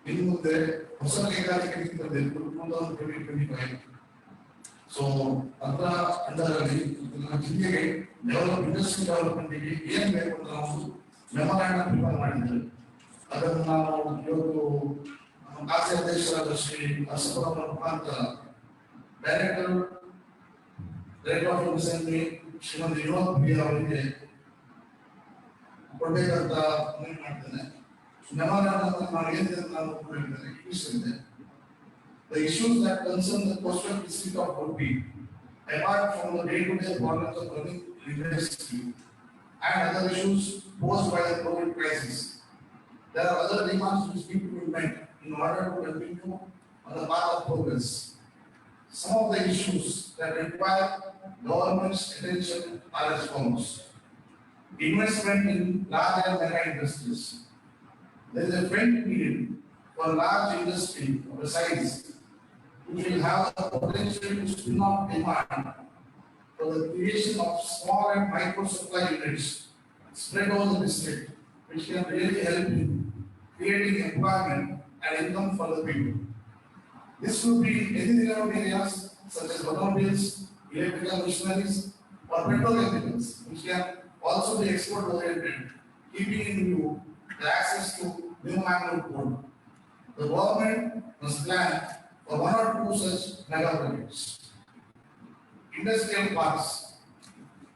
in the Hosaka 2025. So, under the develop industry development, memorandum people ಮಾಡಿದ್ರು ಅದನ್ನು ನಾವು ಇವತ್ತು ಖಾಸಗಿ ಅಧ್ಯಕ್ಷರಾದ ಶ್ರೀ ಅಶೋಕ ಮುಖಾಂತರ director of assembly Shrimati Vinod Priya ಅವರಿಗೆ ಕೊಡಬೇಕಂತ ಮನವಿ ಮಾಡ್ತೇನೆ. memorandum ನಾವು ಏನಿದೆ ನಾವು ಕೊಟ್ಟಿದ್ದೇನೆ ಇಷ್ಟಿದೆ. The issues that concern the coastal district of Udupi, apart from the day-to-day problems of running university and other issues posed by the COVID crisis, there are other demands which need to be met in order to continue on the path of progress. Some of the issues that require government's attention are as follows: investment in large and mega industries. There is a trend period for large industry of a size which will have the potential to spin off demand for the creation of small and micro supply units spread over the district, which can really help in creating employment and income for the people. This could be anything around areas such as automobiles, electrical machineries, or petrochemicals, which can also be export oriented, keeping in view the access to new mangrove coal. The government must plan for one or two such mega projects. Industrial parks.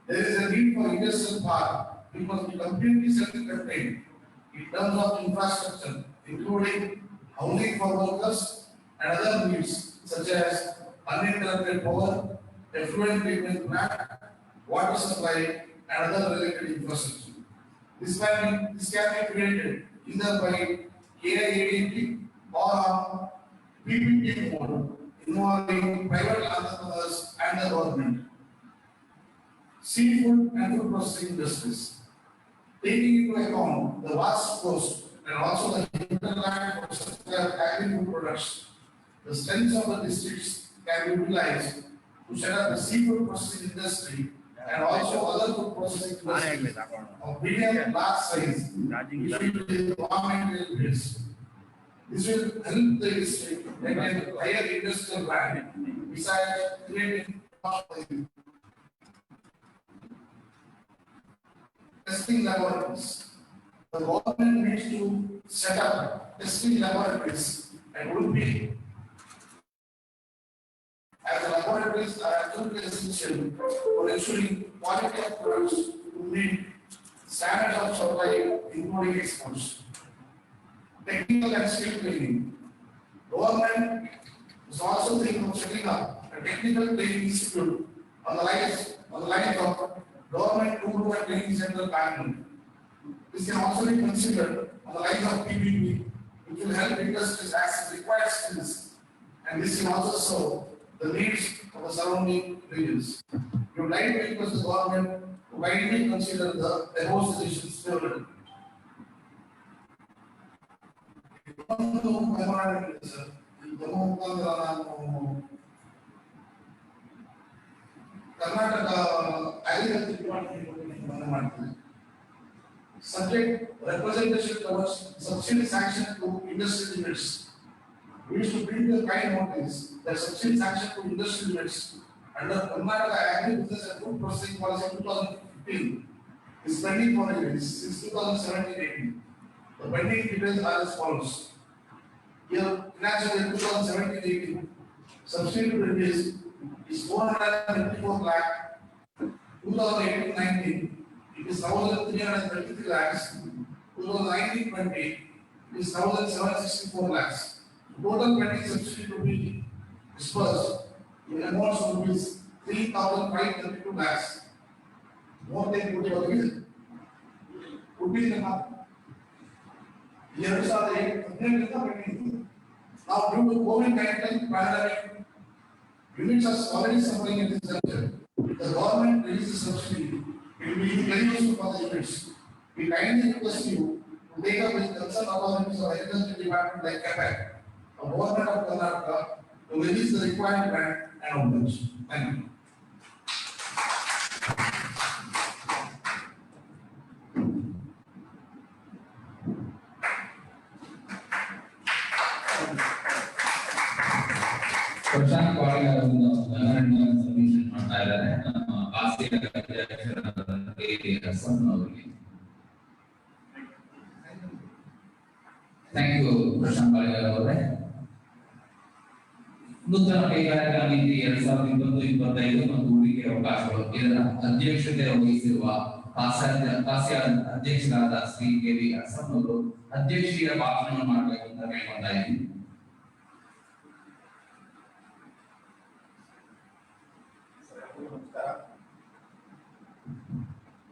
There is a need for industrial park because we completely self-contained in terms of infrastructure, including housing for workers and other needs such as uninterrupted power, effluent treatment plant, water supply, and other related infrastructure. This can be created either by KIADP or on PPP mode involving private entrepreneurs and the government. Seafood and food processing industries. Taking into account the vast coast and also the hinterland for supply of agri-food products, the strengths of the districts can be utilized to set up the seafood processing industry and also other food processing industries of medium and large size, which will be environmentally based. This will help the district maintain higher industrial value besides creating testing laboratories. The government needs to set up testing laboratories and will be as the laboratories are absolutely essential for ensuring quality of products to meet standards of supply, including exports. Technical and skill training. Government is also thinking of setting up a technical training institute on the lines of Government Guru and Training Center Bangalore. This can also be considered on the lines of PPP, which will help industries access required skills, and this can also serve the needs of the surrounding regions. We would like to request the government to kindly consider the above suggestions favorably. Karnataka Agriculture Department subject representation covers subsidy sanction to industry units. We wish to bring the kind notice that subsidy sanction to industry units under Karnataka Agri-Business and Food Processing Policy 2015 is pending for release since 2017-18. The pending details are as follows. Here, financial year 2017-18, subsidy to release is 454 lakh. 2018-19, it is 1,333 lakhs. 2019-20, it is 1,764 lakhs. Total pending subsidy to be disbursed in amounts of rupees 3,532 lakhs. More than rupees in a month. Here is the now due to COVID-19 pandemic, units are already suffering in this sector. The government releases subsidy. It will be very useful for the units. We kindly request you to take up with concerned authorities of agriculture department like CAPAC, the government of Karnataka, to release the required grant and outcomes. Thank you. Prashant ಪಾಳಿಗಾರ್ ಒಂದು memorandum submission ಮಾಡ್ತಾ ಇದ್ದಾರೆ ನಮ್ಮ ಆಸಿಯಾ ಅಧ್ಯಕ್ಷರಾದ ಹಸನ್ ಅವರಿಗೆ. Thank you Prashant ಪಾಳಿಗಾರ್ ಅವರೇ. ನೂತನ ಕೈಗಾರಿಕಾ ನೀತಿ 2020-25 ಮತ್ತು ಹೂಡಿಕೆ ಅವಕಾಶಗಳು ಇದರ ಅಧ್ಯಕ್ಷತೆ ವಹಿಸಿರುವ ಕಾಸಿಯಾ ಅಧ್ಯಕ್ಷರಾದ ಶ್ರೀ ಕೆ.ವಿ. ಹಸನ್ ಅವರು ಅಧ್ಯಕ್ಷೀಯ ಭಾಷಣ ಮಾಡಬೇಕು ಅಂತ ಕೇಳ್ಕೊತಾ ಇದ್ದೀನಿ.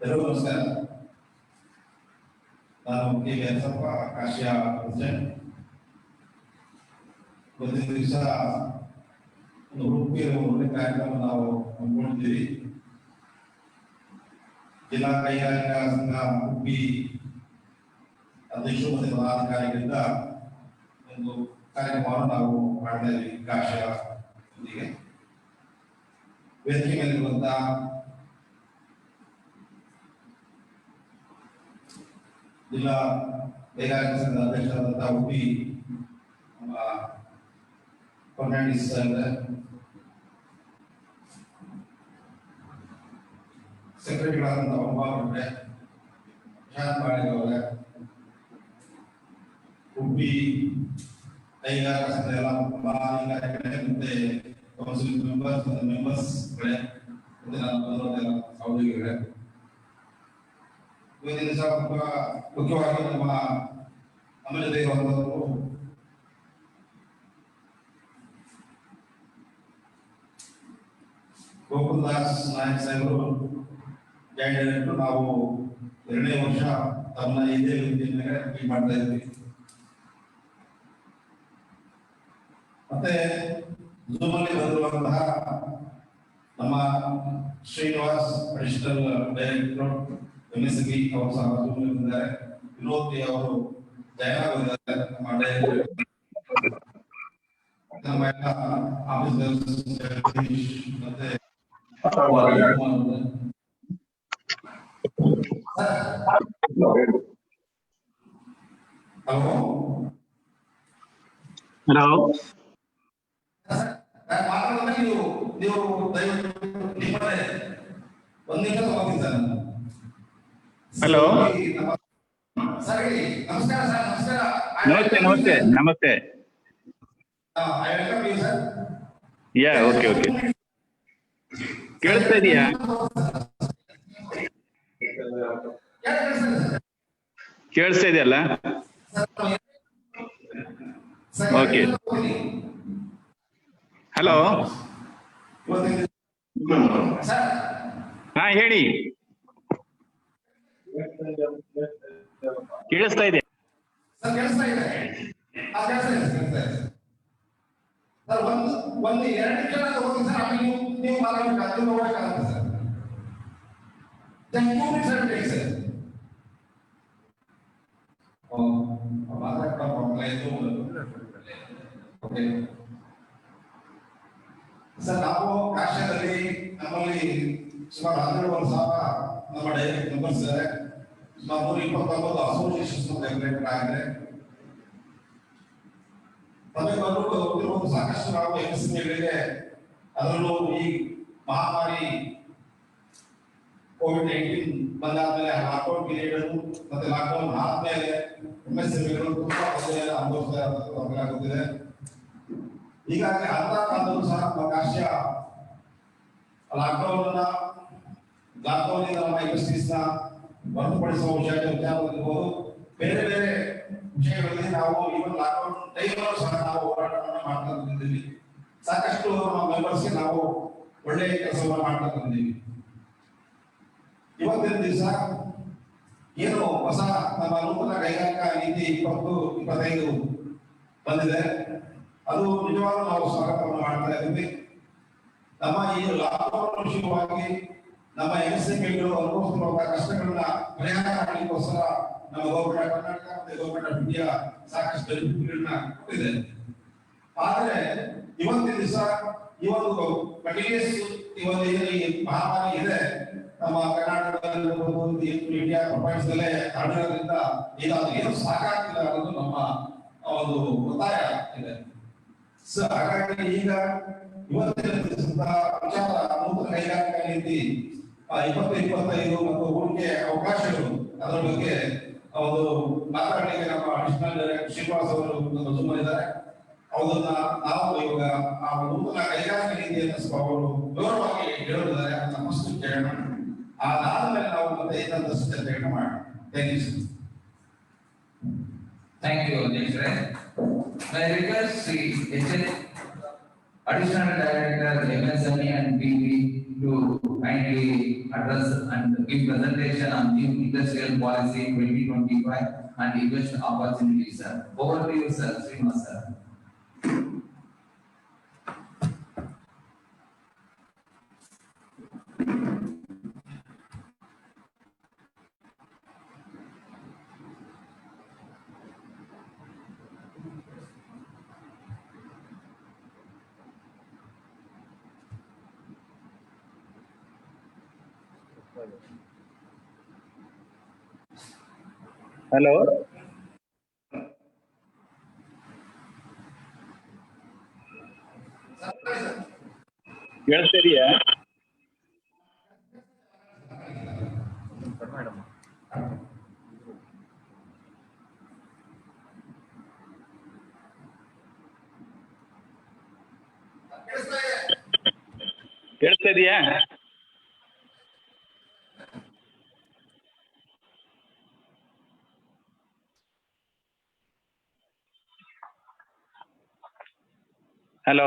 ಎಲ್ಲರಿಗೂ ನಮಸ್ಕಾರ. ನಾನು ಕೆ.ವಿ. ಹಸಪ್ಪ, ಕಾಶಿಯಾ ಪ್ರೆಸಿಡೆಂಟ್. ಇವತ್ತಿನ ದಿವಸ ಒಂದು ಒಳ್ಳೆ ಕಾರ್ಯಕ್ರಮ ನಾವು ಹಮ್ಮಿಕೊಂಡಿದ್ದೀವಿ. ಜಿಲ್ಲಾ ಕೈಗಾರಿಕಾ ಸಂಘ ಉಡುಪಿ ಅಧ್ಯಕ್ಷರು ಮತ್ತು ಪದಾಧಿಕಾರಿಗಳಿಂದ ಒಂದು ಕಾರ್ಯಕ್ರಮವನ್ನು ನಾವು ಮಾಡ್ತಾ ಇದ್ದೀವಿ. ಕಾಶಿಯಾ ಜೊತೆಗೆ ವೇದಿಕೆ ಮೇಲಿರುವಂತಹ ಜಿಲ್ಲಾ ಕೈಗಾರಿಕಾ ಸಂಘದ ಅಧ್ಯಕ್ಷರಾದಂತಹ ಉಡುಪಿ ನಮ್ಮ ಫರ್ನಾಂಡಿಸ್ ಸೆಕ್ರೆಟರಿಗಳಾದಂತಹ ಒಬ್ಬ ಪ್ರಶಾಂತ್ ಪಾಳಿಗಾರ್ ಅವರೇ, ಉಡುಪಿ ಕೈಗಾರಿಕಾ ಸಂಘದ ಎಲ್ಲ ಪದಾಧಿಕಾರಿಗಳೇ ಮತ್ತೆ ಕೌನ್ಸಿಲ್ ಮೆಂಬರ್ಸ್ಗಳೇ ಮತ್ತೆ ನನ್ನ ಸಹೋದರಿಗಳೇ, ಇವತ್ತಿನ ದಿವಸ ಮುಖ್ಯವಾಗಿ ನಮ್ಮ ಜೊತೆ ಇರುವಂತವರು ಗೋಕುಲ್ದಾಸ್ ನಾಯಕ್ ಸಾಹೇಬರು ಜಾಯಿಂಟ್ ಡೈರೆಕ್ಟರ್. ನಾವು 2ನೇ ವರ್ಷ ತಮ್ಮ ಇದೇ ರೀತಿಯಲ್ಲಿ ಮಾಡ್ತಾ ಇದ್ವಿ. ಮತ್ತೆ ಝೂಮಲ್ಲಿ ಬಂದಿರುವಂತಹ ನಮ್ಮ ಶ್ರೀನಿವಾಸ್ ಅಡಿಷನಲ್ ಡೈರೆಕ್ಟರ್ MSB ಅವರು ಸಹ ಝೂಮಲ್ಲಿ ಬಂದಿದ್ದಾರೆ. ವಿನೋದ್ ಅವರು ಜಯನಗರದಲ್ಲಿ ನಮ್ಮ ಡೈರೆಕ್ಟರ್, ನಮ್ಮ ಎಲ್ಲ ಆಫೀಸರ್ಸ್ ಮತ್ತೆ ಹಲೋ ನೀವು ದಯವಿಟ್ಟು ನಿಮ್ಮದೇ ಒಂದು ನಿಮಿಷ ಹೋಗಿ ಸರ್. ಹಲೋ ಸರ್ ಹೇಳಿ. ನಮಸ್ಕಾರ ಸರ್. ನಮಸ್ಕಾರ. ನಮಸ್ತೆ ನಮಸ್ತೆ ನಮಸ್ತೆ. I welcome you sir. Yeah okay okay. ಕೇಳಿಸ್ತಾ ಇದೆಯಾ? ಕೇಳಿಸ್ತಾ ಇದೆಯಲ್ಲ? ಓಕೆ. ಹಲೋ ಹಾ ಹೇಳಿ. ಕೇಳಿಸ್ತಾ ಇದೆ? ಒಂದು 2 ನಿಮಿಷ ಹೋಗಿ ಸರ್. ಆಮೇಲೆ ನೀವು ಮಾತಾಡಬೇಕಾದ್ರೆ ನೋಡಬೇಕಾಗುತ್ತೆ sir. Then 2 minutes and take sir. ಮಾತಾಡ್ತಾ ಹೋಗ್ಲಾಯ್ತು. ಓಕೆ ಸರ್, ನಾವು ಕಾಶ್ಯದಲ್ಲಿ ನಮ್ಮಲ್ಲಿ ಸುಮಾರು 12,000 ನಮ್ಮ ಡೈರೆಕ್ಟ್ ಮೆಂಬರ್ಸ್ ಇದ್ದಾರೆ. ಸುಮಾರು 129 ಅಸೋಸಿಯೇಷನ್ಸ್ ರೆಗ್ಯುಲೇಟರ್ ಆಗಿದೆ. ತಮಗೆ ಬಂದ್ಬಿಟ್ಟು ಸಾಕಷ್ಟು ನಾವು MSMEಗಳಿಗೆ, ಅದರಲ್ಲೂ ಈ ಮಹಾಮಾರಿ COVID-19 ಬಂದಾದ್ಮೇಲೆ ಲಾಕ್ಡೌನ್ ಪೀರಿಯಡ್ ಮತ್ತೆ ಲಾಕ್ಡೌನ್ ಆದ್ಮೇಲೆ MSMEಗಳು ತುಂಬಾ ತೊಂದರೆಯನ್ನು ಅನುಭವಿಸ್ತಾ ಇರೋದಾಗುತ್ತಿದೆ. ಹೀಗಾಗಿ ಅಂತ ಕಾಲದಲ್ಲೂ ಸಹ ನಮ್ಮ ಕಾಶ್ಯ ಲಾಕ್ಡೌನ್ ಇಂದ ನಮ್ಮ ಇಂಡಸ್ಟ್ರೀಸ್ ನ ಹೊರತುಪಡಿಸುವ ವಿಚಾರವಾಗಿರ್ಬೋದು, ಬೇರೆ ಬೇರೆ ವಿಷಯಗಳಲ್ಲಿ ನಾವು ಇವನ್ ಲಾಕ್ಡೌನ್ ಟೈಮಲ್ಲೂ ಸಹ ನಾವು ಹೋರಾಟವನ್ನು ಮಾಡ್ತಾ ಬಂದಿದ್ದೀವಿ. ಸಾಕಷ್ಟು ನಮ್ಮ ಮೆಂಬರ್ಸ್ಗೆ ನಾವು ಒಳ್ಳೆಯ ಕೆಲಸವನ್ನು ಮಾಡ್ತಾ ಬಂದಿದ್ದೀವಿ. ಇವತ್ತಿನ ದಿವಸ ಏನು ಹೊಸ ನಮ್ಮ ನೂತನ ಕೈಗಾರಿಕಾ ನೀತಿ 2025 ಬಂದಿದೆ, ಅದು ನಿಜವಾಗ್ಲೂ ನಾವು ಸ್ವಾಗತವನ್ನು ಮಾಡ್ತಾ ಇದ್ದೀವಿ. ನಮ್ಮ ಈ ಲಾಕ್ಡೌನ್ ವಿಷಯವಾಗಿ ನಮ್ಮ MSMEಗಳು ಅನುಭವಿಸುತ್ತಿರುವ ಕಷ್ಟಗಳನ್ನ ಪರಿಹಾರ ಮಾಡಲಿಕ್ಕೋಸ್ಕರ ನಮ್ಮ ಗೌರ್ಮೆಂಟ್ ಆಫ್ ಕರ್ನಾಟಕ ಮತ್ತು ಗೌರ್ಮೆಂಟ್ ಆಫ್ ಇಂಡಿಯಾ ಸಾಕಷ್ಟು ಬೆನಿಫಿಟ್ಗಳನ್ನ ಕೊಟ್ಟಿದೆ. ಆದರೆ ಇವತ್ತಿನ ದಿವಸ ಈ ಒಂದು ಕಂಟಿನ್ಯೂಸ್ ಈ ಒಂದು ಮಹಾಮಾರಿ ಇದೆ ನಮ್ಮ ಕರ್ನಾಟಕದಲ್ಲಿ, ಇಂಡಿಯಾ ಪ್ರಪಂಚದಲ್ಲೇ ಹರಡಿರೋದ್ರಿಂದ ಇದಾದ ಏನು ಸಾಕಾಗ್ತಿಲ್ಲ ಅನ್ನೋದು ನಮ್ಮ ಒಂದು ಒತ್ತಾಯ ಇದೆ. ಹಾಗಾಗಿ ಈಗ ಇವತ್ತಿನ ವಿಚಾರ ನೂತನ ಕೈಗಾರಿಕಾ ನೀತಿ 2025 ಮತ್ತು ಹೂಡಿಕೆ ಅವಕಾಶಗಳು ಅದರ ಬಗ್ಗೆ ಅವರು ಮಾತಾಡಲಿಕ್ಕೆ ನಮ್ಮ ಅಡಿಷನಲ್ ಡೈರೆಕ್ಟರ್ ಶ್ರೀನಿವಾಸ್ ಅವರು ಸುಮ್ಮನಿದ್ದಾರೆ. ಅದನ್ನ ನಾವು ಇವಾಗ ಆ ನೂತನ ಕೈಗಾರಿಕಾ ನೀತಿಯನ್ನು ಅವರು ಗೌರವವಾಗಿ ಹೇಳಿದ್ದಾರೆ. ಅದನ್ನ ಫಸ್ಟ್ ಕೇಳೋಣ, ಅದಾದ್ಮೇಲೆ ನಾವು ಮತ್ತೆ ಇನ್ನೊಂದಷ್ಟು ಚರ್ಚೆಯನ್ನು ಮಾಡೋಣ. Thank you sir. Thank you, Adhyakshare. I request Sri H.H. Additional Director MSME and PV to kindly address and give presentation on new industrial policy 2025 and investment opportunities, sir. Over to you, sir. Srinivas, sir. Hello, ಕೇಳಿಸ್ತಾ ಇದೆಯಾ? ಕೇಳಿಸ್ತಾ ಇದೆಯಾ? Hello,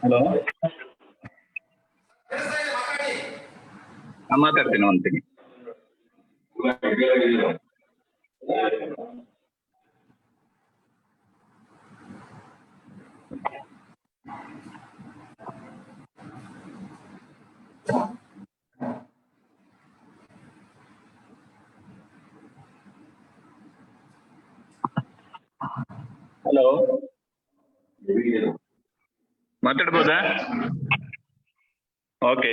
hello, ಮಾತಾಡ್ತೀನಿ ಅಂತೀನಿ. Hello, ಮಾತಾಡ್ಬೋದಾ? Okay.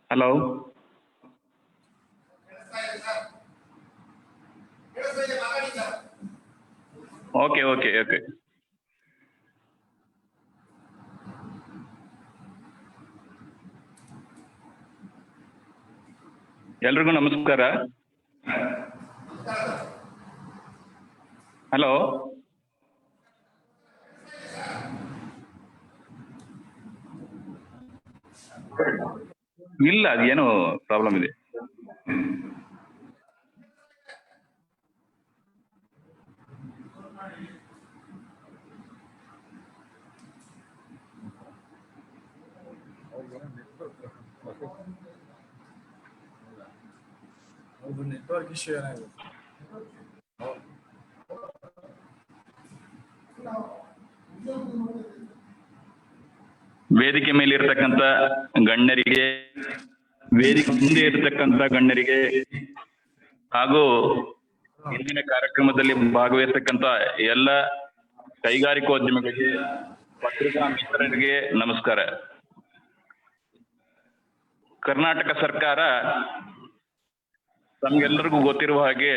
Hello, okay okay okay. ಎಲ್ರಿಗೂ ನಮಸ್ಕಾರ. Hello, ಇಲ್ಲ, ಅದೇನೋ ಪ್ರಾಬ್ಲಮ್ ಇದೆ. ನೆಟ್ವರ್ಕ್ ಇಶ್ಯೂ ಏನಾಗಿದೆ? ವೇದಿಕೆ ಮೇಲೆ ಇರತಕ್ಕಂತ ಗಣ್ಯರಿಗೆ, ವೇದಿಕೆ ಮುಂದೆ ಇರತಕ್ಕಂತ ಗಣ್ಯರಿಗೆ ಹಾಗೂ ಇಂದಿನ ಕಾರ್ಯಕ್ರಮದಲ್ಲಿ ಭಾಗವಹಿಸತಕ್ಕಂತ ಎಲ್ಲ ಕೈಗಾರಿಕೋದ್ಯಮಿಗಳಿಗೆ, ಪತ್ರಿಕಾ ಮಿತ್ರರಿಗೆ ನಮಸ್ಕಾರ. ಕರ್ನಾಟಕ ಸರ್ಕಾರ ತಮ್ಗೆಲ್ಲರಿಗೂ ಗೊತ್ತಿರುವ ಹಾಗೆ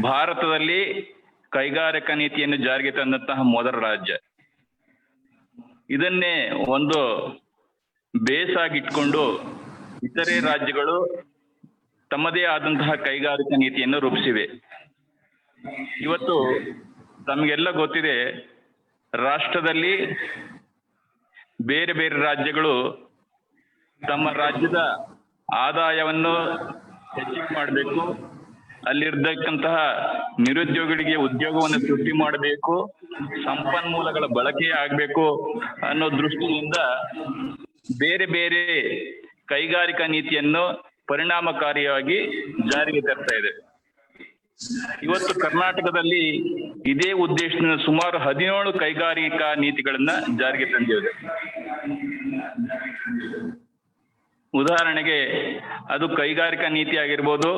ಭಾರತದಲ್ಲಿ ಕೈಗಾರಿಕಾ ನೀತಿಯನ್ನು ಜಾರಿಗೆ ತಂದಂತಹ ಮೊದಲ ರಾಜ್ಯ. ಇದನ್ನೇ ಒಂದು ಬೇಸ್ ಆಗಿಟ್ಕೊಂಡು ಇತರೆ ರಾಜ್ಯಗಳು ತಮ್ಮದೇ ಆದಂತಹ ಕೈಗಾರಿಕಾ ನೀತಿಯನ್ನು ರೂಪಿಸಿವೆ. ಇವತ್ತು ತಮಗೆಲ್ಲ ಗೊತ್ತಿದೆ, ರಾಷ್ಟ್ರದಲ್ಲಿ ಬೇರೆ ಬೇರೆ ರಾಜ್ಯಗಳು ತಮ್ಮ ರಾಜ್ಯದ ಆದಾಯವನ್ನು ಹೆಚ್ಚಿಗೆ ಮಾಡಬೇಕು, ಅಲ್ಲಿರ್ತಕ್ಕಂತಹ ನಿರುದ್ಯೋಗಿಗಳಿಗೆ ಉದ್ಯೋಗವನ್ನು ಸೃಷ್ಟಿ ಮಾಡಬೇಕು, ಸಂಪನ್ಮೂಲಗಳ ಬಳಕೆ ಆಗಬೇಕು ಅನ್ನೋ ದೃಷ್ಟಿಯಿಂದ ಬೇರೆ ಬೇರೆ ಕೈಗಾರಿಕಾ ನೀತಿಯನ್ನು ಪರಿಣಾಮಕಾರಿಯಾಗಿ ಜಾರಿಗೆ ತರ್ತಾ ಇದೆ. ಇವತ್ತು ಕರ್ನಾಟಕದಲ್ಲಿ ಇದೇ ಉದ್ದೇಶದಿಂದ ಸುಮಾರು 17 ಕೈಗಾರಿಕಾ ನೀತಿಗಳನ್ನ ಜಾರಿಗೆ ತಂದಿದೆ. ಉದಾಹರಣೆಗೆ ಅದು ಕೈಗಾರಿಕಾ ನೀತಿ ಆಗಿರ್ಬೋದು,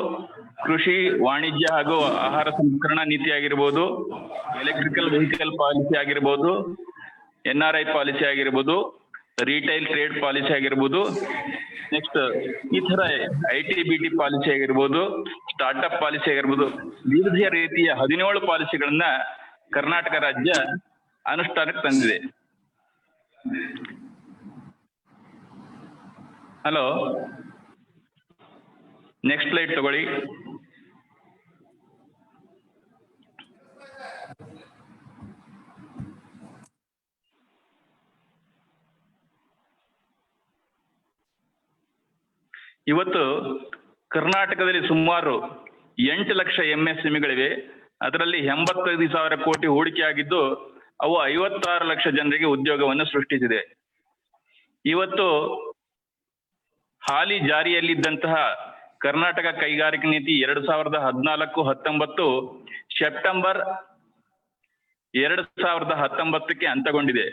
ಕೃಷಿ ವಾಣಿಜ್ಯ ಹಾಗೂ ಆಹಾರ ಸಂಸ್ಕರಣಾ ನೀತಿ ಆಗಿರ್ಬೋದು, ಎಲೆಕ್ಟ್ರಿಕಲ್ ವೆಹಿಕಲ್ ಪಾಲಿಸಿ ಆಗಿರ್ಬೋದು, NRI ಪಾಲಿಸಿ ಆಗಿರ್ಬೋದು, ರಿಟೈಲ್ ಟ್ರೇಡ್ ಪಾಲಿಸಿ ಆಗಿರ್ಬೋದು, ನೆಕ್ಸ್ಟ್ ಈ ತರ ITBT ಪಾಲಿಸಿ ಆಗಿರ್ಬೋದು, ಸ್ಟಾರ್ಟ್ಅಪ್ ಪಾಲಿಸಿ ಆಗಿರ್ಬೋದು, ವಿವಿಧ ರೀತಿಯ 17 ಪಾಲಿಸಿಗಳನ್ನ ಕರ್ನಾಟಕ ರಾಜ್ಯ ಅನುಷ್ಠಾನಕ್ಕೆ ತಂದಿದೆ. ಹಲೋ, ನೆಕ್ಸ್ಟ್ ಸ್ಲೈಡ್ ತಗೊಳ್ಳಿ. ಇವತ್ತು ಕರ್ನಾಟಕದಲ್ಲಿ ಸುಮಾರು 8 ಲಕ್ಷ MSMEಗಳಿವೆ. ಅದರಲ್ಲಿ 85,000 ಕೋಟಿ ಹೂಡಿಕೆ ಆಗಿದ್ದು ಅವು 56 ಲಕ್ಷ ಜನರಿಗೆ ಉದ್ಯೋಗವನ್ನು ಸೃಷ್ಟಿಸಿದೆ. ಇವತ್ತು ಹಾಲಿ ಜಾರಿಯಲ್ಲಿದ್ದಂತಹ ಕರ್ನಾಟಕ ಕೈಗಾರಿಕಾ ನೀತಿ 2014-19 ಸೆಪ್ಟೆಂಬರ್ 2019ಕ್ಕೆ ಅಂತ್ಯಗೊಂಡಿದೆ.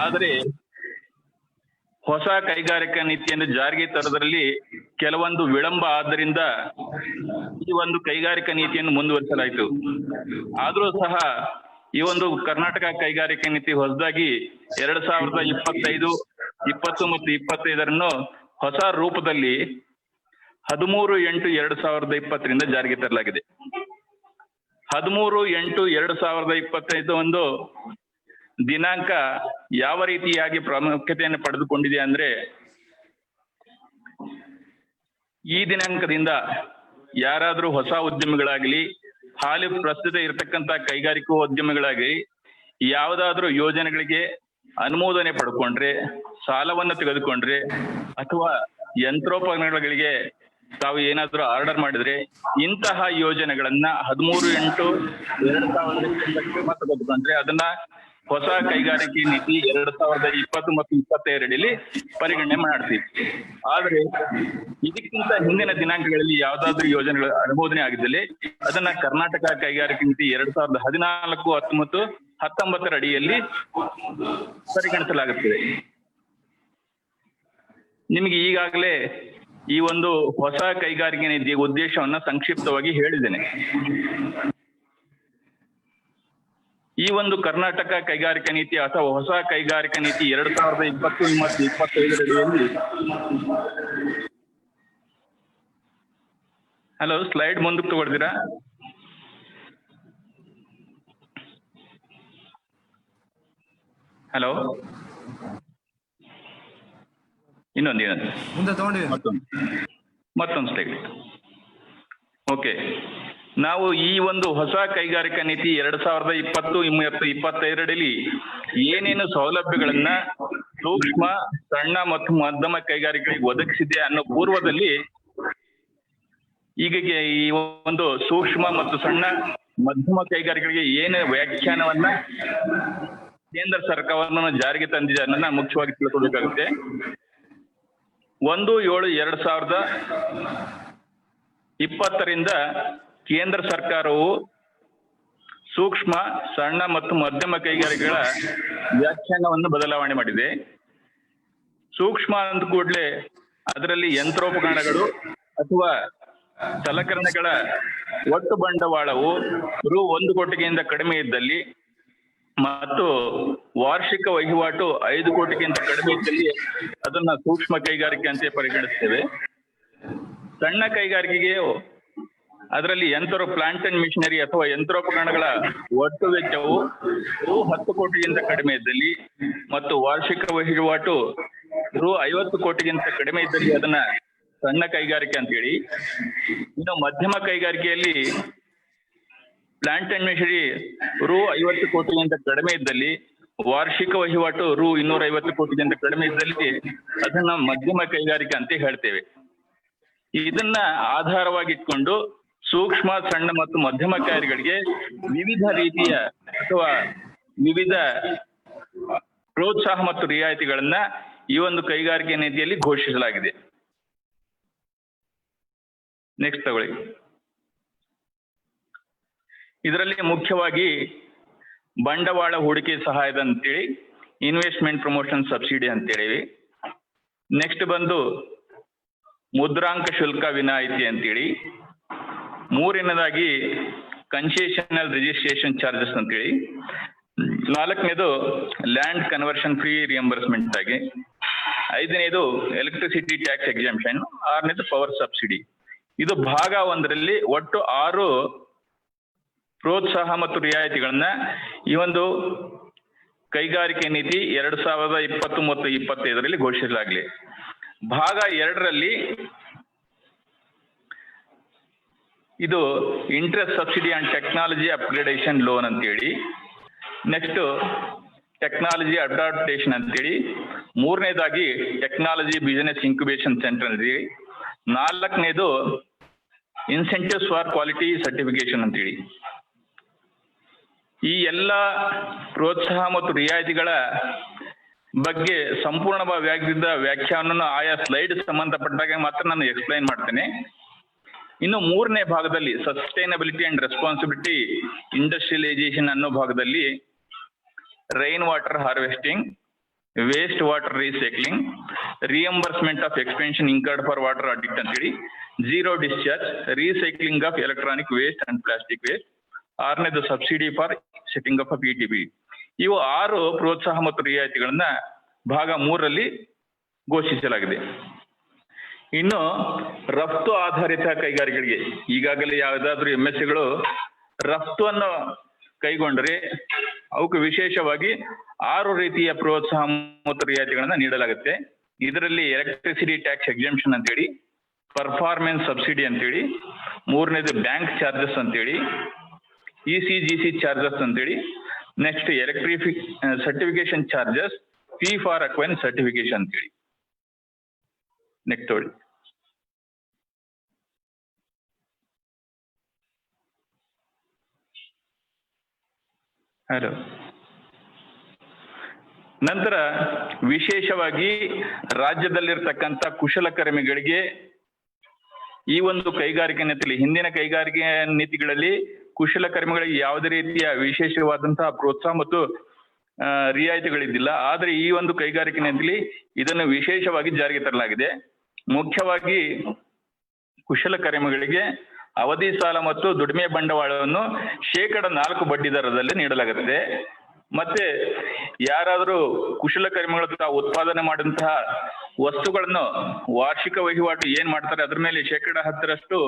ಆದರೆ ಹೊಸ ಕೈಗಾರಿಕಾ ನೀತಿಯನ್ನು ಜಾರಿಗೆ ತರುವುದರಲ್ಲಿ ಕೆಲವೊಂದು ವಿಳಂಬ ಆದ್ದರಿಂದ ಈ ಒಂದು ಕೈಗಾರಿಕಾ ನೀತಿಯನ್ನು ಮುಂದುವರಿಸಲಾಯಿತು. ಆದರೂ ಸಹ ಈ ಒಂದು ಕರ್ನಾಟಕ ಕೈಗಾರಿಕಾ ನೀತಿ ಹೊಸದಾಗಿ 2025, 20 ಮತ್ತು 25 ಹೊಸ ರೂಪದಲ್ಲಿ 13/8/2025 ಜಾರಿಗೆ ತರಲಾಗಿದೆ. 13/8/2025 ದಿನಾಂಕ ಯಾವ ರೀತಿಯಾಗಿ ಪ್ರಾಮುಖ್ಯತೆಯನ್ನು ಪಡೆದುಕೊಂಡಿದೆ ಅಂದ್ರೆ, ಈ ದಿನಾಂಕದಿಂದ ಯಾರಾದ್ರೂ ಹೊಸ ಉದ್ಯಮಿಗಳಾಗಲಿ, ಹಾಲಿ ಪ್ರಸ್ತುತ ಇರತಕ್ಕಂತ ಕೈಗಾರಿಕಾ ಉದ್ಯಮಿಗಳಾಗಲಿ ಯಾವುದಾದ್ರೂ ಯೋಜನೆಗಳಿಗೆ ಅನುಮೋದನೆ ಪಡ್ಕೊಂಡ್ರೆ, ಸಾಲವನ್ನು ತೆಗೆದುಕೊಂಡ್ರೆ ಅಥವಾ ಯಂತ್ರೋಪಕರಣಗಳಿಗೆ ತಾವು ಏನಾದ್ರೂ ಆರ್ಡರ್ ಮಾಡಿದ್ರೆ ಇಂತಹ ಯೋಜನೆಗಳನ್ನ 13/8/2025 ತೆಗೆದುಕೊಂಡ್ರೆ ಅದನ್ನ ಹೊಸ ಕೈಗಾರಿಕೆ ನೀತಿ 2020 ಮತ್ತು 22 ಪರಿಗಣನೆ ಮಾಡ್ತೀವಿ. ಆದ್ರೆ ಇದಕ್ಕಿಂತ ಹಿಂದಿನ ದಿನಾಂಕಗಳಲ್ಲಿ ಯಾವ್ದಾದ್ರು ಯೋಜನೆಗಳ ಅನುಮೋದನೆ ಆಗಿದ್ದಲ್ಲಿ ಅದನ್ನ ಕರ್ನಾಟಕ ಕೈಗಾರಿಕಾ ನೀತಿ 2014, 19 ಅಡಿಯಲ್ಲಿ ಪರಿಗಣಿಸಲಾಗುತ್ತದೆ. ನಿಮಗೆ ಈಗಾಗಲೇ ಈ ಒಂದು ಹೊಸ ಕೈಗಾರಿಕೆ ನೀತಿಯ ಉದ್ದೇಶವನ್ನ ಸಂಕ್ಷಿಪ್ತವಾಗಿ ಹೇಳಿದ್ದೇನೆ. ಈ ಒಂದು ಕರ್ನಾಟಕ ಕೈಗಾರಿಕಾ ನೀತಿ ಅಥವಾ ಹೊಸ ಕೈಗಾರಿಕಾ ನೀತಿ 2020 ಮತ್ತು 25 ಅಡಿಯಲ್ಲಿ, ಹಲೋ ಸ್ಲೈಡ್ ಮುಂದಕ್ಕೆ ತಗೊಳ್ತೀರಾ? ಹಲೋ, ಇನ್ನೊಂದು ಮುಂದೆ ತಗೊಂಡಿದ್ದೀನಿ. ಮತ್ತೊಂದು ಸ್ಲೈಡ್. ಓಕೆ, ನಾವು ಈ ಒಂದು ಹೊಸ ಕೈಗಾರಿಕಾ ನೀತಿ 2020 ಮತ್ತು 25 ಅಡಿಯಲ್ಲಿ ಏನೇನು ಸೌಲಭ್ಯಗಳನ್ನ ಸೂಕ್ಷ್ಮ, ಸಣ್ಣ ಮತ್ತು ಮಧ್ಯಮ ಕೈಗಾರಿಕೆಗಳಿಗೆ ಒದಗಿಸಿದೆ ಅನ್ನೋ ಪೂರ್ವದಲ್ಲಿ ಈಗ ಈ ಒಂದು ಸೂಕ್ಷ್ಮ ಮತ್ತು ಸಣ್ಣ ಮಧ್ಯಮ ಕೈಗಾರಿಕೆಗಳಿಗೆ ಏನು ವ್ಯಾಖ್ಯಾನವನ್ನ ಕೇಂದ್ರ ಸರ್ಕಾರವನ್ನು ಜಾರಿಗೆ ತಂದಿದೆ ಅನ್ನೋದನ್ನ ಮುಖ್ಯವಾಗಿ ತಿಳ್ಕೊಬೇಕಾಗುತ್ತೆ. 1/7/2020 ಕೇಂದ್ರ ಸರ್ಕಾರವು ಸೂಕ್ಷ್ಮ, ಸಣ್ಣ ಮತ್ತು ಮಧ್ಯಮ ಕೈಗಾರಿಕೆಗಳ ವ್ಯಾಖ್ಯಾನವನ್ನು ಬದಲಾವಣೆ ಮಾಡಿದೆ. ಸೂಕ್ಷ್ಮ ಅಂದ ಕೂಡಲೇ ಅದರಲ್ಲಿ ಯಂತ್ರೋಪಕರಣಗಳು ಅಥವಾ ಸಲಕರಣೆಗಳ ಒಟ್ಟು ಬಂಡವಾಳವು ರು 1 ಕೋಟಿಗಿಂತ ಕಡಿಮೆ ಇದ್ದಲ್ಲಿ ಮತ್ತು ವಾರ್ಷಿಕ ವಹಿವಾಟು 5 ಕೋಟಿಗಿಂತ ಕಡಿಮೆ ಇದ್ದಲ್ಲಿ ಅದನ್ನ ಸೂಕ್ಷ್ಮ ಕೈಗಾರಿಕೆ ಅಂತ ಪರಿಗಣಿಸ್ತೇವೆ. ಸಣ್ಣ ಕೈಗಾರಿಕೆಗೆ ಅದರಲ್ಲಿ ಪ್ಲಾಂಟ್ ಅಂಡ್ ಮಿಷನರಿ ಅಥವಾ ಯಂತ್ರೋಪಕರಣಗಳ ಒಟ್ಟು ವೆಚ್ಚವು ರು 10 ಕೋಟಿಗಿಂತ ಕಡಿಮೆ ಇದ್ದಲ್ಲಿ ಮತ್ತು ವಾರ್ಷಿಕ ವಹಿವಾಟು ರು 50 ಕೋಟಿಗಿಂತ ಕಡಿಮೆ ಇದ್ದಲ್ಲಿ ಅದನ್ನ ಸಣ್ಣ ಕೈಗಾರಿಕೆ ಅಂತ ಹೇಳಿ. ಇನ್ನು ಮಧ್ಯಮ ಕೈಗಾರಿಕೆಯಲ್ಲಿ ಪ್ಲಾಂಟ್ ಅಂಡ್ ಮಿಷನರಿ ರು 50 ಕೋಟಿಗಿಂತ ಕಡಿಮೆ ಇದ್ದಲ್ಲಿ, ವಾರ್ಷಿಕ ವಹಿವಾಟು ರು 250 ಕೋಟಿಗಿಂತ ಕಡಿಮೆ ಇದ್ದಲ್ಲಿ ಅದನ್ನ ಮಧ್ಯಮ ಕೈಗಾರಿಕೆ ಅಂತ ಹೇಳ್ತೇವೆ. ಇದನ್ನ ಆಧಾರವಾಗಿಟ್ಕೊಂಡು ಸೂಕ್ಷ್ಮ, ಸಣ್ಣ ಮತ್ತು ಮಧ್ಯಮ ಕೈಗಾರಿಕೆಗಳಿಗೆ ವಿವಿಧ ರೀತಿಯ ಅಥವಾ ವಿವಿಧ ಪ್ರೋತ್ಸಾಹ ಮತ್ತು ರಿಯಾಯಿತಿಗಳನ್ನ ಈ ಒಂದು ಕೈಗಾರಿಕೆ ನೀತಿಯಲ್ಲಿ ಘೋಷಿಸಲಾಗಿದೆ. ನೆಕ್ಸ್ಟ್ ತಗೊಳ್ಳಿ. ಇದರಲ್ಲಿ ಮುಖ್ಯವಾಗಿ ಬಂಡವಾಳ ಹೂಡಿಕೆ ಸಹಾಯದ ಅಂತೇಳಿ ಇನ್ವೆಸ್ಟ್ಮೆಂಟ್ ಪ್ರಮೋಷನ್ ಸಬ್ಸಿಡಿ ಅಂತೇಳಿ. ನೆಕ್ಸ್ಟ್ ಬಂದು ಮುದ್ರಾಂಕ ಶುಲ್ಕ ವಿನಾಯಿತಿ ಅಂತೇಳಿ, ಮೂರನೇದಾಗಿ ಕನ್ಸೆಷನಲ್ ರಿಜಿಸ್ಟ್ರೇಷನ್ ಚಾರ್ಜಸ್ ಅಂತೇಳಿ, ನಾಲ್ಕನೇದು ಲ್ಯಾಂಡ್ ಕನ್ವರ್ಷನ್ ಫ್ರೀ ರಿಯಂಬರ್ಸ್ಮೆಂಟ್ ಆಗಿ, ಐದನೇದು ಎಲೆಕ್ಟ್ರಿಸಿಟಿ ಟ್ಯಾಕ್ಸ್ ಎಕ್ಸಾಮ್ಷನ್, ಆರನೇದು ಪವರ್ ಸಬ್ಸಿಡಿ. ಇದು ಭಾಗ ಒಂದರಲ್ಲಿ ಒಟ್ಟು 6 ಪ್ರೋತ್ಸಾಹ ಮತ್ತು ರಿಯಾಯಿತಿಗಳನ್ನ ಈ ಒಂದು ಕೈಗಾರಿಕೆ ನೀತಿ 2020 ಮತ್ತು 2025ರಲ್ಲಿ ಘೋಷಿಸಲಾಗಲಿ. ಭಾಗ 2ರಲ್ಲಿ ಇದು interest subsidy and technology upgradation loan ಅಂತೇಳಿ, ನೆಕ್ಸ್ಟ್ ಟೆಕ್ನಾಲಜಿ ಅಡಾಪ್ಟೇಷನ್ ಅಂತೇಳಿ, ಮೂರನೇದಾಗಿ ಟೆಕ್ನಾಲಜಿ ಬಿಸಿನೆಸ್ ಇನ್ಕ್ಯುಬೇಷನ್ ಸೆಂಟರ್ ಅಂತೇಳಿ, ನಾಲ್ಕನೇದು ಇನ್ಸೆಂಟಿವ್ಸ್ ಫಾರ್ ಕ್ವಾಲಿಟಿ ಸರ್ಟಿಫಿಕೇಶನ್ ಅಂತೇಳಿ. ಈ ಎಲ್ಲ ಪ್ರೋತ್ಸಾಹ ಮತ್ತು ರಿಯಾಯಿತಿಗಳ ಬಗ್ಗೆ ಸಂಪೂರ್ಣವಾದ ವ್ಯಾಖ್ಯಾನವನ್ನು ಆಯಾ ಸ್ಲೈಡ್ ಸಂಬಂಧಪಟ್ಟಾಗ ಮಾತ್ರ ನಾನು ಎಕ್ಸ್ಪ್ಲೈನ್ ಮಾಡ್ತೇನೆ. ಇನ್ನು ಮೂರನೇ ಭಾಗದಲ್ಲಿ ಸಸ್ಟೈನಬಿಲಿಟಿ ಅಂಡ್ ರೆಸ್ಪಾನ್ಸಿಬಿಲಿಟಿ ಇಂಡಸ್ಟ್ರಿಯಲೈಸೇಷನ್ ಅನ್ನೋ ಭಾಗದಲ್ಲಿ rain water harvesting, waste water recycling, reimbursement of expenses incurred for water audit ಅಂತೇಳಿ, zero discharge, recycling of electronic waste and plastic waste, ಆರನೇದು subsidy for setting of PTB. ಇವು 6 ಪ್ರೋತ್ಸಾಹ ಮತ್ತು ರಿಯಾಯಿತಿಗಳನ್ನ ಭಾಗ 3ರಲ್ಲಿ ಘೋಷಿಸಲಾಗಿದೆ. ಇನ್ನು ರಫ್ತು ಆಧಾರಿತ ಕೈಗಾರಿಕೆಗಳಿಗೆ ಈಗಾಗಲೇ ಯಾವುದಾದ್ರೂ MSCಗಳು ರಫ್ತುವನ್ನು ಕೈಗೊಂಡ್ರೆ ಅವಕ್ಕೆ ವಿಶೇಷವಾಗಿ 6 ರೀತಿಯ ಪ್ರೋತ್ಸಾಹ ಮತ್ತು ರಿಯಾಯಿತಿಗಳನ್ನ ನೀಡಲಾಗುತ್ತೆ. ಇದರಲ್ಲಿ ಎಲೆಕ್ಟ್ರಿಸಿಟಿ ಟ್ಯಾಕ್ಸ್ ಎಕ್ಸಾಮ್ಷನ್ ಅಂತೇಳಿ, ಪರ್ಫಾರ್ಮೆನ್ಸ್ ಸಬ್ಸಿಡಿ ಅಂತೇಳಿ, ಮೂರನೇದು ಬ್ಯಾಂಕ್ ಚಾರ್ಜಸ್ ಅಂತೇಳಿ, ECGC ಚಾರ್ಜಸ್ ಅಂತೇಳಿ, next certification charges, fee for acquiring certification ಅಂತೇಳಿ. ನೆಕ್ಸ್ಟ್ ನೋಡಿ. ಹಲೋ. ನಂತರ ವಿಶೇಷವಾಗಿ ರಾಜ್ಯದಲ್ಲಿರ್ತಕ್ಕಂಥ ಕುಶಲಕರ್ಮಿಗಳಿಗೆ ಈ ಒಂದು ಕೈಗಾರಿಕೆ ನೀತಿಯಲ್ಲಿ, ಹಿಂದಿನ ಕೈಗಾರಿಕೆ ನೀತಿಗಳಲ್ಲಿ ಕುಶಲಕರ್ಮಿಗಳಿಗೆ ಯಾವುದೇ ರೀತಿಯ ವಿಶೇಷವಾದಂತಹ ಪ್ರೋತ್ಸಾಹ ಮತ್ತು ರಿಯಾಯಿತಿಗಳಿದ್ದಿಲ್ಲ. ಆದ್ರೆ ಈ ಒಂದು ಕೈಗಾರಿಕೆ ನೀತಿಯಲ್ಲಿ ಇದನ್ನು ವಿಶೇಷವಾಗಿ ಜಾರಿಗೆ ತರಲಾಗಿದೆ. ಮುಖ್ಯವಾಗಿ ಕುಶಲಕರ್ಮಿಗಳಿಗೆ ಅವಧಿ ಸಾಲ ಮತ್ತು ದುಡಿಮೆ ಬಂಡವಾಳವನ್ನು 4% ಬಡ್ಡಿ ದರದಲ್ಲಿ ನೀಡಲಾಗುತ್ತೆ. ಮತ್ತೆ ಯಾರಾದರೂ ಕುಶಲಕರ್ಮಿಗಳು ತಾವು ಉತ್ಪಾದನೆ ಮಾಡಿದಂತಹ ವಸ್ತುಗಳನ್ನು ವಾರ್ಷಿಕ ವಹಿವಾಟು ಏನ್ ಮಾಡ್ತಾರೆ ಅದ್ರ ಮೇಲೆ 10%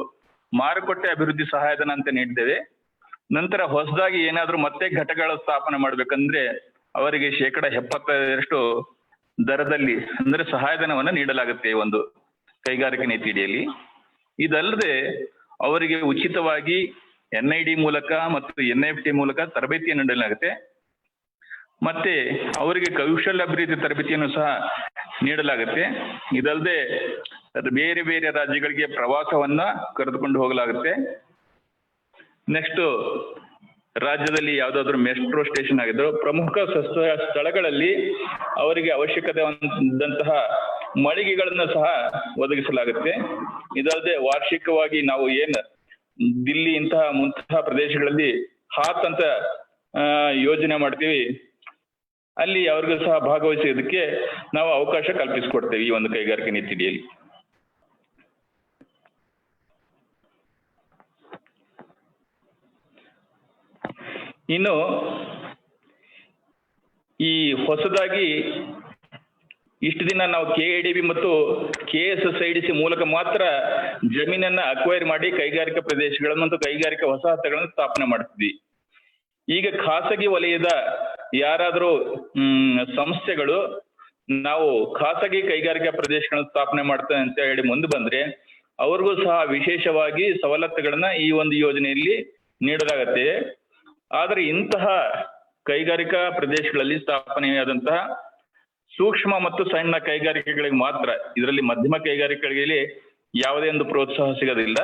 ಮಾರುಕಟ್ಟೆ ಅಭಿವೃದ್ಧಿ ಸಹಾಯಧನ ಅಂತ ನೀಡಿದ್ದೇವೆ. ನಂತರ ಹೊಸದಾಗಿ ಏನಾದ್ರೂ ಮತ್ತೆ ಘಟಕಗಳ ಸ್ಥಾಪನೆ ಮಾಡ್ಬೇಕಂದ್ರೆ ಅವರಿಗೆ 75% ದರದಲ್ಲಿ ಅಂದ್ರೆ ಸಹಾಯಧನವನ್ನು ನೀಡಲಾಗುತ್ತೆ ಈ ಒಂದು ಕೈಗಾರಿಕೆ ನೀತಿ ಅಡಿಯಲ್ಲಿ. ಇದಲ್ಲದೆ ಅವರಿಗೆ ಉಚಿತವಾಗಿ NID ಮೂಲಕ ಮತ್ತು NIFT ಮೂಲಕ ತರಬೇತಿಯನ್ನು ನೀಡಲಾಗುತ್ತೆ. ಮತ್ತೆ ಅವರಿಗೆ ಕೌಶಲ್ಯ ಅಭಿವೃದ್ಧಿ ತರಬೇತಿಯನ್ನು ಸಹ ನೀಡಲಾಗುತ್ತೆ. ಇದಲ್ಲದೆ ಬೇರೆ ಬೇರೆ ರಾಜ್ಯಗಳಿಗೆ ಪ್ರವಾಸವನ್ನ ಕರೆದುಕೊಂಡು ಹೋಗಲಾಗುತ್ತೆ. ನೆಕ್ಸ್ಟ್ ರಾಜ್ಯದಲ್ಲಿ ಯಾವ್ದಾದ್ರು ಮೆಟ್ರೋ ಸ್ಟೇಷನ್ ಆಗಿದ್ರು ಪ್ರಮುಖ ಸ್ಥಳಗಳಲ್ಲಿ ಅವರಿಗೆ ಅವಶ್ಯಕತೆಯಾದಂತಹ ಮಳಿಗೆಗಳನ್ನ ಸಹ ಒದಗಿಸಲಾಗುತ್ತೆ. ಇದಲ್ಲದೆ ವಾರ್ಷಿಕವಾಗಿ ನಾವು ಏನ್ ದಿಲ್ಲಿ ಮುಂತಹ ಪ್ರದೇಶಗಳಲ್ಲಿ ಹಾತ್ ಅಂತ ಯೋಜನೆ ಮಾಡ್ತೀವಿ, ಅಲ್ಲಿ ಅವ್ರಿಗೂ ಸಹ ಭಾಗವಹಿಸೋದಕ್ಕೆ ನಾವು ಅವಕಾಶ ಕಲ್ಪಿಸಿಕೊಡ್ತೇವೆ ಈ ಒಂದು ಕೈಗಾರಿಕೆ ನೀತಿ ಅಡಿಯಲ್ಲಿ. ಇನ್ನು ಈ ಹೊಸದಾಗಿ ಇಷ್ಟು ದಿನ ನಾವು KADB ಮತ್ತು KSSIDC ಮೂಲಕ ಮಾತ್ರ ಜಮೀನನ್ನ ಅಕ್ವೈರ್ ಮಾಡಿ ಕೈಗಾರಿಕಾ ಪ್ರದೇಶಗಳನ್ನು ಮತ್ತು ಕೈಗಾರಿಕಾ ವಸಾಹತುಗಳನ್ನು ಸ್ಥಾಪನೆ ಮಾಡ್ತಿದ್ವಿ. ಈಗ ಖಾಸಗಿ ವಲಯದ ಯಾರಾದರೂ ಸಂಸ್ಥೆಗಳು ನಾವು ಖಾಸಗಿ ಕೈಗಾರಿಕಾ ಪ್ರದೇಶಗಳನ್ನು ಸ್ಥಾಪನೆ ಮಾಡ್ತೇವೆ ಅಂತ ಹೇಳಿ ಮುಂದೆ ಬಂದ್ರೆ ಅವ್ರಿಗೂ ಸಹ ವಿಶೇಷವಾಗಿ ಸವಲತ್ತುಗಳನ್ನ ಈ ಒಂದು ಯೋಜನೆಯಲ್ಲಿ ನೀಡಲಾಗುತ್ತೆ. ಆದ್ರೆ ಇಂತಹ ಕೈಗಾರಿಕಾ ಪ್ರದೇಶಗಳಲ್ಲಿ ಸ್ಥಾಪನೆಯಾದಂತಹ ಸೂಕ್ಷ್ಮ ಮತ್ತು ಸಣ್ಣ ಕೈಗಾರಿಕೆಗಳಿಗೆ ಮಾತ್ರ, ಇದರಲ್ಲಿ ಮಧ್ಯಮ ಕೈಗಾರಿಕೆಗಳಿಗೆ ಯಾವುದೇ ಒಂದು ಪ್ರೋತ್ಸಾಹ ಸಿಗೋದಿಲ್ಲ.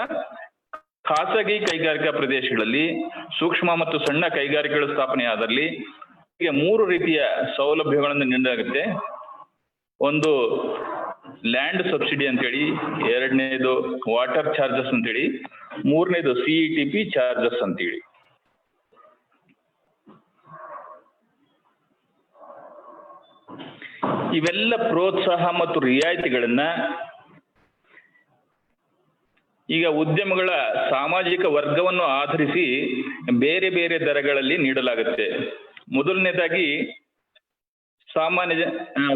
ಖಾಸಗಿ ಕೈಗಾರಿಕಾ ಪ್ರದೇಶಗಳಲ್ಲಿ ಸೂಕ್ಷ್ಮ ಮತ್ತು ಸಣ್ಣ ಕೈಗಾರಿಕೆಗಳು ಸ್ಥಾಪನೆಯಾದಲ್ಲಿ 3 ರೀತಿಯ ಸೌಲಭ್ಯಗಳನ್ನು ನೀಡಲಾಗುತ್ತೆ. ಒಂದು ಲ್ಯಾಂಡ್ ಸಬ್ಸಿಡಿ ಅಂತೇಳಿ, ಎರಡನೇದು ವಾಟರ್ ಚಾರ್ಜಸ್ ಅಂತೇಳಿ, ಮೂರನೇದು CETP ಚಾರ್ಜಸ್ ಅಂತೇಳಿ. ಇವೆಲ್ಲ ಪ್ರೋತ್ಸಾಹ ಮತ್ತು ರಿಯಾಯಿತಿಗಳನ್ನ ಈಗ ಉದ್ಯಮಗಳ ಸಾಮಾಜಿಕ ವರ್ಗವನ್ನು ಆಧರಿಸಿ ಬೇರೆ ಬೇರೆ ದರಗಳಲ್ಲಿ ನೀಡಲಾಗುತ್ತೆ. ಮೊದಲನೇದಾಗಿ ಸಾಮಾನ್ಯ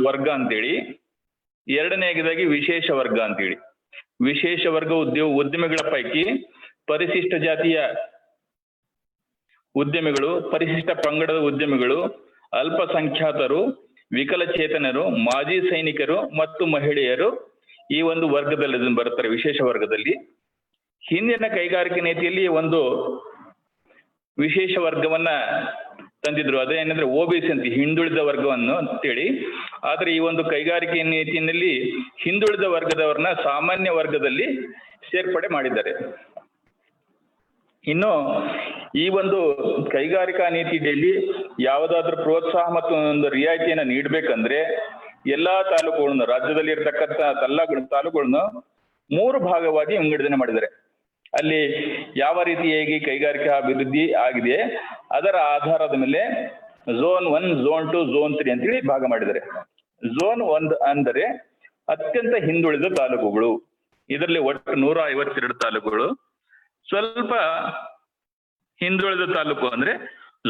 ವರ್ಗ ಅಂತೇಳಿ, ಎರಡನೇದಾಗಿ ವಿಶೇಷ ವರ್ಗ ಅಂತೇಳಿ. ವಿಶೇಷ ವರ್ಗ ಉದ್ಯಮಿಗಳ ಪೈಕಿ ಪರಿಶಿಷ್ಟ ಜಾತಿಯ ಉದ್ಯಮಿಗಳು, ಪರಿಶಿಷ್ಟ ಪಂಗಡದ ಉದ್ಯಮಿಗಳು, ಅಲ್ಪಸಂಖ್ಯಾತರು, ವಿಕಲಚೇತನರು, ಮಾಜಿ ಸೈನಿಕರು ಮತ್ತು ಮಹಿಳೆಯರು ಈ ಒಂದು ವರ್ಗದಲ್ಲಿ ಬರ್ತಾರೆ, ವಿಶೇಷ ವರ್ಗದಲ್ಲಿ. ಹಿಂದಿನ ಕೈಗಾರಿಕೆ ನೀತಿಯಲ್ಲಿ ಒಂದು ವಿಶೇಷ ವರ್ಗವನ್ನ ತಂದಿದ್ರು, ಅದೇನಂದ್ರೆ OBC ಅಂತ, ಹಿಂದುಳಿದ ವರ್ಗವನ್ನು ಅಂತೇಳಿ. ಆದ್ರೆ ಈ ಒಂದು ಕೈಗಾರಿಕೆ ನೀತಿಯಲ್ಲಿ ಹಿಂದುಳಿದ ವರ್ಗದವರನ್ನ ಸಾಮಾನ್ಯ ವರ್ಗದಲ್ಲಿ ಸೇರ್ಪಡೆ ಮಾಡಿದ್ದಾರೆ. ಇನ್ನು ಈ ಒಂದು ಕೈಗಾರಿಕಾ ನೀತಿಯಲ್ಲಿ ಯಾವುದಾದ್ರೂ ಪ್ರೋತ್ಸಾಹ ಮತ್ತು ಒಂದು ರಿಯಾಯಿತಿಯನ್ನ ನೀಡಬೇಕಂದ್ರೆ ಎಲ್ಲಾ ತಾಲೂಕುಗಳನ್ನು, ರಾಜ್ಯದಲ್ಲಿ ಇರತಕ್ಕಂತ ಎಲ್ಲಾ ತಾಲೂಕುಗಳನ್ನು 3 ಭಾಗವಾಗಿ ವಿಂಗಡಣೆ ಮಾಡಿದ್ದಾರೆ. ಅಲ್ಲಿ ಯಾವ ರೀತಿಯಾಗಿ ಕೈಗಾರಿಕಾ ಅಭಿವೃದ್ಧಿ ಆಗಿದೆ ಅದರ ಆಧಾರದ ಮೇಲೆ ಝೋನ್ 1, ಝೋನ್ 2, ಝೋನ್ 3 ಅಂತೇಳಿ ಭಾಗ ಮಾಡಿದ್ದಾರೆ. ಝೋನ್ 1 ಅಂದರೆ ಅತ್ಯಂತ ಹಿಂದುಳಿದ ತಾಲೂಕುಗಳು. ಇದರಲ್ಲಿ ಒಟ್ಟು 152 ತಾಲೂಕುಗಳು. ಸ್ವಲ್ಪ ಹಿಂದುಳಿದ ತಾಲೂಕು ಅಂದ್ರೆ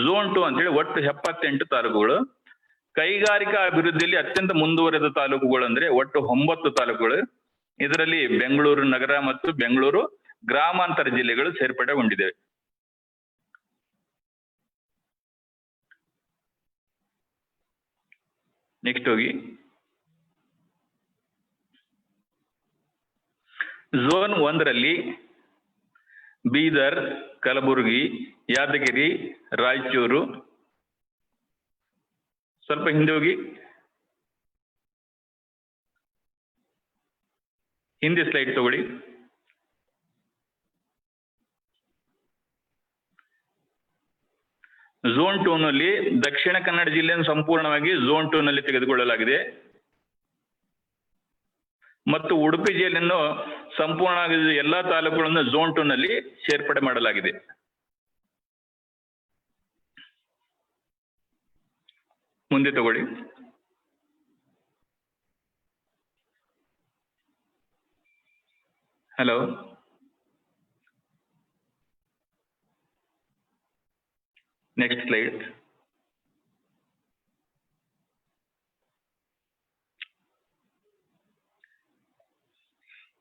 ಝೋನ್ 2 ಅಂತೇಳಿ ಒಟ್ಟು 78 ತಾಲೂಕುಗಳು. ಕೈಗಾರಿಕಾ ಅಭಿವೃದ್ಧಿಯಲ್ಲಿ ಅತ್ಯಂತ ಮುಂದುವರೆದ ತಾಲೂಕುಗಳು ಅಂದ್ರೆ ಒಟ್ಟು 9 ತಾಲೂಕುಗಳು. ಇದರಲ್ಲಿ ಬೆಂಗಳೂರು ನಗರ ಮತ್ತು ಬೆಂಗಳೂರು ಗ್ರಾಮಾಂತರ ಜಿಲ್ಲೆಗಳು ಸೇರ್ಪಡೆಗೊಂಡಿವೆ. ನೆಕ್ಸ್ಟ್ ಹೋಗಿ, ಝೋನ್ 1ರಲ್ಲಿ ಬೀದರ್, ಕಲಬುರಗಿ, ಯಾದಗಿರಿ, ರಾಯಚೂರು. ಸ್ವಲ್ಪ ಹಿಂದೆ ಹೋಗಿ, ಹಿಂದೆ ಸ್ಲೈಡ್ ತಗೊಳ್ಳಿ. ಝೋನ್ 2ನಲ್ಲಿ ದಕ್ಷಿಣ ಕನ್ನಡ ಜಿಲ್ಲೆಯನ್ನು ಸಂಪೂರ್ಣವಾಗಿ ಝೋನ್ 2ನಲ್ಲಿ ತೆಗೆದುಕೊಳ್ಳಲಾಗಿದೆ ಮತ್ತು ಉಡುಪಿ ಜಿಲ್ಲೆಯನ್ನು ಸಂಪೂರ್ಣವಾಗಿ ಎಲ್ಲಾ ತಾಲೂಕುಗಳನ್ನು ಝೋನ್ 2ನಲ್ಲಿ ಸೇರ್ಪಡೆ ಮಾಡಲಾಗಿದೆ. ಮುಂದೆ ತಗೊಳ್ಳಿ. Hello, next slide.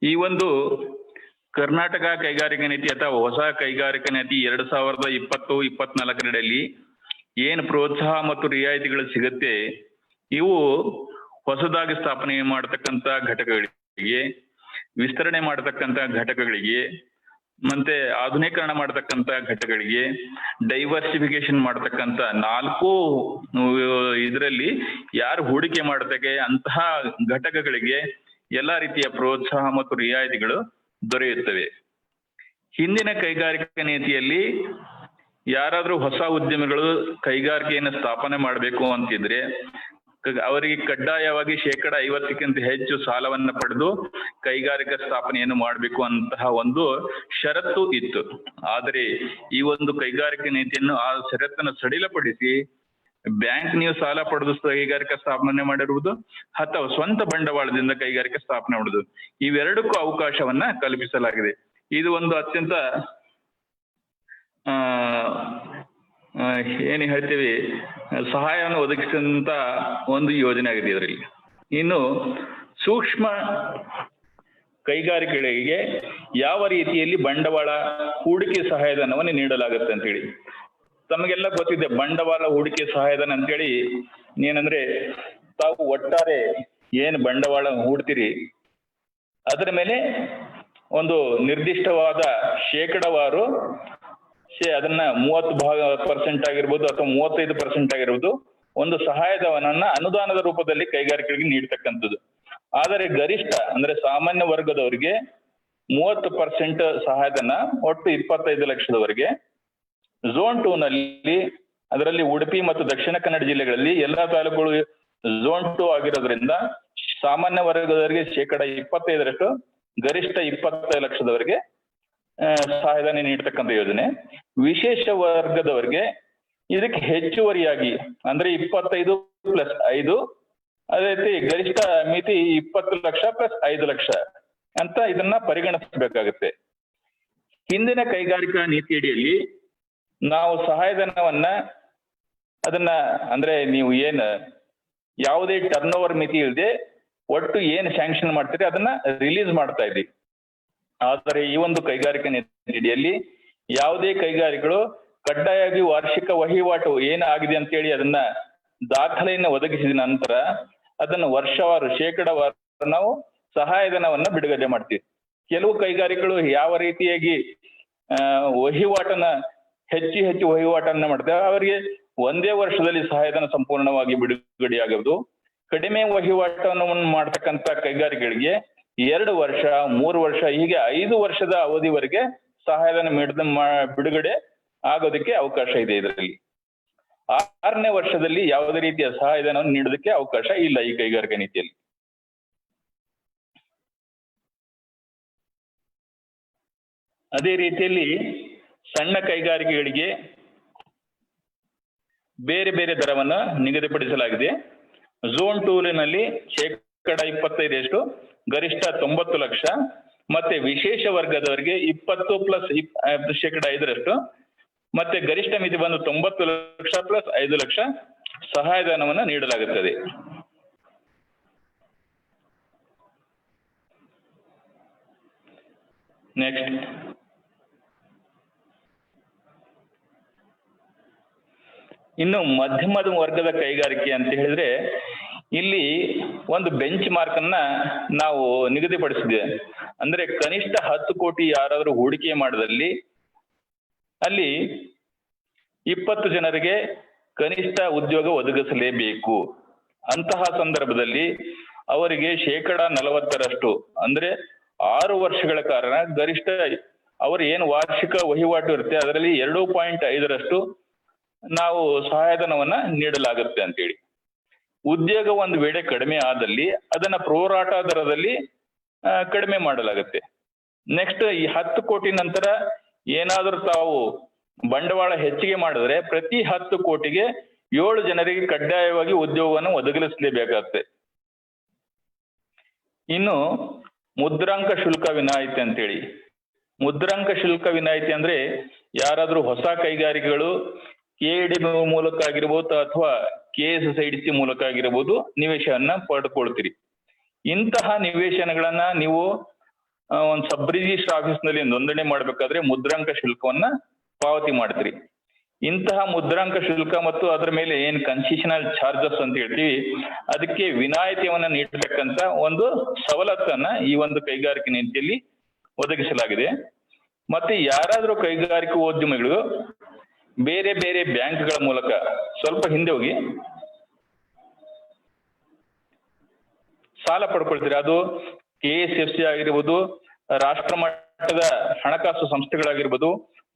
ಈ ಒಂದು ಕರ್ನಾಟಕ ಕೈಗಾರಿಕಾ ನೀತಿ ಅಥವಾ ಹೊಸ ಕೈಗಾರಿಕಾ ನೀತಿ 2020-24 ಏನು ಪ್ರೋತ್ಸಾಹ ಮತ್ತು ರಿಯಾಯಿತಿಗಳು ಸಿಗುತ್ತೆ, ಇವು ಹೊಸದಾಗಿ ಸ್ಥಾಪನೆ ಮಾಡತಕ್ಕಂತ ಘಟಕಗಳಿಗೆ, ವಿಸ್ತರಣೆ ಮಾಡತಕ್ಕಂತ ಘಟಕಗಳಿಗೆ, ಮತ್ತೆ ಆಧುನೀಕರಣ ಮಾಡತಕ್ಕಂತ ಘಟಕಗಳಿಗೆ, ಡೈವರ್ಸಿಫಿಕೇಶನ್ ಮಾಡತಕ್ಕಂತ 4 ಇದರಲ್ಲಿ ಯಾರು ಹೂಡಿಕೆ ಮಾಡತಕ್ಕೆ ಅಂತಹ ಘಟಕಗಳಿಗೆ ಎಲ್ಲಾ ರೀತಿಯ ಪ್ರೋತ್ಸಾಹ ಮತ್ತು ರಿಯಾಯಿತಿಗಳು ದೊರೆಯುತ್ತವೆ. ಹಿಂದಿನ ಕೈಗಾರಿಕಾ ನೀತಿಯಲ್ಲಿ ಯಾರಾದ್ರೂ ಹೊಸ ಉದ್ಯಮಿಗಳು ಕೈಗಾರಿಕೆಯನ್ನು ಸ್ಥಾಪನೆ ಮಾಡಬೇಕು ಅಂತಿದ್ರೆ ಅವರಿಗೆ ಕಡ್ಡಾಯವಾಗಿ 50%ಕ್ಕಿಂತ ಹೆಚ್ಚು ಸಾಲವನ್ನ ಪಡೆದು ಕೈಗಾರಿಕಾ ಸ್ಥಾಪನೆಯನ್ನು ಮಾಡಬೇಕು ಅಂತಹ ಒಂದು ಷರತ್ತು ಇತ್ತು. ಆದರೆ ಈ ಒಂದು ಕೈಗಾರಿಕಾ ನೀತಿಯನ್ನು ಆ ಷರತ್ತನ್ನು ಸಡಿಲಪಡಿಸಿ ಬ್ಯಾಂಕ್ ನೀವು ಸಾಲ ಪಡೆದು ಕೈಗಾರಿಕಾ ಸ್ಥಾಪನೆ ಮಾಡಿರುವುದು ಅಥವಾ ಸ್ವಂತ ಬಂಡವಾಳದಿಂದ ಕೈಗಾರಿಕಾ ಸ್ಥಾಪನೆ ಮಾಡುವುದು, ಇವೆರಡಕ್ಕೂ ಅವಕಾಶವನ್ನ ಕಲ್ಪಿಸಲಾಗಿದೆ. ಇದು ಒಂದು ಅತ್ಯಂತ ಏನು ಹೇಳ್ತೀವಿ ಸಹಾಯವನ್ನು ಒದಗಿಸಿದಂತ ಒಂದು ಯೋಜನೆ ಆಗಿದೆ ಇದರಲ್ಲಿ. ಇನ್ನು ಸೂಕ್ಷ್ಮ ಕೈಗಾರಿಕೆಗಳಿಗೆ ಯಾವ ರೀತಿಯಲ್ಲಿ ಬಂಡವಾಳ ಹೂಡಿಕೆ ಸಹಾಯಧನವನ್ನು ನೀಡಲಾಗುತ್ತೆ ಅಂತ ಹೇಳಿ ತಮಗೆಲ್ಲ ಗೊತ್ತಿದೆ. ಬಂಡವಾಳ ಹೂಡಿಕೆ ಸಹಾಯಧನ ಅಂತೇಳಿ ಏನಂದ್ರೆ ತಾವು ಒಟ್ಟಾರೆ ಏನು ಬಂಡವಾಳ ಹೂಡ್ತೀರಿ ಅದರ ಮೇಲೆ ಒಂದು ನಿರ್ದಿಷ್ಟವಾದ ಶೇಕಡವಾರು ಅದನ್ನ 30% ಆಗಿರ್ಬೋದು ಅಥವಾ 35% ಆಗಿರ್ಬೋದು ಒಂದು ಸಹಾಯಧನವನ್ನ ಅನುದಾನದ ರೂಪದಲ್ಲಿ ಕೈಗಾರಿಕೆಗಳಿಗೆ ನೀಡತಕ್ಕಂಥದ್ದು. ಆದರೆ ಗರಿಷ್ಠ ಅಂದ್ರೆ ಸಾಮಾನ್ಯ ವರ್ಗದವರಿಗೆ 30% ಸಹಾಯಧನ, ಒಟ್ಟು 25 ಲಕ್ಷದವರೆಗೆ. ಝೋನ್ 2ನಲ್ಲಿ ಅದರಲ್ಲಿ ಉಡುಪಿ ಮತ್ತು ದಕ್ಷಿಣ ಕನ್ನಡ ಜಿಲ್ಲೆಗಳಲ್ಲಿ ಎಲ್ಲಾ ತಾಲೂಕುಗಳು ಝೋನ್ 2 ಆಗಿರೋದ್ರಿಂದ ಸಾಮಾನ್ಯ ವರ್ಗದವರಿಗೆ 25%, ಗರಿಷ್ಠ 25 ಲಕ್ಷದವರೆಗೆ ಸಹಾಯಧನ ನೀಡತಕ್ಕಂಥ ಯೋಜನೆ. ವಿಶೇಷ ವರ್ಗದವರಿಗೆ ಇದಕ್ಕೆ ಹೆಚ್ಚುವರಿಯಾಗಿ ಅಂದ್ರೆ 25+5, ಅದೇ ರೀತಿ ಗರಿಷ್ಠ ಮಿತಿ 20 ಲಕ್ಷ + 5 ಲಕ್ಷ ಅಂತ ಇದನ್ನ ಪರಿಗಣಿಸಬೇಕಾಗುತ್ತೆ. ಹಿಂದಿನ ಕೈಗಾರಿಕಾ ನೀತಿಯಡಿಯಲ್ಲಿ ನಾವು ಸಹಾಯಧನವನ್ನ ಅದನ್ನ ಅಂದ್ರೆ ನೀವು ಏನ್ ಯಾವುದೇ ಟರ್ನ್ ಓವರ್ ಮಿತಿ ಇಲ್ಲದೆ ಒಟ್ಟು ಏನ್ ಸ್ಯಾಂಕ್ಷನ್ ಮಾಡ್ತೀರಿ ಅದನ್ನ ರಿಲೀಸ್ ಮಾಡ್ತಾ ಇದ್ವಿ. ಆದರೆ ಈ ಒಂದು ಕೈಗಾರಿಕಾ ನೀತಿಯಡಿಯಲ್ಲಿ ಯಾವುದೇ ಕೈಗಾರಿಕೆಗಳು ಕಡ್ಡಾಯವಾಗಿ ವಾರ್ಷಿಕ ವಹಿವಾಟು ಏನಾಗಿದೆ ಅಂತೇಳಿ ಅದನ್ನ ದಾಖಲೆಯನ್ನು ಒದಗಿಸಿದ ನಂತರ ಅದನ್ನು ವರ್ಷವಾರು ಶೇಕಡವಾರು ನಾವು ಸಹಾಯಧನವನ್ನ ಬಿಡುಗಡೆ ಮಾಡ್ತೀವಿ. ಕೆಲವು ಕೈಗಾರಿಕೆಗಳು ಯಾವ ರೀತಿಯಾಗಿ ವಹಿವಾಟನ್ನ ಹೆಚ್ಚು ವಹಿವಾಟನ್ನ ಮಾಡ್ತೇವೆ ಅವರಿಗೆ ಒಂದೇ ವರ್ಷದಲ್ಲಿ ಸಹಾಯಧನ ಸಂಪೂರ್ಣವಾಗಿ ಬಿಡುಗಡೆಯಾಗುವುದು. ಕಡಿಮೆ ವಹಿವಾಟವನ್ನು ಮಾಡ್ತಕ್ಕಂಥ ಕೈಗಾರಿಕೆಗಳಿಗೆ 2 ವರ್ಷ 3 ವರ್ಷ ಹೀಗೆ 5 ವರ್ಷದ ಅವಧಿವರೆಗೆ ಸಹಾಯಧನ ಬಿಡುಗಡೆ ಆಗೋದಕ್ಕೆ ಅವಕಾಶ ಇದೆ. ಇದರಲ್ಲಿ 6ನೇ ವರ್ಷದಲ್ಲಿ ಯಾವುದೇ ರೀತಿಯ ಸಹಾಯಧನವನ್ನು ನೀಡೋದಕ್ಕೆ ಅವಕಾಶ ಇಲ್ಲ ಈ ಕೈಗಾರಿಕಾ ನೀತಿಯಲ್ಲಿ. ಅದೇ ರೀತಿಯಲ್ಲಿ ಸಣ್ಣ ಕೈಗಾರಿಕೆಗಳಿಗೆ ಬೇರೆ ಬೇರೆ ದರವನ್ನು ನಿಗದಿಪಡಿಸಲಾಗಿದೆ. ಝೋನ್ 2ನಲ್ಲಿ 25% ಗರಿಷ್ಠ 90 ಲಕ್ಷ ಮತ್ತೆ ವಿಶೇಷ ವರ್ಗದವರಿಗೆ 20+5% ಮತ್ತೆ ಗರಿಷ್ಠ ಮಿತಿ ಬಂದು 90 ಲಕ್ಷ ಪ್ಲಸ್ 5 ಲಕ್ಷ ಸಹಾಯಧನವನ್ನು ನೀಡಲಾಗುತ್ತದೆ. ನೆಕ್ಸ್ಟ್ ಇನ್ನು ಮಧ್ಯಮದ ವರ್ಗದ ಕೈಗಾರಿಕೆ ಅಂತ ಹೇಳಿದ್ರೆ ಇಲ್ಲಿ ಒಂದು ಬೆಂಚ್ ಮಾರ್ಕ್ ಅನ್ನ ನಾವು ನಿಗದಿಪಡಿಸಿದ್ದೇವೆ. ಅಂದ್ರೆ ಕನಿಷ್ಠ 10 ಕೋಟಿ ಯಾರಾದ್ರೂ ಹೂಡಿಕೆ ಮಾಡಿದಲ್ಲಿ ಅಲ್ಲಿ 20 ಜನರಿಗೆ ಕನಿಷ್ಠ ಉದ್ಯೋಗ ಒದಗಿಸಲೇಬೇಕು. ಅಂತಹ ಸಂದರ್ಭದಲ್ಲಿ ಅವರಿಗೆ 40% ಅಂದ್ರೆ 6 ವರ್ಷಗಳ ಕಾರಣ ಗರಿಷ್ಠ ಅವರ ಏನು ವಾರ್ಷಿಕ ವಹಿವಾಟು ಇರುತ್ತೆ ಅದರಲ್ಲಿ 2.5% ನಾವು ಸಹಾಯಧನವನ್ನ ನೀಡಲಾಗುತ್ತೆ ಅಂತೇಳಿ. ಉದ್ಯೋಗ ಒಂದು ವೇಳೆ ಕಡಿಮೆ ಆದಲ್ಲಿ ಅದನ್ನ ಪ್ರೋರಾಟ ದರದಲ್ಲಿ ಕಡಿಮೆ ಮಾಡಲಾಗುತ್ತೆ. ನೆಕ್ಸ್ಟ್ ಈ 10 ಕೋಟಿ ನಂತರ ಏನಾದ್ರೂ ತಾವು ಬಂಡವಾಳ ಹೆಚ್ಚಿಗೆ ಮಾಡಿದ್ರೆ ಪ್ರತಿ 10 ಕೋಟಿಗೆ 7 ಜನರಿಗೆ ಕಡ್ಡಾಯವಾಗಿ ಉದ್ಯೋಗವನ್ನು ಒದಗಿಸಲೇಬೇಕಾಗುತ್ತೆ. ಇನ್ನು ಮುದ್ರಾಂಕ ಶುಲ್ಕ ವಿನಾಯಿತಿ ಅಂತೇಳಿ. ಮುದ್ರಾಂಕ ಶುಲ್ಕ ವಿನಾಯಿತಿ ಅಂದ್ರೆ ಯಾರಾದ್ರೂ ಹೊಸ ಕೈಗಾರಿಕೆಗಳು KED ಮೂಲಕ ಆಗಿರ್ಬೋದು ಅಥವಾ KSSIDC ಮೂಲಕ ಆಗಿರ್ಬೋದು ನಿವೇಶನ ಪಡೆದುಕೊಳ್ತೀರಿ. ಇಂತಹ ನಿವೇಶನಗಳನ್ನ ನೀವು ಒಂದು ಸಬ್ ರಿಜಿಸ್ಟರ್ ಆಫೀಸ್ ನಲ್ಲಿ ನೋಂದಣಿ ಮಾಡ್ಬೇಕಾದ್ರೆ ಮುದ್ರಾಂಕ ಶುಲ್ಕವನ್ನ ಪಾವತಿ ಮಾಡ್ತೀರಿ. ಇಂತಹ ಮುದ್ರಾಂಕ ಶುಲ್ಕ ಮತ್ತು ಅದರ ಮೇಲೆ ಏನ್ ಕನ್ಸೆಷನಲ್ ಚಾರ್ಜಸ್ ಅಂತ ಹೇಳ್ತೀವಿ ಅದಕ್ಕೆ ವಿನಾಯಿತಿಯನ್ನ ನೀಡತಕ್ಕಂತ ಒಂದು ಸವಲತ್ತನ್ನ ಈ ಒಂದು ಕೈಗಾರಿಕೆ ನೀತಿಯಲ್ಲಿ ಒದಗಿಸಲಾಗಿದೆ. ಮತ್ತೆ ಯಾರಾದ್ರೂ ಕೈಗಾರಿಕೋದ್ಯಮಿಗಳು ಬೇರೆ ಬೇರೆ ಬ್ಯಾಂಕ್ಗಳ ಮೂಲಕ ಸ್ವಲ್ಪ ಹಿಂದೆ ಹೋಗಿ ಸಾಲ ಪಡ್ಕೊಳ್ತೀರಿ, ಅದು KSFC ಆಗಿರ್ಬೋದು, ರಾಷ್ಟ್ರ ಮಟ್ಟದ ಹಣಕಾಸು ಸಂಸ್ಥೆಗಳಾಗಿರ್ಬೋದು,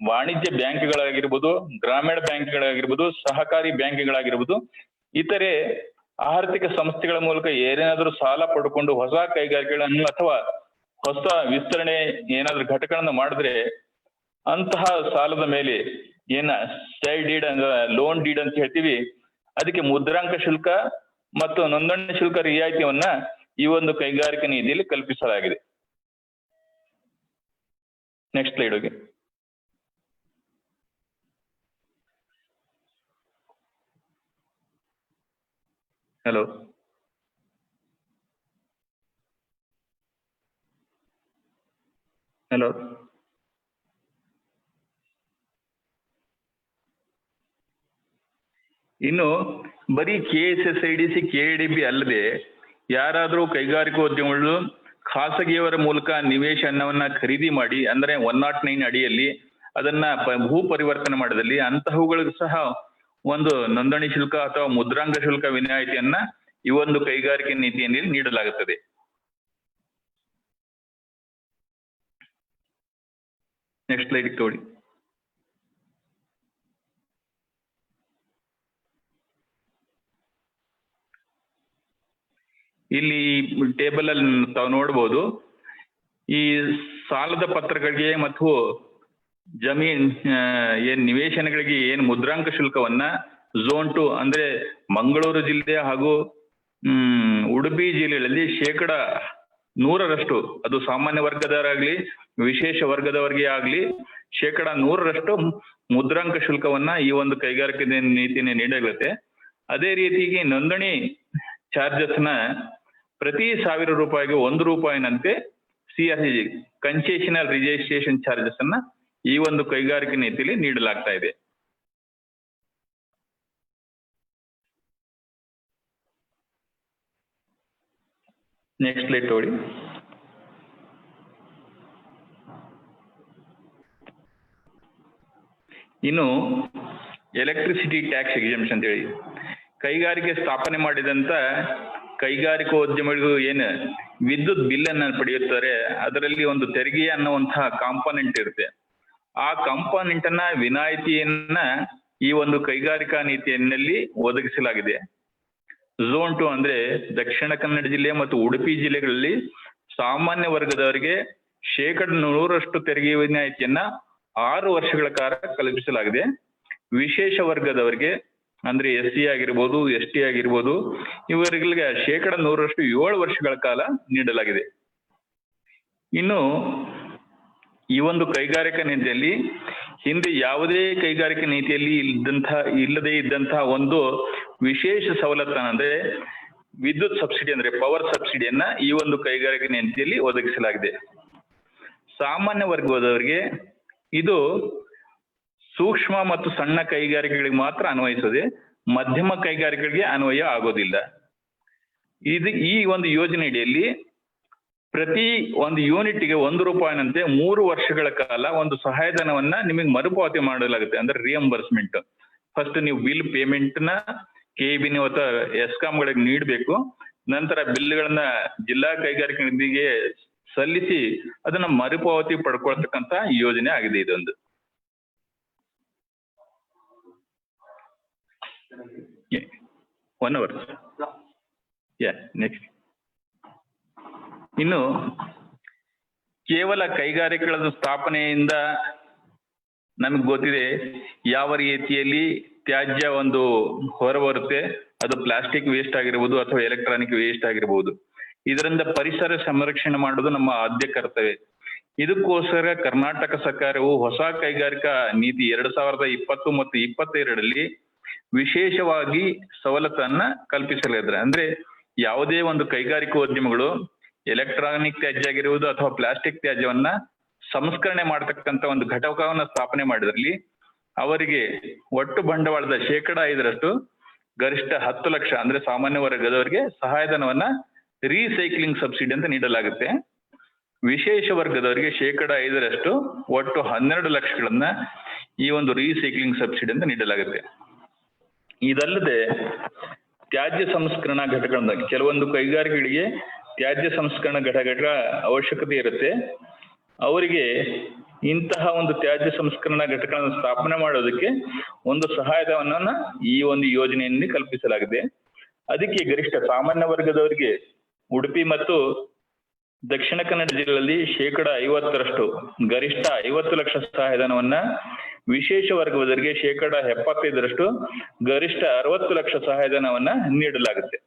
ವಾಣಿಜ್ಯ ಬ್ಯಾಂಕ್ಗಳಾಗಿರ್ಬೋದು, ಗ್ರಾಮೀಣ ಬ್ಯಾಂಕ್ಗಳಾಗಿರ್ಬೋದು, ಸಹಕಾರಿ ಬ್ಯಾಂಕ್ಗಳಾಗಿರ್ಬೋದು, ಇತರೆ ಆರ್ಥಿಕ ಸಂಸ್ಥೆಗಳ ಮೂಲಕ ಏನೇನಾದ್ರೂ ಸಾಲ ಪಡ್ಕೊಂಡು ಹೊಸ ಕೈಗಾರಿಕೆಗಳನ್ನು ಅಥವಾ ಹೊಸ ವಿಸ್ತರಣೆ ಏನಾದ್ರೂ ಘಟಕಗಳನ್ನು ಮಾಡಿದ್ರೆ ಅಂತಹ ಸಾಲದ ಮೇಲೆ ಏನ ಸೈಡ್ ಡೀಡ್ ಲೋನ್ ಡೀಡ್ ಅಂತ ಹೇಳ್ತೀವಿ ಅದಕ್ಕೆ ಮುದ್ರಾಂಕ ಶುಲ್ಕ ಮತ್ತು ನೋಂದಣಿ ಶುಲ್ಕ ರಿಯಾಯಿತಿಯನ್ನ ಈ ಒಂದು ಕೈಗಾರಿಕಾ ನೀತಿಯಲ್ಲಿ ಕಲ್ಪಿಸಲಾಗಿದೆ. ನೆಕ್ಸ್ಟ್ ಸ್ಲೈಡ್ ಹೋಗಿ. ಹಲೋ ಹಲೋ ಇನ್ನು ಬರೀ KSSIDC KEDB ಅಲ್ಲದೆ ಯಾರಾದ್ರೂ ಕೈಗಾರಿಕೋದ್ಯಮಗಳು ಖಾಸಗಿಯವರ ಮೂಲಕ ನಿವೇಶನವನ್ನ ಖರೀದಿ ಮಾಡಿ ಅಂದ್ರೆ 109 ಅಡಿಯಲ್ಲಿ ಅದನ್ನ ಭೂ ಪರಿವರ್ತನೆ ಮಾಡಿದಲ್ಲಿ ಅಂತಹವುಗಳಿಗೂ ಸಹ ಒಂದು ನೋಂದಣಿ ಶುಲ್ಕ ಅಥವಾ ಮುದ್ರಾಂಕ ಶುಲ್ಕ ವಿನಾಯಿತಿಯನ್ನ ಈ ಒಂದು ಕೈಗಾರಿಕೆ ನೀತಿಯಲ್ಲಿ ನೀಡಲಾಗುತ್ತದೆ. ನೆಕ್ಸ್ಟ್ ಸ್ಲೈಡ್ ತೋಡಿ. ಇಲ್ಲಿ ಟೇಬಲ್ ಅಲ್ಲಿ ತಾವು ನೋಡ್ಬೋದು ಈ ಸಾಲದ ಪತ್ರಗಳಿಗೆ ಮತ್ತು ಜಮೀನ್ ಏನ್ ನಿವೇಶನಗಳಿಗೆ ಏನ್ ಮುದ್ರಾಂಕ ಶುಲ್ಕವನ್ನ ಝೋನ್ 2 ಅಂದ್ರೆ ಮಂಗಳೂರು ಜಿಲ್ಲೆ ಹಾಗೂ ಉಡುಪಿ ಜಿಲ್ಲೆಗಳಲ್ಲಿ 100ರಷ್ಟು, ಅದು ಸಾಮಾನ್ಯ ವರ್ಗದವರಾಗ್ಲಿ ವಿಶೇಷ ವರ್ಗದವರಿಗೆ ಆಗ್ಲಿ 100ರಷ್ಟು ಮುದ್ರಾಂಕ ಶುಲ್ಕವನ್ನ ಈ ಒಂದು ಕೈಗಾರಿಕೆ ನೀತಿಯನ್ನು ನೀಡಲಾಗುತ್ತೆ. ಅದೇ ರೀತಿಗೆ ನೋಂದಣಿ ಚಾರ್ಜಸ್ ನ ಪ್ರತಿ 1000 ರೂಪಾಯಿಗೆ 1 ರೂಪಾಯಿನಂತೆ CRC ಕನ್ಸೆಷನಲ್ ರಿಜಿಸ್ಟ್ರೇಷನ್ ಚಾರ್ಜಸ್ ಅನ್ನ ಈ ಒಂದು ಕೈಗಾರಿಕೆ ನೀತಿಯಲ್ಲಿ ನೀಡಲಾಗ್ತಾ ಇದೆ. ನೆಕ್ಸ್ಟ್ ಸ್ಲೈಡ್ ನೋಡಿ. ಇನ್ನು ಎಲೆಕ್ಟ್ರಿಸಿಟಿ ಟ್ಯಾಕ್ಸ್ ಎಕ್ಸಂಪ್ಷನ್ ಅಂತ ಹೇಳಿ ಕೈಗಾರಿಕೆ ಸ್ಥಾಪನೆ ಮಾಡಿದಂತ ಕೈಗಾರಿಕೋದ್ಯಮಿಗಳು ಏನು ವಿದ್ಯುತ್ ಬಿಲ್ ಅನ್ನ ಪಡೆಯುತ್ತಾರೆ, ಅದರಲ್ಲಿ ಒಂದು ತೆರಿಗೆ ಅನ್ನುವಂತಹ ಕಾಂಪೋನೆಂಟ್ ಇರುತ್ತೆ. ಆ ಕಾಂಪೋನೆಂಟ್ ಅನ್ನ ವಿನಾಯಿತಿಯನ್ನ ಈ ಒಂದು ಕೈಗಾರಿಕಾ ನೀತಿಯಲ್ಲಿ ಒದಗಿಸಲಾಗಿದೆ. ಝೋನ್ 2 ಅಂದ್ರೆ ದಕ್ಷಿಣ ಕನ್ನಡ ಜಿಲ್ಲೆ ಮತ್ತು ಉಡುಪಿ ಜಿಲ್ಲೆಗಳಲ್ಲಿ ಸಾಮಾನ್ಯ ವರ್ಗದವರಿಗೆ 100% ತೆರಿಗೆ ವಿನಾಯಿತಿಯನ್ನ 6 ವರ್ಷಗಳ ಕಾಲ ಕಲ್ಪಿಸಲಾಗಿದೆ. ವಿಶೇಷ ವರ್ಗದವರಿಗೆ ಅಂದ್ರೆ SC ಆಗಿರ್ಬೋದು, ST ಆಗಿರ್ಬೋದು, ಇವರಿಗೆ 100% 7 ವರ್ಷಗಳ ಕಾಲ ನೀಡಲಾಗಿದೆ. ಇನ್ನು ಈ ಒಂದು ಕೈಗಾರಿಕಾ ನೀತಿಯಲ್ಲಿ ಹಿಂದೆ ಯಾವುದೇ ಕೈಗಾರಿಕಾ ನೀತಿಯಲ್ಲಿ ಇಲ್ಲದೇ ಇದ್ದಂತಹ ಒಂದು ವಿಶೇಷ ಸವಲತ್ತು ಅಂದ್ರೆ ವಿದ್ಯುತ್ ಸಬ್ಸಿಡಿ ಅಂದ್ರೆ ಪವರ್ ಸಬ್ಸಿಡಿಯನ್ನ ಈ ಒಂದು ಕೈಗಾರಿಕಾ ನೀತಿಯಲ್ಲಿ ಒದಗಿಸಲಾಗಿದೆ. ಸಾಮಾನ್ಯ ವರ್ಗದವರಿಗೆ ಇದು ಸೂಕ್ಷ್ಮ ಮತ್ತು ಸಣ್ಣ ಕೈಗಾರಿಕೆಗಳಿಗೆ ಮಾತ್ರ ಅನ್ವಯಿಸದೆ ಮಧ್ಯಮ ಕೈಗಾರಿಕೆಗಳಿಗೆ ಅನ್ವಯ ಆಗೋದಿಲ್ಲ. ಈ ಒಂದು ಯೋಜನೆಯಡಿಯಲ್ಲಿ ಪ್ರತಿ ಒಂದು ಯೂನಿಟ್ಗೆ 1 ರೂಪಾಯಿನಂತೆ 3 ವರ್ಷಗಳ ಕಾಲ ಒಂದು ಸಹಾಯಧನವನ್ನ ನಿಮಗೆ ಮರುಪಾವತಿ ಮಾಡಲಾಗುತ್ತೆ, ಅಂದ್ರೆ ರಿಯಂಬರ್ಸ್ಮೆಂಟ್. ಫಸ್ಟ್ ನೀವು ಬಿಲ್ ಪೇಮೆಂಟ್ ನ KEB ಅಥವಾ ಎಸ್ಕಾಂಗಳಿಗೆ ನೀಡಬೇಕು. ನಂತರ ಬಿಲ್ಗಳನ್ನ ಜಿಲ್ಲಾ ಕೈಗಾರಿಕೆ ನಿಧಿಗೆ ಸಲ್ಲಿಸಿ ಅದನ್ನ ಮರುಪಾವತಿ ಪಡ್ಕೊಳ್ತಕ್ಕಂತ ಯೋಜನೆ ಆಗಿದೆ ಇದೊಂದು. One hour. ನೆಕ್ಸ್ಟ್. ಇನ್ನು ಕೇವಲ ಕೈಗಾರಿಕೆಗಳ ಸ್ಥಾಪನೆಯಿಂದ ನಮಗೆ ಗೊತ್ತಿದೆ ಯಾವ ರೀತಿಯಲ್ಲಿ ತ್ಯಾಜ್ಯ ಒಂದು ಹೊರಬರುತ್ತೆ. ಅದು ಪ್ಲಾಸ್ಟಿಕ್ ವೇಸ್ಟ್ ಆಗಿರ್ಬೋದು ಅಥವಾ ಎಲೆಕ್ಟ್ರಾನಿಕ್ ವೇಸ್ಟ್ ಆಗಿರ್ಬೋದು. ಇದರಿಂದ ಪರಿಸರ ಸಂರಕ್ಷಣೆ ಮಾಡೋದು ನಮ್ಮ ಆದ್ಯ ಕರ್ತವ್ಯ. ಇದಕ್ಕೋಸ್ಕರ ಕರ್ನಾಟಕ ಸರ್ಕಾರವು ಹೊಸ ಕೈಗಾರಿಕಾ ನೀತಿ 2020 ಮತ್ತು 2022ರಲ್ಲಿ ವಿಶೇಷವಾಗಿ ಸವಲತ್ತನ್ನ ಕಲ್ಪಿಸಲಿದ್ದಾರೆ. ಅಂದ್ರೆ ಯಾವುದೇ ಒಂದು ಕೈಗಾರಿಕೋದ್ಯಮಿಗಳು ಎಲೆಕ್ಟ್ರಾನಿಕ್ ತ್ಯಾಜ್ಯ ಆಗಿರುವುದು ಅಥವಾ ಪ್ಲಾಸ್ಟಿಕ್ ತ್ಯಾಜ್ಯವನ್ನ ಸಂಸ್ಕರಣೆ ಮಾಡತಕ್ಕಂತ ಒಂದು ಘಟಕವನ್ನ ಸ್ಥಾಪನೆ ಮಾಡಿದ್ರಲ್ಲಿ ಅವರಿಗೆ ಒಟ್ಟು ಬಂಡವಾಳದ 5% ಗರಿಷ್ಠ 10 ಲಕ್ಷ ಅಂದ್ರೆ ಸಾಮಾನ್ಯ ವರ್ಗದವರಿಗೆ ಸಹಾಯಧನವನ್ನ ರೀಸೈಕ್ಲಿಂಗ್ ಸಬ್ಸಿಡಿ ಅಂತ ನೀಡಲಾಗುತ್ತೆ. ವಿಶೇಷ ವರ್ಗದವರಿಗೆ 5% ಒಟ್ಟು 12 ಲಕ್ಷಗಳನ್ನ ಈ ಒಂದು ರೀಸೈಕ್ಲಿಂಗ್ ಸಬ್ಸಿಡಿ ಅಂತ ನೀಡಲಾಗುತ್ತೆ. ಇದಲ್ಲದೆ ತ್ಯಾಜ್ಯ ಸಂಸ್ಕರಣಾ ಘಟಕಗಳಿಂದ ಕೆಲವೊಂದು ಕೈಗಾರಿಕೆಗಳಿಗೆ ತ್ಯಾಜ್ಯ ಸಂಸ್ಕರಣಾ ಘಟಕಗಳ ಅವಶ್ಯಕತೆ ಇರುತ್ತೆ. ಅವರಿಗೆ ಇಂತಹ ಒಂದು ತ್ಯಾಜ್ಯ ಸಂಸ್ಕರಣಾ ಘಟಕಗಳನ್ನು ಸ್ಥಾಪನೆ ಮಾಡೋದಕ್ಕೆ ಒಂದು ಸಹಾಯಧನವನ್ನ ಈ ಒಂದು ಯೋಜನೆಯಲ್ಲಿ ಕಲ್ಪಿಸಲಾಗಿದೆ. ಅದಕ್ಕೆ ಗರಿಷ್ಠ ಸಾಮಾನ್ಯ ವರ್ಗದವರಿಗೆ ಉಡುಪಿ ಮತ್ತು ದಕ್ಷಿಣ ಕನ್ನಡ ಜಿಲ್ಲೆಯಲ್ಲಿ 50% ಗರಿಷ್ಠ 50 ಲಕ್ಷ ಸಹಾಯಧನವನ್ನ, ವಿಶೇಷ ವರ್ಗದವರಿಗೆ 75% ಗರಿಷ್ಠ 60 ಲಕ್ಷ ಸಹಾಯಧನವನ್ನ ನೀಡಲಾಗುತ್ತೆ.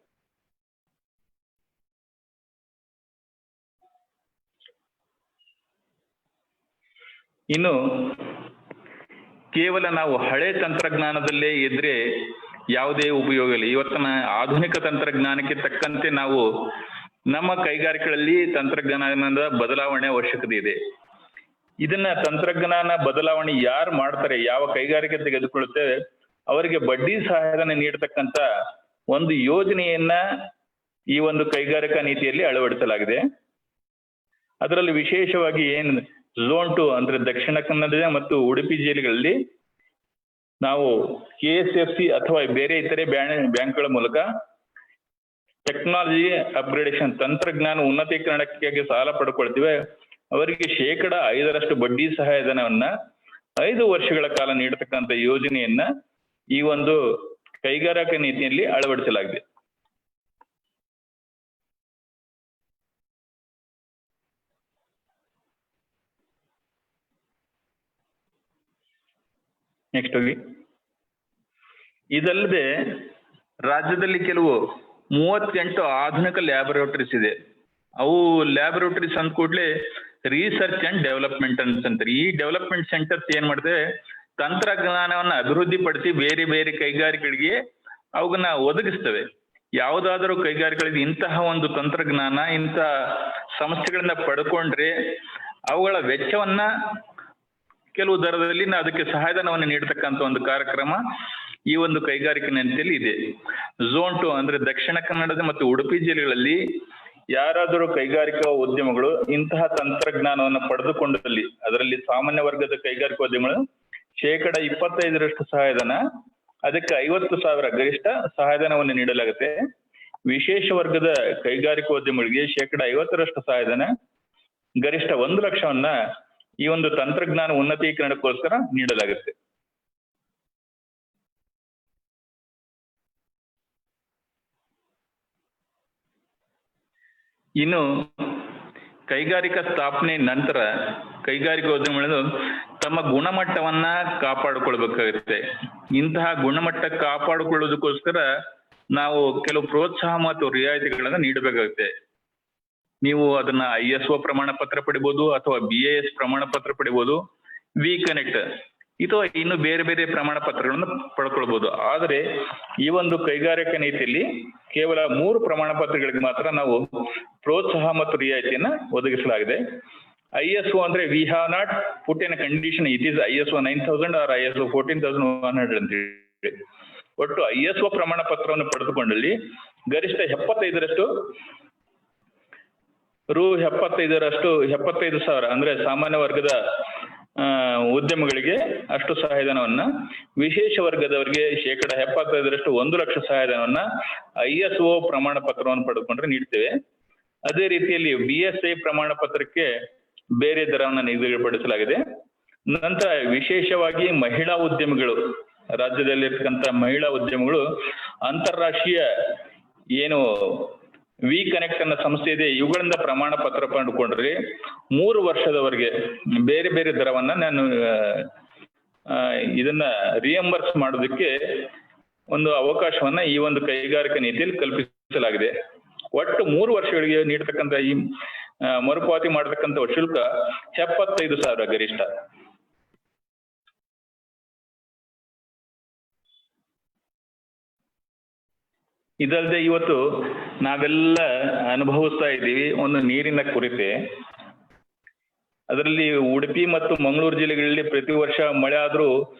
ಇನ್ನು ಕೇವಲ ನಾವು ಹಳೆ ತಂತ್ರಜ್ಞಾನದಲ್ಲೇ ಇದ್ರೆ ಯಾವುದೇ ಉಪಯೋಗ ಇಲ್ಲ. ಇವತ್ತಿನ ಆಧುನಿಕ ತಂತ್ರಜ್ಞಾನಕ್ಕೆ ತಕ್ಕಂತೆ ನಾವು ನಮ್ಮ ಕೈಗಾರಿಕೆಗಳಲ್ಲಿ ತಂತ್ರಜ್ಞಾನದ ಬದಲಾವಣೆ ಅವಶ್ಯಕತೆ ಇದೆ. ಇದನ್ನ ತಂತ್ರಜ್ಞಾನ ಬದಲಾವಣೆ ಯಾರು ಮಾಡ್ತಾರೆ, ಯಾವ ಕೈಗಾರಿಕೆ ತೆಗೆದುಕೊಳ್ಳುತ್ತೆ ಅವರಿಗೆ ಬಡ್ಡಿ ಸಹಾಯಧನ ನೀಡತಕ್ಕಂತ ಒಂದು ಯೋಜನೆಯನ್ನ ಈ ಒಂದು ಕೈಗಾರಿಕಾ ನೀತಿಯಲ್ಲಿ ಅಳವಡಿಸಲಾಗಿದೆ. ಅದರಲ್ಲಿ ವಿಶೇಷವಾಗಿ ಝೋನ್ 2 ಅಂದ್ರೆ ದಕ್ಷಿಣ ಕನ್ನಡ ಮತ್ತು ಉಡುಪಿ ಜಿಲ್ಲೆಗಳಲ್ಲಿ ನಾವು KSFC ಅಥವಾ ಬೇರೆ ಇತರೆ ಬ್ಯಾಂಕ್ಗಳ ಮೂಲಕ ಟೆಕ್ನಾಲಜಿ ಅಪ್ಗ್ರೇಡೇಷನ್ ತಂತ್ರಜ್ಞಾನ ಉನ್ನತೀಕರಣಕ್ಕಾಗಿ ಸಾಲ ಪಡ್ಕೊಳ್ತೀವಿ. ಅವರಿಗೆ 5% ಬಡ್ಡಿ ಸಹಾಯಧನವನ್ನ 5 ವರ್ಷಗಳ ಕಾಲ ನೀಡತಕ್ಕಂತ ಯೋಜನೆಯನ್ನ ಈ ಒಂದು ಕೈಗಾರಿಕಾ ನೀತಿಯಲ್ಲಿ ಅಳವಡಿಸಲಾಗಿದೆ. ನೆಕ್ಸ್ಟ್ ಹೋಗಿ. ಇದಲ್ಲದೆ ರಾಜ್ಯದಲ್ಲಿ ಕೆಲವು 38 ಆಧುನಿಕ ಲ್ಯಾಬೊರೇಟರೀಸ್ ಇದೆ. ಅವು ಲ್ಯಾಬೊರೇಟರೀಸ್ ಅಂದ ಕೂಡಲೇ ರಿಸರ್ಚ್ ಅಂಡ್ ಡೆವಲಪ್ಮೆಂಟ್ ಅಂತಾರೆ. ಈ ಡೆವಲಪ್ಮೆಂಟ್ ಸೆಂಟರ್ಸ್ ಏನ್ ಮಾಡ್ತೇವೆ, ತಂತ್ರಜ್ಞಾನವನ್ನ ಅಭಿವೃದ್ಧಿ ಪಡಿಸಿ ಬೇರೆ ಬೇರೆ ಕೈಗಾರಿಕೆಗಳಿಗೆ ಅವನ್ನ ಒದಗಿಸ್ತವೆ. ಯಾವುದಾದರೂ ಕೈಗಾರಿಕೆಗಳಿಗೆ ಇಂತಹ ಒಂದು ತಂತ್ರಜ್ಞಾನ ಇಂತಹ ಸಂಸ್ಥೆಗಳಿಂದ ಪಡ್ಕೊಂಡ್ರೆ ಅವುಗಳ ವೆಚ್ಚವನ್ನ ಕೆಲವು ದರದಲ್ಲಿ ಅದಕ್ಕೆ ಸಹಾಯಧನವನ್ನು ನೀಡತಕ್ಕಂತ ಒಂದು ಕಾರ್ಯಕ್ರಮ ಈ ಒಂದು ಕೈಗಾರಿಕೆ ನೀತಿಯಲ್ಲಿ ಇದೆ. ಝೋನ್ 2 ಅಂದ್ರೆ ದಕ್ಷಿಣ ಕನ್ನಡದ ಮತ್ತು ಉಡುಪಿ ಜಿಲ್ಲೆಗಳಲ್ಲಿ ಯಾರಾದರೂ ಕೈಗಾರಿಕಾ ಉದ್ಯಮಗಳು ಇಂತಹ ತಂತ್ರಜ್ಞಾನವನ್ನು ಪಡೆದುಕೊಂಡಲ್ಲಿ, ಅದರಲ್ಲಿ ಸಾಮಾನ್ಯ ವರ್ಗದ ಕೈಗಾರಿಕೋದ್ಯಮಗಳು 25% ಸಹಾಯಧನ, ಅದಕ್ಕೆ 50,000 ಗರಿಷ್ಠ ಸಹಾಯಧನವನ್ನು ನೀಡಲಾಗುತ್ತೆ. ವಿಶೇಷ ವರ್ಗದ ಕೈಗಾರಿಕೋದ್ಯಮಗಳಿಗೆ 50% ಸಹಾಯಧನ, ಗರಿಷ್ಠ 1 ಲಕ್ಷವನ್ನ ಈ ಒಂದು ತಂತ್ರಜ್ಞಾನ ಉನ್ನತೀಕರಣಕ್ಕೋಸ್ಕರ ನೀಡಲಾಗುತ್ತೆ. ಇನ್ನು ಕೈಗಾರಿಕಾ ಸ್ಥಾಪನೆ ನಂತರ ಕೈಗಾರಿಕೋದ್ಯಮಗಳು ತಮ್ಮ ಗುಣಮಟ್ಟವನ್ನ ಕಾಪಾಡಿಕೊಳ್ಬೇಕಾಗುತ್ತೆ. ಇಂತಹ ಗುಣಮಟ್ಟ ಕಾಪಾಡಿಕೊಳ್ಳೋದಕ್ಕೋಸ್ಕರ ನಾವು ಕೆಲವು ಪ್ರೋತ್ಸಾಹ ಮತ್ತು ರಿಯಾಯಿತಿಗಳನ್ನ ನೀಡಬೇಕಾಗುತ್ತೆ. ನೀವು ಅದನ್ನ ISO ಪ್ರಮಾಣ ಪತ್ರ ಪಡಿಬಹುದು ಅಥವಾ BIS ಪ್ರಮಾಣ ಪತ್ರ ಪಡಿಬಹುದು, ವಿ ಕನೆಕ್ಟ್ ಅಥವಾ ಇನ್ನು ಬೇರೆ ಬೇರೆ ಪ್ರಮಾಣ ಪತ್ರಗಳನ್ನು ಪಡ್ಕೊಳ್ಬಹುದು. ಆದರೆ ಈ ಒಂದು ಕೈಗಾರಿಕಾ ನೀತಿಯಲ್ಲಿ ಕೇವಲ 3 ಪ್ರಮಾಣ ಪತ್ರಗಳಿಗೆ ಮಾತ್ರ ನಾವು ಪ್ರೋತ್ಸಾಹ ಮತ್ತು ರಿಯಾಯಿತಿಯನ್ನ ಒದಗಿಸಲಾಗಿದೆ. ISO ಅಂದ್ರೆ we have not put in condition it is ISO 9000 or ISO 14100 ಅಂತ ಹೇಳಿ. ಒಟ್ಟು ISO ಪ್ರಮಾಣ ಪತ್ರವನ್ನು ಪಡೆದುಕೊಂಡಲ್ಲಿ ಗರಿಷ್ಠ 75% ರು 75,000 ಅಂದ್ರೆ ಸಾಮಾನ್ಯ ವರ್ಗದ ಉದ್ಯಮಗಳಿಗೆ ಅಷ್ಟು ಸಹಾಯಧನವನ್ನ, ವಿಶೇಷ ವರ್ಗದವರಿಗೆ 75% 1 ಲಕ್ಷ ಸಹಾಯಧನವನ್ನ ISO ಪ್ರಮಾಣ ಪತ್ರವನ್ನು ಪಡೆದುಕೊಂಡ್ರೆ ನೀಡ್ತೇವೆ. ಅದೇ ರೀತಿಯಲ್ಲಿ BSI ಪ್ರಮಾಣ ಪತ್ರಕ್ಕೆ ಬೇರೆ ದರವನ್ನು ನಿಗದಿಪಡಿಸಲಾಗಿದೆ. ನಂತರ ವಿಶೇಷವಾಗಿ ಮಹಿಳಾ ಉದ್ಯಮಿಗಳು, ರಾಜ್ಯದಲ್ಲಿರ್ತಕ್ಕಂಥ ಮಹಿಳಾ ಉದ್ಯಮಿಗಳು ಅಂತಾರಾಷ್ಟ್ರೀಯ ಏನು ವಿ ಕನೆಕ್ಟ್ ಅನ್ನೋ ಸಂಸ್ಥೆ ಇದೆ, ಇವುಗಳಿಂದ ಪ್ರಮಾಣ ಪತ್ರ ಪಡೆದುಕೊಂಡ್ರೆ 3 ವರ್ಷದವರೆಗೆ ಬೇರೆ ಬೇರೆ ದರವನ್ನ ನಾನು ಇದನ್ನ ರಿಯಂಬರ್ಸ್ ಮಾಡೋದಕ್ಕೆ ಒಂದು ಅವಕಾಶವನ್ನ ಈ ಒಂದು ಕೈಗಾರಿಕಾ ನೀತಿಯಲ್ಲಿ ಕಲ್ಪಿಸಲಾಗಿದೆ. ಒಟ್ಟು 3 ವರ್ಷಗಳಿಗೆ ನೀಡತಕ್ಕಂಥ ಈ ಮರುಪಾವತಿ ಮಾಡತಕ್ಕಂಥ ಶುಲ್ಕ 75,000 ಗರಿಷ್ಠ. ಇದಲ್ಲದೆ ಇವತ್ತು ನಾವೆಲ್ಲ ಅನುಭವಿಸ್ತಾ ಇದ್ದೀವಿ ಒಂದು ನೀರಿನ ಕೊರತೆ. ಅದರಲ್ಲಿ ಉಡುಪಿ ಮತ್ತು ಮಂಗಳೂರು ಜಿಲ್ಲೆಗಳಲ್ಲಿ ಪ್ರತಿ ವರ್ಷ ಮಳೆ ಆದ್ರೂ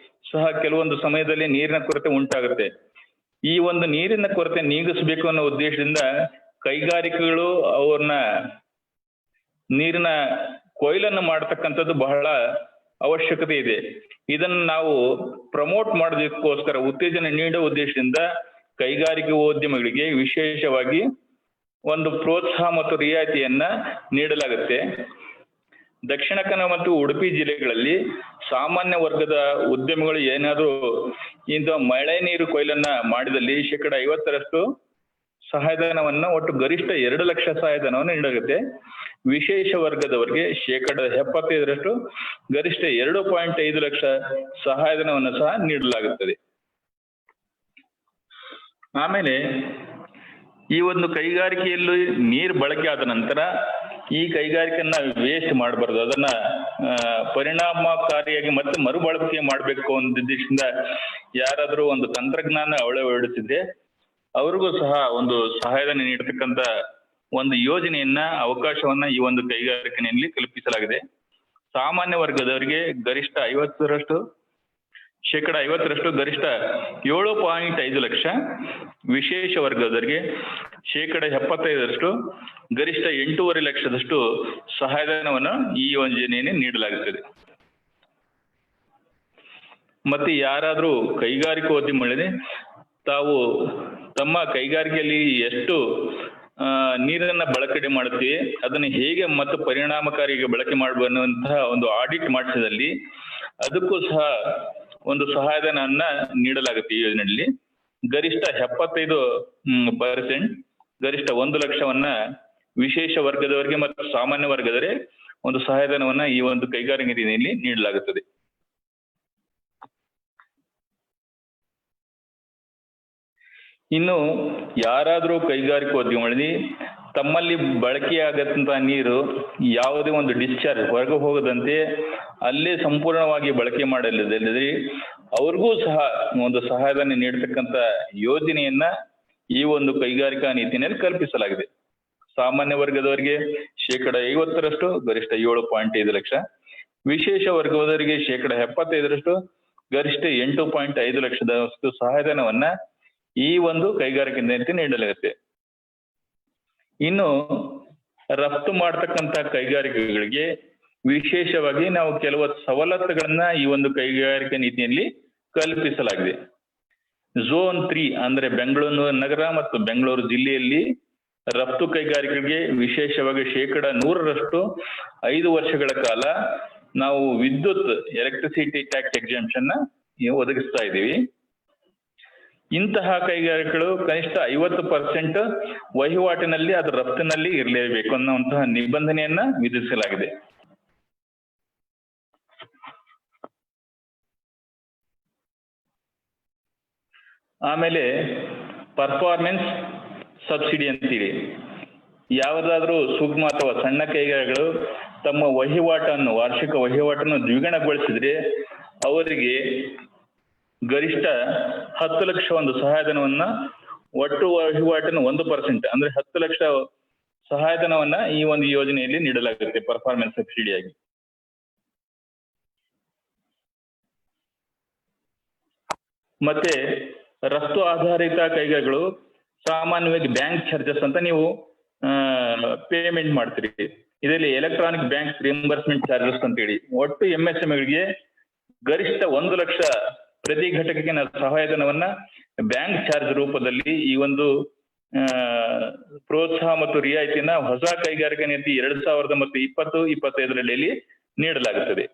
ಸಹ ಕೆಲವೊಂದು ಸಮಯದಲ್ಲಿ ನೀರಿನ ಕೊರತೆ ಉಂಟಾಗುತ್ತೆ. ಈ ಒಂದು ನೀರಿನ ಕೊರತೆ ನೀಗಿಸಬೇಕು ಅನ್ನೋ ಉದ್ದೇಶದಿಂದ ಕೈಗಾರಿಕೆಗಳು ಅವ್ರನ್ನ ನೀರಿನ ಕೊಯ್ಲನ್ನು ಮಾಡತಕ್ಕಂಥದ್ದು ಬಹಳ ಅವಶ್ಯಕತೆ ಇದೆ. ಇದನ್ನು ನಾವು ಪ್ರಮೋಟ್ ಮಾಡೋದಕ್ಕೋಸ್ಕರ, ಉತ್ತೇಜನ ನೀಡುವ ಉದ್ದೇಶದಿಂದ ಕೈಗಾರಿಕೆ ಉದ್ಯಮಗಳಿಗೆ ವಿಶೇಷವಾಗಿ ಒಂದು ಪ್ರೋತ್ಸಾಹ ಮತ್ತು ರಿಯಾಯಿತಿಯನ್ನ ನೀಡಲಾಗುತ್ತೆ. ದಕ್ಷಿಣ ಕನ್ನಡ ಮತ್ತು ಉಡುಪಿ ಜಿಲ್ಲೆಗಳಲ್ಲಿ ಸಾಮಾನ್ಯ ವರ್ಗದ ಉದ್ಯಮಿಗಳು ಏನಾದರೂ ಇಂಥ ಮಳೆ ನೀರು ಕೊಯ್ಲನ್ನ ಮಾಡಿದಲ್ಲಿ 50% ಸಹಾಯಧನವನ್ನ, ಒಟ್ಟು ಗರಿಷ್ಠ 2 ಲಕ್ಷ ಸಹಾಯಧನವನ್ನು ನೀಡಲಾಗುತ್ತೆ. ವಿಶೇಷ ವರ್ಗದವರಿಗೆ 75% ಗರಿಷ್ಠ 2.5 ಲಕ್ಷ ಸಹಾಯಧನವನ್ನು ಸಹ ನೀಡಲಾಗುತ್ತದೆ. ಆಮೇಲೆ ಈ ಒಂದು ಕೈಗಾರಿಕೆಯಲ್ಲಿ ನೀರು ಬಳಕೆ ಆದ ನಂತರ ಈ ಕೈಗಾರಿಕೆಯನ್ನ ವೇಸ್ಟ್ ಮಾಡಬಾರ್ದು, ಅದನ್ನ ಪರಿಣಾಮಕಾರಿಯಾಗಿ ಮತ್ತೆ ಮರುಬಳಕೆ ಮಾಡಬೇಕು ಅನ್ನೋ ಉದ್ದೇಶದಿಂದ ಯಾರಾದರೂ ಒಂದು ತಂತ್ರಜ್ಞಾನ ಅಳವಡಿಸಿದ್ರೆ ಅವ್ರಿಗೂ ಸಹ ಒಂದು ಸಹಾಯಧನ ನೀಡತಕ್ಕಂತ ಒಂದು ಯೋಜನೆಯನ್ನ, ಅವಕಾಶವನ್ನ ಈ ಒಂದು ಕೈಗಾರಿಕೆಯಲ್ಲಿ ಕಲ್ಪಿಸಲಾಗಿದೆ. ಸಾಮಾನ್ಯ ವರ್ಗದವರಿಗೆ ಗರಿಷ್ಠ 50% ಗರಿಷ್ಠ 7.5 ಲಕ್ಷ, ವಿಶೇಷ ವರ್ಗದವರಿಗೆ 75% ಗರಿಷ್ಠ 8.5 ಲಕ್ಷದಷ್ಟು ಸಹಾಯಧನವನ್ನು ಈ ಯೋಜನೆಯಲ್ಲಿ ನೀಡಲಾಗುತ್ತದೆ. ಮತ್ತೆ ಯಾರಾದ್ರೂ ಕೈಗಾರಿಕೋದ್ಯಮಗಳಲ್ಲಿ ತಾವು ತಮ್ಮ ಕೈಗಾರಿಕೆಯಲ್ಲಿ ಎಷ್ಟು ನೀರನ್ನ ಬಳಕೆ ಮಾಡುತ್ತೀವಿ, ಅದನ್ನು ಹೇಗೆ ಮತ್ತು ಪರಿಣಾಮಕಾರಿಯಾಗಿ ಬಳಕೆ ಮಾಡುವಂತಹ ಒಂದು ಆಡಿಟ್ ಮಾಡಿಸಿದಲ್ಲಿ ಅದಕ್ಕೂ ಸಹ ಒಂದು ಸಹಾಯಧನವನ್ನ ನೀಡಲಾಗುತ್ತೆ. ಈ ಯೋಜನೆಯಲ್ಲಿ ಗರಿಷ್ಠ 75%, ಗರಿಷ್ಠ 1 ಲಕ್ಷವನ್ನ ವಿಶೇಷ ವರ್ಗದವರಿಗೆ ಮತ್ತು ಸಾಮಾನ್ಯ ವರ್ಗದವರಿಗೆ ಒಂದು ಸಹಾಯಧನವನ್ನ ಈ ಒಂದು ಕೈಗಾರಿಕೆ ನಿಧಿಯಲ್ಲಿ ನೀಡಲಾಗುತ್ತದೆ. ಇನ್ನು ಯಾರಾದರೂ ಕೈಗಾರಿಕೋದ್ಯಮಗಳಲ್ಲಿ ತಮ್ಮಲ್ಲಿ ಬಳಕೆಯಾಗಂತ ನೀರು ಯಾವುದೇ ಒಂದು ಡಿಸ್ಚಾರ್ಜ್ ಹೊರಗೆ ಹೋಗದಂತೆ ಅಲ್ಲೇ ಸಂಪೂರ್ಣವಾಗಿ ಬಳಕೆ ಮಾಡಲಿದೆ ಅವ್ರಿಗೂ ಸಹ ಒಂದು ಸಹಾಯಧನ ನೀಡತಕ್ಕಂತ ಯೋಜನೆಯನ್ನ ಈ ಒಂದು ಕೈಗಾರಿಕಾ ನೀತಿನಲ್ಲಿ ಕಲ್ಪಿಸಲಾಗಿದೆ. ಸಾಮಾನ್ಯ ವರ್ಗದವರಿಗೆ 50% ಗರಿಷ್ಠ 7.5 ಲಕ್ಷ, ವಿಶೇಷ ವರ್ಗದವರಿಗೆ 75% ಗರಿಷ್ಠ 8.5 ಲಕ್ಷದಷ್ಟು ಸಹಾಯಧನವನ್ನ ಈ ಒಂದು ಕೈಗಾರಿಕಾ ನೀತಿ ನೀಡಲಾಗುತ್ತೆ. ಇನ್ನು ರಫ್ತು ಮಾಡತಕ್ಕಂತ ಕೈಗಾರಿಕೆಗಳಿಗೆ ವಿಶೇಷವಾಗಿ ನಾವು ಕೆಲವು ಸವಲತ್ತುಗಳನ್ನ ಈ ಒಂದು ಕೈಗಾರಿಕಾ ನೀತಿಯಲ್ಲಿ ಕಲ್ಪಿಸಲಾಗಿದೆ. ಝೋನ್ 3 ಅಂದ್ರೆ ಬೆಂಗಳೂರು ನಗರ ಮತ್ತು ಬೆಂಗಳೂರು ಜಿಲ್ಲೆಯಲ್ಲಿ ರಫ್ತು ಕೈಗಾರಿಕೆಗಳಿಗೆ ವಿಶೇಷವಾಗಿ 100% 5 ವರ್ಷಗಳ ಕಾಲ ನಾವು ವಿದ್ಯುತ್ ಎಲೆಕ್ಟ್ರಿಸಿಟಿ ಟ್ಯಾಕ್ಸ್ ಎಕ್ಸಾಮ್ಷನ್ ಒದಗಿಸ್ತಾ ಇದ್ದೀವಿ. ಇಂತಹ ಕೈಗಾರಿಕೆಗಳು ಕನಿಷ್ಠ 50% ವಹಿವಾಟಿನಲ್ಲಿ ಅದರ ರಫ್ತಿನಲ್ಲಿ ಇರಲೇಬೇಕು ಅನ್ನುವಂತಹ ನಿಬಂಧನೆಯನ್ನ ವಿಧಿಸಲಾಗಿದೆ. ಆಮೇಲೆ ಪರ್ಫಾರ್ಮೆನ್ಸ್ ಸಬ್ಸಿಡಿ ಅಂತೀವಿ. ಯಾವುದಾದ್ರೂ ಸೂಕ್ಷ್ಮ ಅಥವಾ ಸಣ್ಣ ಕೈಗಾರಿಕೆಗಳು ತಮ್ಮ ವಹಿವಾಟನ್ನು ವಾರ್ಷಿಕ ವಹಿವಾಟನ್ನು ದ್ವಿಗುಣಗೊಳಿಸಿದ್ರೆ ಅವರಿಗೆ ಗರಿಷ್ಠ 10 ಲಕ್ಷ ಒಂದು ಸಹಾಯಧನವನ್ನ, ಒಟ್ಟು ವಹಿವಾಟಿನ 1% ಅಂದ್ರೆ 10 ಲಕ್ಷ ಸಹಾಯಧನವನ್ನ ಈ ಒಂದು ಯೋಜನೆಯಲ್ಲಿ ನೀಡಲಾಗುತ್ತೆ ಪರ್ಫಾರ್ಮೆನ್ಸ್ ಸಬ್ಸಿಡಿಯಾಗಿ. ಮತ್ತೆ ರಫ್ತು ಆಧಾರಿತ ಕೈಗಾರಿಕೆಗಳು ಸಾಮಾನ್ಯವಾಗಿ ಬ್ಯಾಂಕ್ ಚಾರ್ಜಸ್ ಅಂತ ನೀವು ಪೇಮೆಂಟ್ ಮಾಡ್ತೀರಿ. ಇದರಲ್ಲಿ ಎಲೆಕ್ಟ್ರಾನಿಕ್ ಬ್ಯಾಂಕ್ ರಿಯಂಬರ್ಸ್ಮೆಂಟ್ ಚಾರ್ಜಸ್ ಅಂತ ಹೇಳಿ ಒಟ್ಟು MSMEಗಳಿಗೆ ಗರಿಷ್ಠ 1 ಲಕ್ಷ ಪ್ರತಿ ಘಟಕಕ್ಕೆ ಸಹಾಯಧನವನ್ನ ಬ್ಯಾಂಕ್ ಚಾರ್ಜ್ ರೂಪದಲ್ಲಿ ಈ ಒಂದು ಪ್ರೋತ್ಸಾಹ ಮತ್ತು ರಿಯಾಯಿತಿಯನ್ನ ಹೊಸ ಕೈಗಾರಿಕಾ ನೀತಿ 2020-25 ನೀಡಲಾಗುತ್ತದೆ.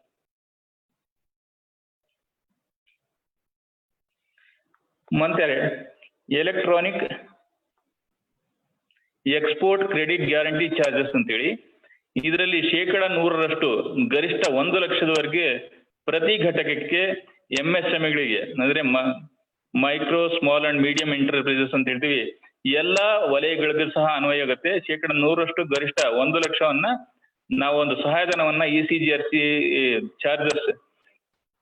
ಮತ್ತೆ electronic export credit guarantee charges ಅಂತೇಳಿ ಇದರಲ್ಲಿ 100% ಗರಿಷ್ಠ 1 ಲಕ್ಷದವರೆಗೆ ಪ್ರತಿ ಘಟಕಕ್ಕೆ MSMEಗಳಿಗೆ ಅಂದ್ರೆ micro small and medium enterprises ಅಂತ ಹೇಳ್ತೀವಿ ಎಲ್ಲಾ ವಲಯಗಳಿಗೂ ಸಹ ಅನ್ವಯ ಆಗುತ್ತೆ. 100% ಗರಿಷ್ಠ 1 ಲಕ್ಷವನ್ನ ನಾವು ಒಂದು ಸಹಾಯಧನವನ್ನ ECGRC ಚಾರ್ಜಸ್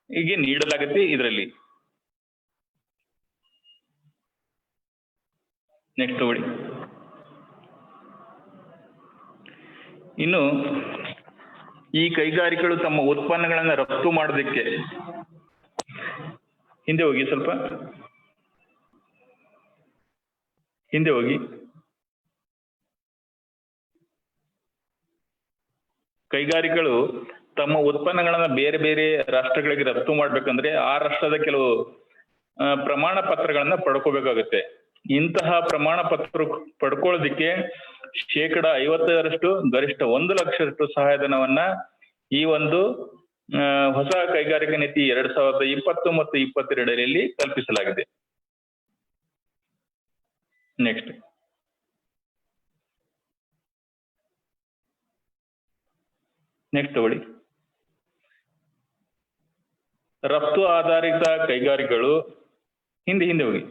ಹೀಗೆ ನೀಡಲಾಗುತ್ತೆ. ಇದರಲ್ಲಿ ನೆಕ್ಸ್ಟ್ ನೋಡಿ, ಇನ್ನು ಈ ಕೈಗಾರಿಕೆಗಳು ತಮ್ಮ ಉತ್ಪನ್ನಗಳನ್ನ ರಫ್ತು ಮಾಡೋದಕ್ಕೆ ಹಿಂದೆ ಹೋಗಿ ಕೈಗಾರಿಕೆಗಳು ತಮ್ಮ ಉತ್ಪನ್ನಗಳನ್ನ ಬೇರೆ ಬೇರೆ ರಾಷ್ಟ್ರಗಳಿಗೆ ರಫ್ತು ಮಾಡ್ಬೇಕಂದ್ರೆ ಆ ರಾಷ್ಟ್ರದ ಕೆಲವು ಪ್ರಮಾಣ ಪತ್ರಗಳನ್ನ ಪಡ್ಕೋಬೇಕಾಗುತ್ತೆ. ಇಂತಹ ಪ್ರಮಾಣ ಪತ್ರ ಪಡ್ಕೊಳ್ಳೋದಿಕ್ಕೆ 50% ಗರಿಷ್ಠ 1 ಲಕ್ಷದಷ್ಟು ಸಹಾಯಧನವನ್ನ ಈ ಒಂದು ಹೊಸ ಕೈಗಾರಿಕಾ ನೀತಿ 2020 ಮತ್ತು 2022 ಕಲ್ಪಿಸಲಾಗಿದೆ. ನೆಕ್ಸ್ಟ್ ನೋಡಿ, ರಫ್ತು ಆಧಾರಿತ ಕೈಗಾರಿಕೆಗಳು ಹಿಂದೆ ಹೋಗಿ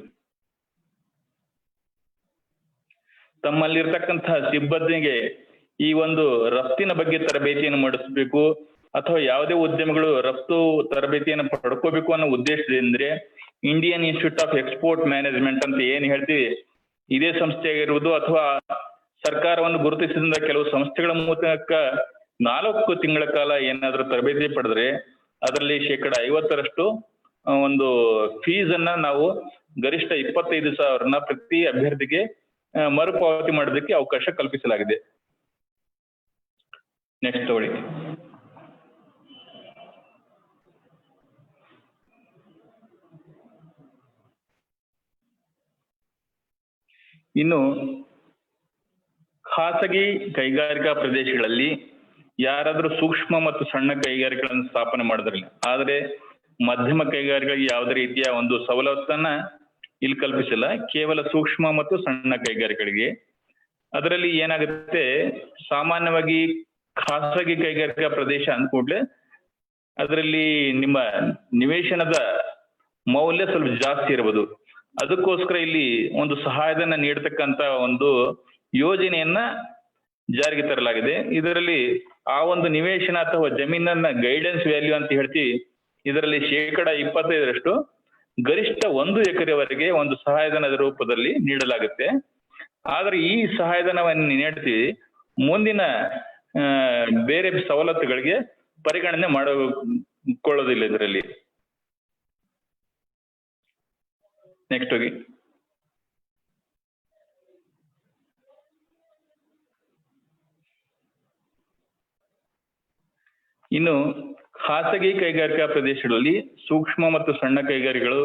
ತಮ್ಮಲ್ಲಿರ್ತಕ್ಕಂತಹ ಸಿಬ್ಬಂದಿಗೆ ಈ ಒಂದು ರಫ್ತಿನ ಬಗ್ಗೆ ತರಬೇತಿಯನ್ನು ಮಾಡಿಸ್ಬೇಕು ಅಥವಾ ಯಾವುದೇ ಉದ್ಯಮಗಳು ರಫ್ತು ತರಬೇತಿಯನ್ನು ಪಡ್ಕೋಬೇಕು ಅನ್ನೋ ಉದ್ದೇಶದಿಂದ Indian institute of export management ಅಂತ ಏನ್ ಹೇಳ್ತೀವಿ, ಇದೇ ಸಂಸ್ಥೆ ಆಗಿರುವುದು ಅಥವಾ ಸರ್ಕಾರವನ್ನು ಗುರುತಿಸಿದ ಕೆಲವು ಸಂಸ್ಥೆಗಳ ಮೂಲಕ 4 ತಿಂಗಳ ಕಾಲ ಏನಾದ್ರೂ ತರಬೇತಿ ಪಡೆದ್ರೆ ಅದರಲ್ಲಿ 50% ಒಂದು ಫೀಸ್ ಅನ್ನ ನಾವು ಗರಿಷ್ಠ 25,000 ಪ್ರತಿ ಅಭ್ಯರ್ಥಿಗೆ ಮರುಪಾವತಿ ಮಾಡೋದಕ್ಕೆ ಅವಕಾಶ ಕಲ್ಪಿಸಲಾಗಿದೆ. ನೆಕ್ಸ್ಟ್ ನೋಡಿ, ಇನ್ನು ಖಾಸಗಿ ಕೈಗಾರಿಕಾ ಪ್ರದೇಶಗಳಲ್ಲಿ ಯಾರಾದ್ರೂ ಸೂಕ್ಷ್ಮ ಮತ್ತು ಸಣ್ಣ ಕೈಗಾರಿಕೆಗಳನ್ನು ಸ್ಥಾಪನೆ ಮಾಡಿದ್ರಲ್ಲ, ಆದ್ರೆ ಮಧ್ಯಮ ಕೈಗಾರಿಕೆಗಳಿಗೆ ಯಾವುದೇ ರೀತಿಯ ಒಂದು ಸವಲತ್ತನ್ನ ಇಲ್ಲಿ ಕಲ್ಪಿಸಿಲ್ಲ, ಕೇವಲ ಸೂಕ್ಷ್ಮ ಮತ್ತು ಸಣ್ಣ ಕೈಗಾರಿಕೆಗಳಿಗೆ. ಅದರಲ್ಲಿ ಏನಾಗುತ್ತೆ, ಸಾಮಾನ್ಯವಾಗಿ ಖಾಸಗಿ ಕೈಗಾರಿಕಾ ಪ್ರದೇಶ ಅಂದ್ಕೂಡ್ಲೆ ಅದರಲ್ಲಿ ನಿಮ್ಮ ನಿವೇಶನದ ಮೌಲ್ಯ ಸ್ವಲ್ಪ ಜಾಸ್ತಿ ಇರಬಹುದು. ಅದಕ್ಕೋಸ್ಕರ ಇಲ್ಲಿ ಒಂದು ಸಹಾಯಧನ ನೀಡತಕ್ಕಂತ ಒಂದು ಯೋಜನೆಯನ್ನ ಜಾರಿಗೆ ತರಲಾಗಿದೆ. ಇದರಲ್ಲಿ ಆ ಒಂದು ನಿವೇಶನ ಅಥವಾ ಜಮೀನನ್ನ ಗೈಡೆನ್ಸ್ ವ್ಯಾಲ್ಯೂ ಅಂತ ಹೇಳ್ತೀವಿ. ಇದರಲ್ಲಿ 25% ಗರಿಷ್ಠ 1 ಎಕರೆವರೆಗೆ ಒಂದು ಸಹಾಯಧನದ ರೂಪದಲ್ಲಿ ನೀಡಲಾಗುತ್ತೆ. ಆದ್ರೆ ಈ ಸಹಾಯಧನವನ್ನು ನೀಡ್ತೀವಿ ಮುಂದಿನ ಬೇರೆ ಸವಲತ್ತುಗಳಿಗೆ ಪರಿಗಣನೆ ಮಾಡಿಕೊಳ್ಳೋದಿಲ್ಲ ಇದರಲ್ಲಿ. ನೆಕ್ಸ್ಟ್ ಹೋಗಿ. ಇನ್ನು ಖಾಸಗಿ ಕೈಗಾರಿಕಾ ಪ್ರದೇಶಗಳಲ್ಲಿ ಸೂಕ್ಷ್ಮ ಮತ್ತು ಸಣ್ಣ ಕೈಗಾರಿಕೆಗಳು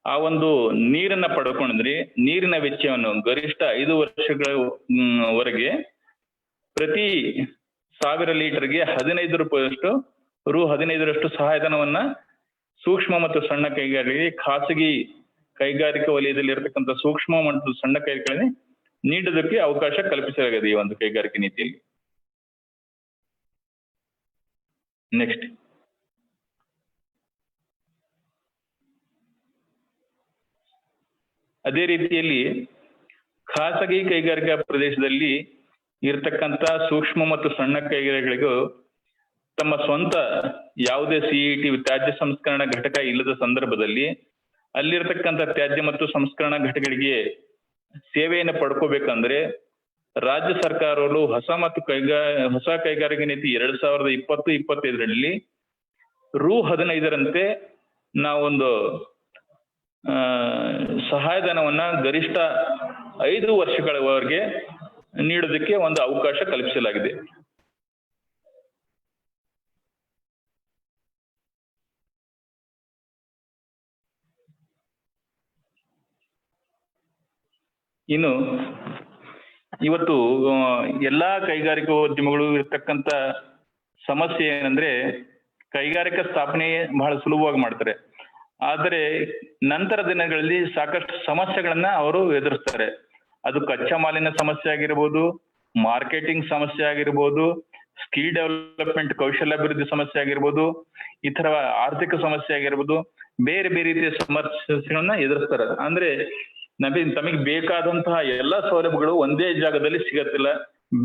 ಆ ಒಂದು ನೀರನ್ನ ಪಡ್ಕೊಂಡ್ರೆ ನೀರಿನ ವೆಚ್ಚವನ್ನು ಗರಿಷ್ಠ 5 ವರ್ಷಗಳವರೆಗೆ ಪ್ರತಿ 1000 ಲೀಟರ್ಗೆ 15 ರೂಪಾಯಿಯಷ್ಟು ಸಹಾಯಧನವನ್ನ ಸೂಕ್ಷ್ಮ ಮತ್ತು ಸಣ್ಣ ಕೈಗಾರಿಕೆಗೆ ಖಾಸಗಿ ಕೈಗಾರಿಕಾ ವಲಯದಲ್ಲಿ ಇರತಕ್ಕಂಥ ಸೂಕ್ಷ್ಮ ಮತ್ತು ಸಣ್ಣ ಕೈಗಾರಿಕೆಗಳಿಗೆ ನೀಡೋದಕ್ಕೆ ಅವಕಾಶ ಕಲ್ಪಿಸಲಾಗಿದೆ ಈ ಒಂದು ಕೈಗಾರಿಕೆ ನೀತಿಯಲ್ಲಿ. ನೆಕ್ಸ್ಟ್, ಅದೇ ರೀತಿಯಲ್ಲಿ ಖಾಸಗಿ ಕೈಗಾರಿಕಾ ಪ್ರದೇಶದಲ್ಲಿ ಇರತಕ್ಕಂತ ಸೂಕ್ಷ್ಮ ಮತ್ತು ಸಣ್ಣ ಕೈಗಾರಿಕೆಗಳಿಗೂ ತಮ್ಮ ಸ್ವಂತ ಯಾವುದೇ ಸಿಇಟಿ ತ್ಯಾಜ್ಯ ಸಂಸ್ಕರಣಾ ಘಟಕ ಇಲ್ಲದ ಸಂದರ್ಭದಲ್ಲಿ ಅಲ್ಲಿರ್ತಕ್ಕಂಥ ತ್ಯಾಜ್ಯ ಮತ್ತು ಸಂಸ್ಕರಣಾ ಘಟಕಗಳಿಗೆ ಸೇವೆಯನ್ನು ಪಡ್ಕೋಬೇಕಂದ್ರೆ ರಾಜ್ಯ ಸರ್ಕಾರಗಳು ಹೊಸ ಕೈಗಾರಿಕೆ ನೀತಿ 2020-25ರಲ್ಲಿ ರೂ 15ರಂತೆ ನಾವೊಂದು ಸಹಾಯಧನವನ್ನ ಗರಿಷ್ಠ 5 ವರ್ಷಗಳವರೆಗೆ ನೀಡೋದಕ್ಕೆ ಒಂದು ಅವಕಾಶ ಕಲ್ಪಿಸಲಾಗಿದೆ. ಇನ್ನು ಇವತ್ತು ಎಲ್ಲಾ ಕೈಗಾರಿಕೋದ್ಯಮಗಳು ಇರ್ತಕ್ಕಂತ ಸಮಸ್ಯೆ ಏನಂದ್ರೆ ಕೈಗಾರಿಕಾ ಸ್ಥಾಪನೆ ಬಹಳ ಸುಲಭವಾಗಿ ಮಾಡ್ತಾರೆ, ಆದರೆ ನಂತರ ದಿನಗಳಲ್ಲಿ ಸಾಕಷ್ಟು ಸಮಸ್ಯೆಗಳನ್ನ ಅವರು ಎದುರಿಸ್ತಾರೆ. ಅದು ಕಚ್ಚಾ ಮಾಲಿನ ಸಮಸ್ಯೆ ಆಗಿರ್ಬೋದು, ಮಾರ್ಕೆಟಿಂಗ್ ಸಮಸ್ಯೆ ಆಗಿರ್ಬೋದು, ಸ್ಕಿಲ್ ಡೆವಲಪ್ಮೆಂಟ್ ಕೌಶಲ್ಯಾಭಿವೃದ್ಧಿ ಸಮಸ್ಯೆ ಆಗಿರ್ಬೋದು, ಈ ತರ ಆರ್ಥಿಕ ಸಮಸ್ಯೆ ಆಗಿರ್ಬೋದು, ಬೇರೆ ಬೇರೆ ರೀತಿಯ ಸಮಸ್ಯೆಗಳನ್ನ ಎದುರಿಸ್ತಾರೆ. ಅಂದ್ರೆ ತಮಗೆ ಬೇಕಾದಂತಹ ಎಲ್ಲಾ ಸೌಲಭ್ಯಗಳು ಒಂದೇ ಜಾಗದಲ್ಲಿ ಸಿಗತ್ತಿಲ್ಲ,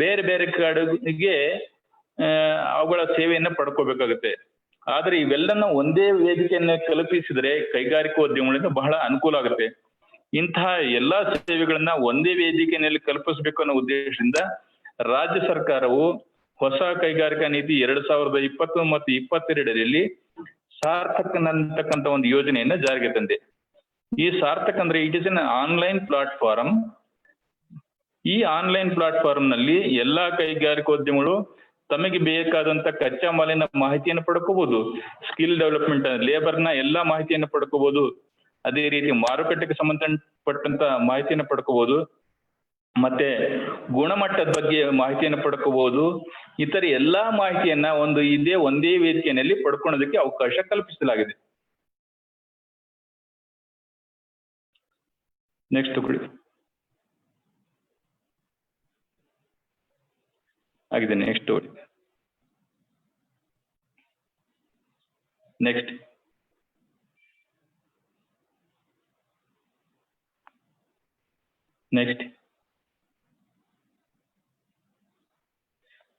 ಬೇರೆ ಬೇರೆ ಕಡೆಗೆ ಅವುಗಳ ಸೇವೆಯನ್ನ ಪಡ್ಕೋಬೇಕಾಗುತ್ತೆ. ಆದ್ರೆ ಇವೆಲ್ಲನ ಒಂದೇ ವೇದಿಕೆಯನ್ನ ಕಲ್ಪಿಸಿದ್ರೆ ಕೈಗಾರಿಕೋದ್ಯಮಗಳಿಂದ ಬಹಳ ಅನುಕೂಲ ಆಗುತ್ತೆ. ಇಂತಹ ಎಲ್ಲಾ ಸೇವೆಗಳನ್ನ ಒಂದೇ ವೇದಿಕೆಯಲ್ಲಿ ಕಲ್ಪಿಸಬೇಕು ಅನ್ನೋ ಉದ್ದೇಶದಿಂದ ರಾಜ್ಯ ಸರ್ಕಾರವು ಹೊಸ ಕೈಗಾರಿಕಾ ನೀತಿ 2020 ಮತ್ತು 2022ರಲ್ಲಿ ಸಾರ್ಥಕ್ ಅನ್ನತಕ್ಕಂತ ಒಂದು ಯೋಜನೆಯನ್ನ ಜಾರಿಗೆ ತಂದೆ. ಈ ಸಾರ್ಥಕ್ ಅಂದ್ರೆ it is N online platform. ಈ ಆನ್ಲೈನ್ ಪ್ಲಾಟ್ಫಾರ್ಮ್ ನಲ್ಲಿ ಎಲ್ಲಾ ಕೈಗಾರಿಕೋದ್ಯಮಗಳು ತಮಗೆ ಬೇಕಾದಂತ ಕಚ್ಚಾ ಮಾಲಿನ ಮಾಹಿತಿಯನ್ನು ಪಡ್ಕೋಬಹುದು, ಸ್ಕಿಲ್ ಡೆವಲಪ್ಮೆಂಟ್ ಲೇಬರ್ನ ಎಲ್ಲಾ ಮಾಹಿತಿಯನ್ನು ಪಡ್ಕೋಬಹುದು, ಅದೇ ರೀತಿ ಮಾರುಕಟ್ಟೆಗೆ ಸಂಬಂಧಪಟ್ಟಂತ ಮಾಹಿತಿಯನ್ನು ಪಡ್ಕೋಬಹುದು, ಮತ್ತೆ ಗುಣಮಟ್ಟದ ಬಗ್ಗೆ ಮಾಹಿತಿಯನ್ನು ಪಡ್ಕೋಬಹುದು. ಇತರ ಎಲ್ಲಾ ಮಾಹಿತಿಯನ್ನ ಒಂದೇ ವೇದಿಕೆಯಲ್ಲಿ ಪಡ್ಕೊಳ್ಳೋದಕ್ಕೆ ಅವಕಾಶ ಕಲ್ಪಿಸಲಾಗಿದೆ. ನೆಕ್ಸ್ಟ್ ಕೊಡಿ. ಆಗಿದೆ, ನೆಕ್ಸ್ಟ್ ಕೊಡಿ. ನೆಕ್ಸ್ಟ್,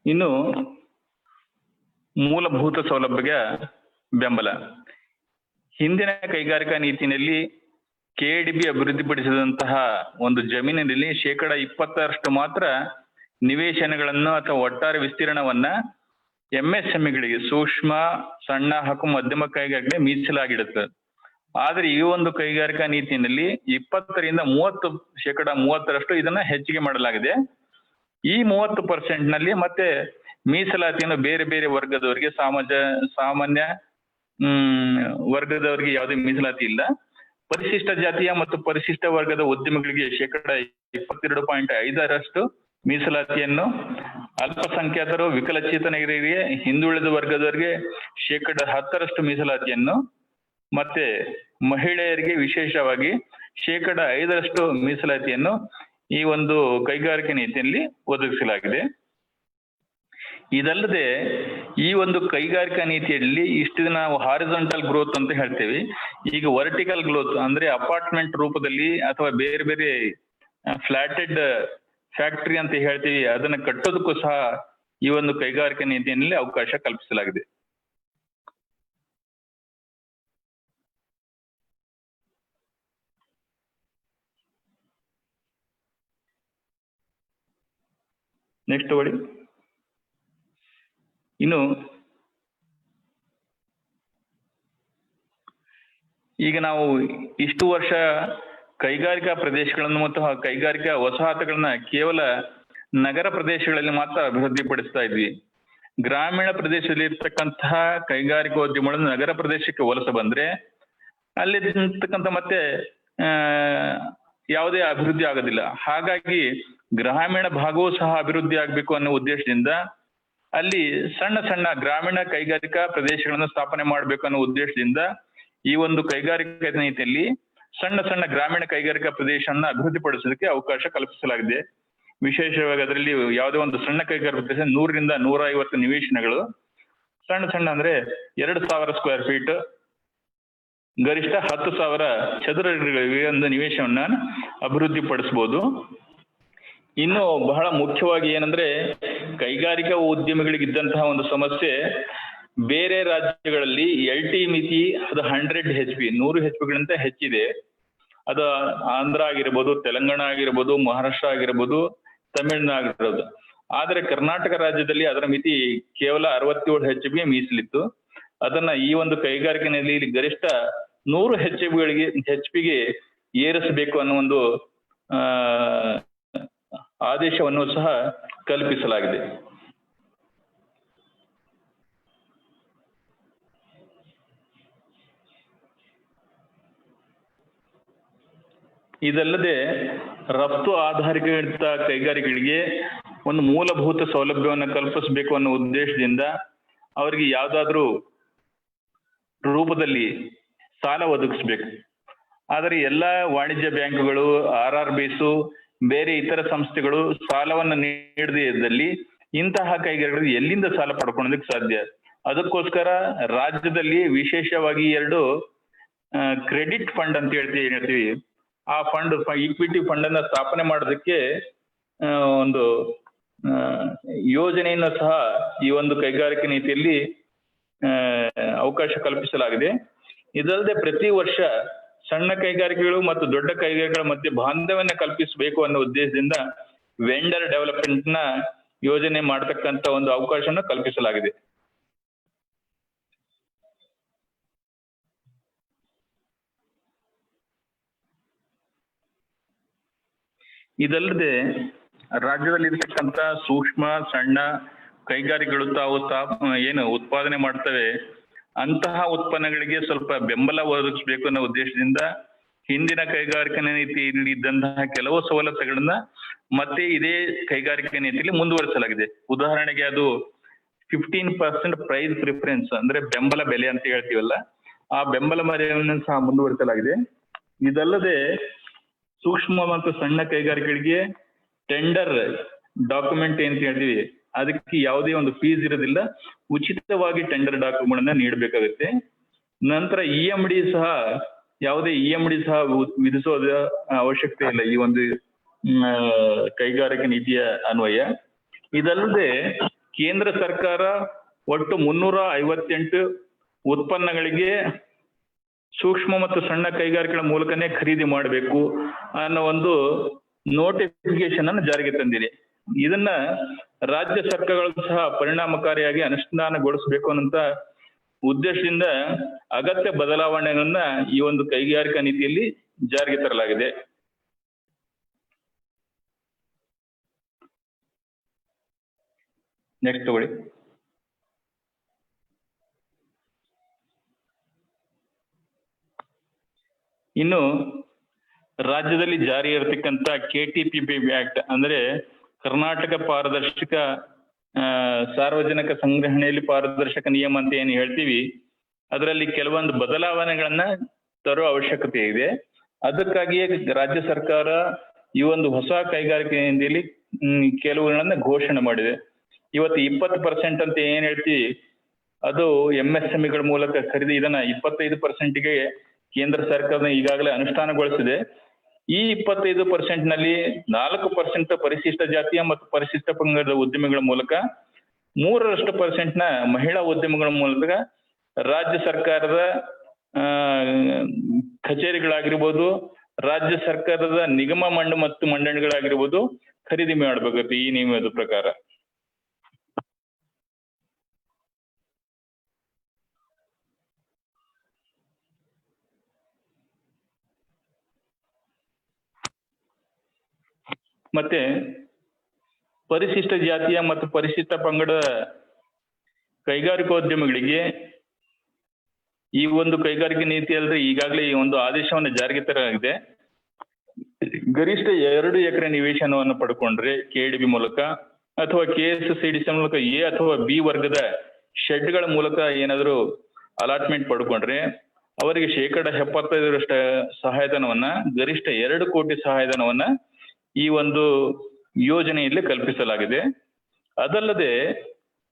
ಇನ್ನು ಮೂಲಭೂತ ಸೌಲಭ್ಯ ಬೆಂಬಲ. ಹಿಂದಿನ ಕೈಗಾರಿಕಾ ನೀತಿನಲ್ಲಿ ಕೆಡಿಬಿ ಅಭಿವೃದ್ಧಿಪಡಿಸಿದಂತಹ ಒಂದು ಜಮೀನಿನಲ್ಲಿ 20% ಮಾತ್ರ ನಿವೇಶನಗಳನ್ನು ಅಥವಾ ಒಟ್ಟಾರೆ ವಿಸ್ತೀರ್ಣವನ್ನ ಎಂಎಸ್ಎಂಇಗಳಿಗೆ, ಸೂಕ್ಷ್ಮ ಸಣ್ಣ ಹಾಗೂ ಮಧ್ಯಮ ಕೈಗಾರಿಕೆ ಮೀಸಲಾಗಿಡುತ್ತೆ. ಆದ್ರೆ ಈ ಒಂದು ಕೈಗಾರಿಕಾ ನೀತಿಯಲ್ಲಿ 20ರಿಂದ 30% ಇದನ್ನ ಹೆಚ್ಚಿಗೆ ಮಾಡಲಾಗಿದೆ. ಈ 30% ನಲ್ಲಿ ಮತ್ತೆ ಮೀಸಲಾತಿಯನ್ನು ಬೇರೆ ಬೇರೆ ವರ್ಗದವರಿಗೆ, ಸಾಮಾನ್ಯ ವರ್ಗದವರಿಗೆ ಯಾವುದೇ ಮೀಸಲಾತಿ ಇಲ್ಲ. ಪರಿಶಿಷ್ಟ ಜಾತಿಯ ಮತ್ತು ಪರಿಶಿಷ್ಟ ವರ್ಗದ ಉದ್ಯಮಿಗಳಿಗೆ 22.5% ಮೀಸಲಾತಿಯನ್ನು, ಅಲ್ಪಸಂಖ್ಯಾತರು, ವಿಕಲಚೇತನರಿಗೆ, ಹಿಂದುಳಿದ ವರ್ಗದವರಿಗೆ 10% ಮೀಸಲಾತಿಯನ್ನು, ಮತ್ತೆ ಮಹಿಳೆಯರಿಗೆ ವಿಶೇಷವಾಗಿ 5% ಮೀಸಲಾತಿಯನ್ನು ಈ ಒಂದು ಕೈಗಾರಿಕೆ ನೀತಿಯಲ್ಲಿ ಒದಗಿಸಲಾಗಿದೆ. ಇದಲ್ಲದೆ ಈ ಒಂದು ಕೈಗಾರಿಕಾ ನೀತಿಯಲ್ಲಿ ಇಷ್ಟು ದಿನ ನಾವು ಹಾರಿಜಾಂಟಲ್ ಗ್ರೋತ್ ಅಂತ ಹೇಳ್ತೇವೆ, ಈಗ ವರ್ಟಿಕಲ್ ಗ್ರೋತ್ ಅಂದ್ರೆ ಅಪಾರ್ಟ್ಮೆಂಟ್ ರೂಪದಲ್ಲಿ ಅಥವಾ ಬೇರೆ ಬೇರೆ ಫ್ಲಾಟೆಡ್ ಫ್ಯಾಕ್ಟರಿ ಅಂತ ಹೇಳ್ತೀವಿ ಅದನ್ನ ಕಟ್ಟೋದಕ್ಕೂ ಸಹ ಈ ಒಂದು ಕೈಗಾರಿಕಾ ನೀತಿಯಲ್ಲಿ ಅವಕಾಶ ಕಲ್ಪಿಸಲಾಗಿದೆ. ನೆಕ್ಸ್ಟ್ ನೋಡಿ, ಇನ್ನು ಈಗ ನಾವು ಇಷ್ಟು ವರ್ಷ ಕೈಗಾರಿಕಾ ಪ್ರದೇಶಗಳನ್ನು ಮತ್ತು ಕೈಗಾರಿಕಾ ವಸಾಹತುಗಳನ್ನ ಕೇವಲ ನಗರ ಪ್ರದೇಶಗಳಲ್ಲಿ ಮಾತ್ರ ಅಭಿವೃದ್ಧಿಪಡಿಸ್ತಾ ಇದ್ವಿ. ಗ್ರಾಮೀಣ ಪ್ರದೇಶದಲ್ಲಿ ಇರ್ತಕ್ಕಂತಹ ಕೈಗಾರಿಕೋದ್ಯಮಗಳನ್ನು ನಗರ ಪ್ರದೇಶಕ್ಕೆ ವಲಸೆ ಬಂದ್ರೆ ಅಲ್ಲಿ ಇರ್ತಕ್ಕಂಥ ಮತ್ತೆ ಯಾವುದೇ ಅಭಿವೃದ್ಧಿ ಆಗೋದಿಲ್ಲ. ಹಾಗಾಗಿ ಗ್ರಾಮೀಣ ಭಾಗವೂ ಸಹ ಅಭಿವೃದ್ಧಿ ಆಗ್ಬೇಕು ಅನ್ನೋ ಉದ್ದೇಶದಿಂದ ಅಲ್ಲಿ ಸಣ್ಣ ಸಣ್ಣ ಗ್ರಾಮೀಣ ಕೈಗಾರಿಕಾ ಪ್ರದೇಶಗಳನ್ನು ಸ್ಥಾಪನೆ ಮಾಡ್ಬೇಕು ಅನ್ನೋ ಉದ್ದೇಶದಿಂದ ಈ ಒಂದು ಕೈಗಾರಿಕಾ ನೀತಿಯಲ್ಲಿ ಸಣ್ಣ ಸಣ್ಣ ಗ್ರಾಮೀಣ ಕೈಗಾರಿಕಾ ಪ್ರದೇಶವನ್ನ ಅಭಿವೃದ್ಧಿಪಡಿಸೋದಕ್ಕೆ ಅವಕಾಶ ಕಲ್ಪಿಸಲಾಗಿದೆ. ವಿಶೇಷವಾಗಿ ಅದರಲ್ಲಿ ಯಾವುದೇ ಒಂದು ಸಣ್ಣ ಕೈಗಾರಿಕಾ ಪ್ರದೇಶ 100ರಿಂದ 150 ನಿವೇಶನಗಳು, ಸಣ್ಣ ಸಣ್ಣ ಅಂದ್ರೆ 2000 ಸ್ಕ್ವೇರ್ ಫೀಟ್, ಗರಿಷ್ಠ 10,000 ಚದರ ಅಡಿಗಳಿಗೆ ಒಂದು ನಿವೇಶನವನ್ನ ಅಭಿವೃದ್ಧಿಪಡಿಸಬಹುದು. ಇನ್ನು ಬಹಳ ಮುಖ್ಯವಾಗಿ ಏನಂದ್ರೆ ಕೈಗಾರಿಕಾ ಉದ್ಯಮಿಗಳಿಗಿದ್ದಂತಹ ಒಂದು ಸಮಸ್ಯೆ, ಬೇರೆ ರಾಜ್ಯಗಳಲ್ಲಿ LT ಮಿತಿ ಅದು 100 HP 100 HP ಹೆಚ್ಚಿದೆ. ಅದು ಆಂಧ್ರ ಆಗಿರ್ಬೋದು, ತೆಲಂಗಾಣ ಆಗಿರ್ಬೋದು, ಮಹಾರಾಷ್ಟ್ರ ಆಗಿರ್ಬೋದು, ತಮಿಳುನಾಡು ಆಗಿರ್ಬೋದು. ಆದ್ರೆ ಕರ್ನಾಟಕ ರಾಜ್ಯದಲ್ಲಿ ಅದರ ಮಿತಿ ಕೇವಲ 67 HP ಮೀಸಲಿತ್ತು. ಅದನ್ನ ಈ ಒಂದು ಕೈಗಾರಿಕೆಯಲ್ಲಿ ಗರಿಷ್ಠ 100 HP ಏರಿಸಬೇಕು ಅನ್ನೋ ಒಂದು ಆದೇಶವನ್ನು ಸಹ ಕಲ್ಪಿಸಲಾಗಿದೆ. ಇದಲ್ಲದೆ ರಫ್ತು ಆಧಾರಿತ ಕೈಗಾರಿಕೆಗಳಿಗೆ ಒಂದು ಮೂಲಭೂತ ಸೌಲಭ್ಯವನ್ನು ಕಲ್ಪಿಸಬೇಕು ಅನ್ನೋ ಉದ್ದೇಶದಿಂದ ಅವರಿಗೆ ಯಾವ್ದಾದ್ರೂ ರೂಪದಲ್ಲಿ ಸಾಲ ಒದಗಿಸ್ಬೇಕು. ಆದರೆ ಎಲ್ಲಾ ವಾಣಿಜ್ಯ ಬ್ಯಾಂಕುಗಳು, RRBs, ಬೇರೆ ಇತರ ಸಂಸ್ಥೆಗಳು ಸಾಲವನ್ನು ನೀಡದೇ ಇದ್ದಲ್ಲಿ ಇಂತಹ ಕೈಗಾರಿಕೆಗಳು ಎಲ್ಲಿಂದ ಸಾಲ ಪಡ್ಕೊಳ್ಳೋದಕ್ಕೆ ಸಾಧ್ಯ? ಅದಕ್ಕೋಸ್ಕರ ರಾಜ್ಯದಲ್ಲಿ ವಿಶೇಷವಾಗಿ 2 ಕ್ರೆಡಿಟ್ ಫಂಡ್ ಅಂತ ಹೇಳ್ತೀವಿ. ಆ ಫಂಡ್, ಈಕ್ವಿಟಿ ಫಂಡ್ ಅನ್ನ ಸ್ಥಾಪನೆ ಮಾಡೋದಕ್ಕೆ ಒಂದು ಯೋಜನೆಯನ್ನು ಸಹ ಈ ಒಂದು ಕೈಗಾರಿಕೆ ನೀತಿಯಲ್ಲಿ ಅವಕಾಶ ಕಲ್ಪಿಸಲಾಗಿದೆ. ಇದಲ್ಲದೆ ಪ್ರತಿ ವರ್ಷ ಸಣ್ಣ ಕೈಗಾರಿಕೆಗಳು ಮತ್ತು ದೊಡ್ಡ ಕೈಗಾರಿಕೆಗಳ ಮಧ್ಯೆ ಬಾಂಧವ್ಯವನ್ನು ಕಲ್ಪಿಸಬೇಕು ಅನ್ನೋ ಉದ್ದೇಶದಿಂದ ವೆಂಡರ್ ಡೆವಲಪ್ಮೆಂಟ್ ನ ಯೋಜನೆ ಮಾಡತಕ್ಕಂತ ಒಂದು ಅವಕಾಶವನ್ನು ಕಲ್ಪಿಸಲಾಗಿದೆ. ಇದಲ್ಲದೆ ರಾಜ್ಯದಲ್ಲಿ ಇರ್ತಕ್ಕಂಥ ಸೂಕ್ಷ್ಮ ಸಣ್ಣ ಕೈಗಾರಿಕೆಗಳು ತಾವು ಏನು ಉತ್ಪಾದನೆ ಮಾಡ್ತವೆ ಅಂತಹ ಉತ್ಪನ್ನಗಳಿಗೆ ಸ್ವಲ್ಪ ಬೆಂಬಲ ಒದಗಿಸಬೇಕು ಅನ್ನೋ ಉದ್ದೇಶದಿಂದ ಹಿಂದಿನ ಕೈಗಾರಿಕಾ ನೀತಿಯಲ್ಲಿ ಇದ್ದಂತಹ ಕೆಲವು ಸವಲತ್ತುಗಳನ್ನ ಮತ್ತೆ ಇದೇ ಕೈಗಾರಿಕಾ ನೀತಿಯಲ್ಲಿ ಮುಂದುವರಿಸಲಾಗಿದೆ. ಉದಾಹರಣೆಗೆ ಅದು 15% ಪ್ರೈಸ್ ಪ್ರಿಫರೆನ್ಸ್ ಅಂದ್ರೆ ಬೆಂಬಲ ಬೆಲೆ ಅಂತ ಹೇಳ್ತೀವಲ್ಲ, ಆ ಬೆಂಬಲ ಬೆಲೆಯನ್ನು ಸಹ ಮುಂದುವರಿಸಲಾಗಿದೆ. ಇದಲ್ಲದೆ ಸೂಕ್ಷ್ಮ ಮತ್ತು ಸಣ್ಣ ಕೈಗಾರಿಕೆಗಳಿಗೆ ಟೆಂಡರ್ ಡಾಕ್ಯುಮೆಂಟ್ ಅಂತ ಹೇಳ್ತೀವಿ, ಅದಕ್ಕೆ ಯಾವುದೇ ಒಂದು ಫೀಸ್ ಇರೋದಿಲ್ಲ, ಉಚಿತವಾಗಿ ಟೆಂಡರ್ ಡಾಕ್ಯುಮೆಂಟ್ ಅನ್ನ ನೀಡಬೇಕಾಗುತ್ತೆ. ನಂತರ EMD ಸಹ ಯಾವುದೇ EMD ಸಹ ವಿಧಿಸೋದ ಅವಶ್ಯಕತೆ ಇಲ್ಲ ಈ ಒಂದು ಕೈಗಾರಿಕಾ ನೀತಿಯ ಅನ್ವಯ. ಇದಲ್ಲದೆ ಕೇಂದ್ರ ಸರ್ಕಾರ ಒಟ್ಟು 358 ಉತ್ಪನ್ನಗಳಿಗೆ ಸೂಕ್ಷ್ಮ ಮತ್ತು ಸಣ್ಣ ಕೈಗಾರಿಕೆಗಳ ಮೂಲಕನೇ ಖರೀದಿ ಮಾಡಬೇಕು ಅನ್ನೋ ಒಂದು ನೋಟಿಫಿಕೇಶನ್ ಅನ್ನು ಜಾರಿಗೆ ತಂದಿದೆ. ಇದನ್ನ ರಾಜ್ಯ ಸರ್ಕಾರಗಳು ಸಹ ಪರಿಣಾಮಕಾರಿಯಾಗಿ ಅನುಷ್ಠಾನಗೊಳಿಸಬೇಕು ಅನ್ನೋ ಉದ್ದೇಶದಿಂದ ಅಗತ್ಯ ಬದಲಾವಣೆಗಳನ್ನ ಈ ಒಂದು ಕೈಗಾರಿಕಾ ನೀತಿಯಲ್ಲಿ ಜಾರಿಗೆ ತರಲಾಗಿದೆ. ನೆಕ್ಸ್ಟ್ ತಗೊಳ್ಳಿ. ಇನ್ನು ರಾಜ್ಯದಲ್ಲಿ ಜಾರಿ ಇರತಕ್ಕಂತ KTPP ಆಕ್ಟ್ ಅಂದ್ರೆ ಕರ್ನಾಟಕ ಪಾರದರ್ಶಕ ಸಾರ್ವಜನಿಕ ಸಂಗ್ರಹಣೆಯಲ್ಲಿ ಪಾರದರ್ಶಕ ನಿಯಮ ಅಂತ ಏನು ಹೇಳ್ತೀವಿ, ಅದರಲ್ಲಿ ಕೆಲವೊಂದು ಬದಲಾವಣೆಗಳನ್ನ ತರೋ ಅವಶ್ಯಕತೆ ಇದೆ. ಅದಕ್ಕಾಗಿಯೇ ರಾಜ್ಯ ಸರ್ಕಾರ ಈ ಒಂದು ಹೊಸ ಕೈಗಾರಿಕೆ ನೀತಿಯಲ್ಲಿ ಕೆಲವುಗಳನ್ನ ಘೋಷಣೆ ಮಾಡಿದೆ. ಇವತ್ತು 20% ಅಂತ ಏನ್ ಹೇಳ್ತೀವಿ, ಅದು MSMEಗಳ ಮೂಲಕ ಖರೀದಿ, ಇದನ್ನ 25%ಗೆ ಕೇಂದ್ರ ಸರ್ಕಾರ ಈಗಾಗಲೇ ಅನುಷ್ಠಾನಗೊಳಿಸಿದೆ. ಈ 25% ನಲ್ಲಿ 4% ಪರಿಶಿಷ್ಟ ಜಾತಿಯ ಮತ್ತು ಪರಿಶಿಷ್ಟ ಪಂಗಡದ ಉದ್ಯಮಿಗಳ ಮೂಲಕ 3% ನ ಮಹಿಳಾ ಉದ್ಯಮಿಗಳ ಮೂಲಕ ರಾಜ್ಯ ಸರ್ಕಾರದ ಕಚೇರಿಗಳಾಗಿರ್ಬೋದು, ರಾಜ್ಯ ಸರ್ಕಾರದ ನಿಗಮ ಮತ್ತು ಮಂಡಳಿಗಳಾಗಿರ್ಬೋದು ಖರೀದಿ ಮಾಡಬೇಕಾಗುತ್ತೆ ಈ ನಿಯಮದ ಪ್ರಕಾರ. ಮತ್ತೆ ಪರಿಶಿಷ್ಟ ಜಾತಿಯ ಮತ್ತು ಪರಿಶಿಷ್ಟ ಪಂಗಡ ಕೈಗಾರಿಕೋದ್ಯಮಿಗಳಿಗೆ ಈ ಒಂದು ಕೈಗಾರಿಕೆ ನೀತಿ ಅಲ್ಲದೆ ಈಗಾಗಲೇ ಈ ಒಂದು ಆದೇಶವನ್ನು ಜಾರಿಗೆ ತರಲಾಗಿದೆ. ಗರಿಷ್ಠ 2 ಎಕರೆ ನಿವೇಶನವನ್ನು ಪಡ್ಕೊಂಡ್ರೆ KDB ಮೂಲಕ ಅಥವಾ KSCDC ಮೂಲಕ A ಅಥವಾ B ವರ್ಗದ ಶೆಡ್ಗಳ ಮೂಲಕ ಏನಾದರೂ ಅಲಾಟ್ಮೆಂಟ್ ಪಡ್ಕೊಂಡ್ರೆ ಅವರಿಗೆ 75% ಸಹಾಯಧನವನ್ನ, ಗರಿಷ್ಠ 2 ಕೋಟಿ ಸಹಾಯಧನವನ್ನ ಈ ಒಂದು ಯೋಜನೆಯಲ್ಲಿ ಕಲ್ಪಿಸಲಾಗಿದೆ. ಅದಲ್ಲದೆ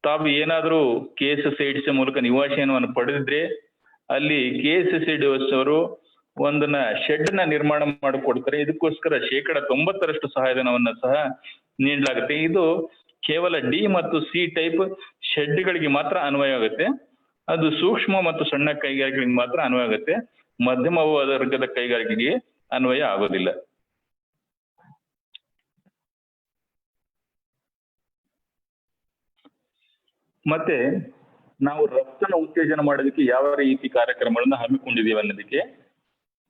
ತಾವು ಏನಾದರೂ KSCDC ಮೂಲಕ ನಿವಾಸವನ್ನು ಪಡೆದಿದ್ರೆ ಅಲ್ಲಿ KSCDC ಅವರು ಒಂದನ್ನ ಶೆಡ್ ನ ನಿರ್ಮಾಣ ಮಾಡಿಕೊಡ್ತಾರೆ. ಇದಕ್ಕೋಸ್ಕರ 90% ಸಹಾಯಧನವನ್ನ ಸಹ ನೀಡಲಾಗುತ್ತೆ. ಇದು ಕೇವಲ D ಮತ್ತು C ಟೈಪ್ ಶೆಡ್ಗಳಿಗೆ ಮಾತ್ರ ಅನ್ವಯ ಆಗುತ್ತೆ. ಅದು ಸೂಕ್ಷ್ಮ ಮತ್ತು ಸಣ್ಣ ಕೈಗಾರಿಕೆಗಳಿಗೆ ಮಾತ್ರ ಅನ್ವಯ ಆಗುತ್ತೆ. ಮಧ್ಯಮ ವರ್ಗದ ಕೈಗಾರಿಕೆಗೆ ಅನ್ವಯ ಆಗೋದಿಲ್ಲ. ಮತ್ತೆ ನಾವು ರಫ್ತನ್ನು ಉತ್ತೇಜನ ಮಾಡೋದಕ್ಕೆ ಯಾವ ರೀತಿ ಕಾರ್ಯಕ್ರಮಗಳನ್ನ ಹಮ್ಮಿಕೊಂಡಿದ್ದೀವಿ ಅನ್ನೋದಕ್ಕೆ,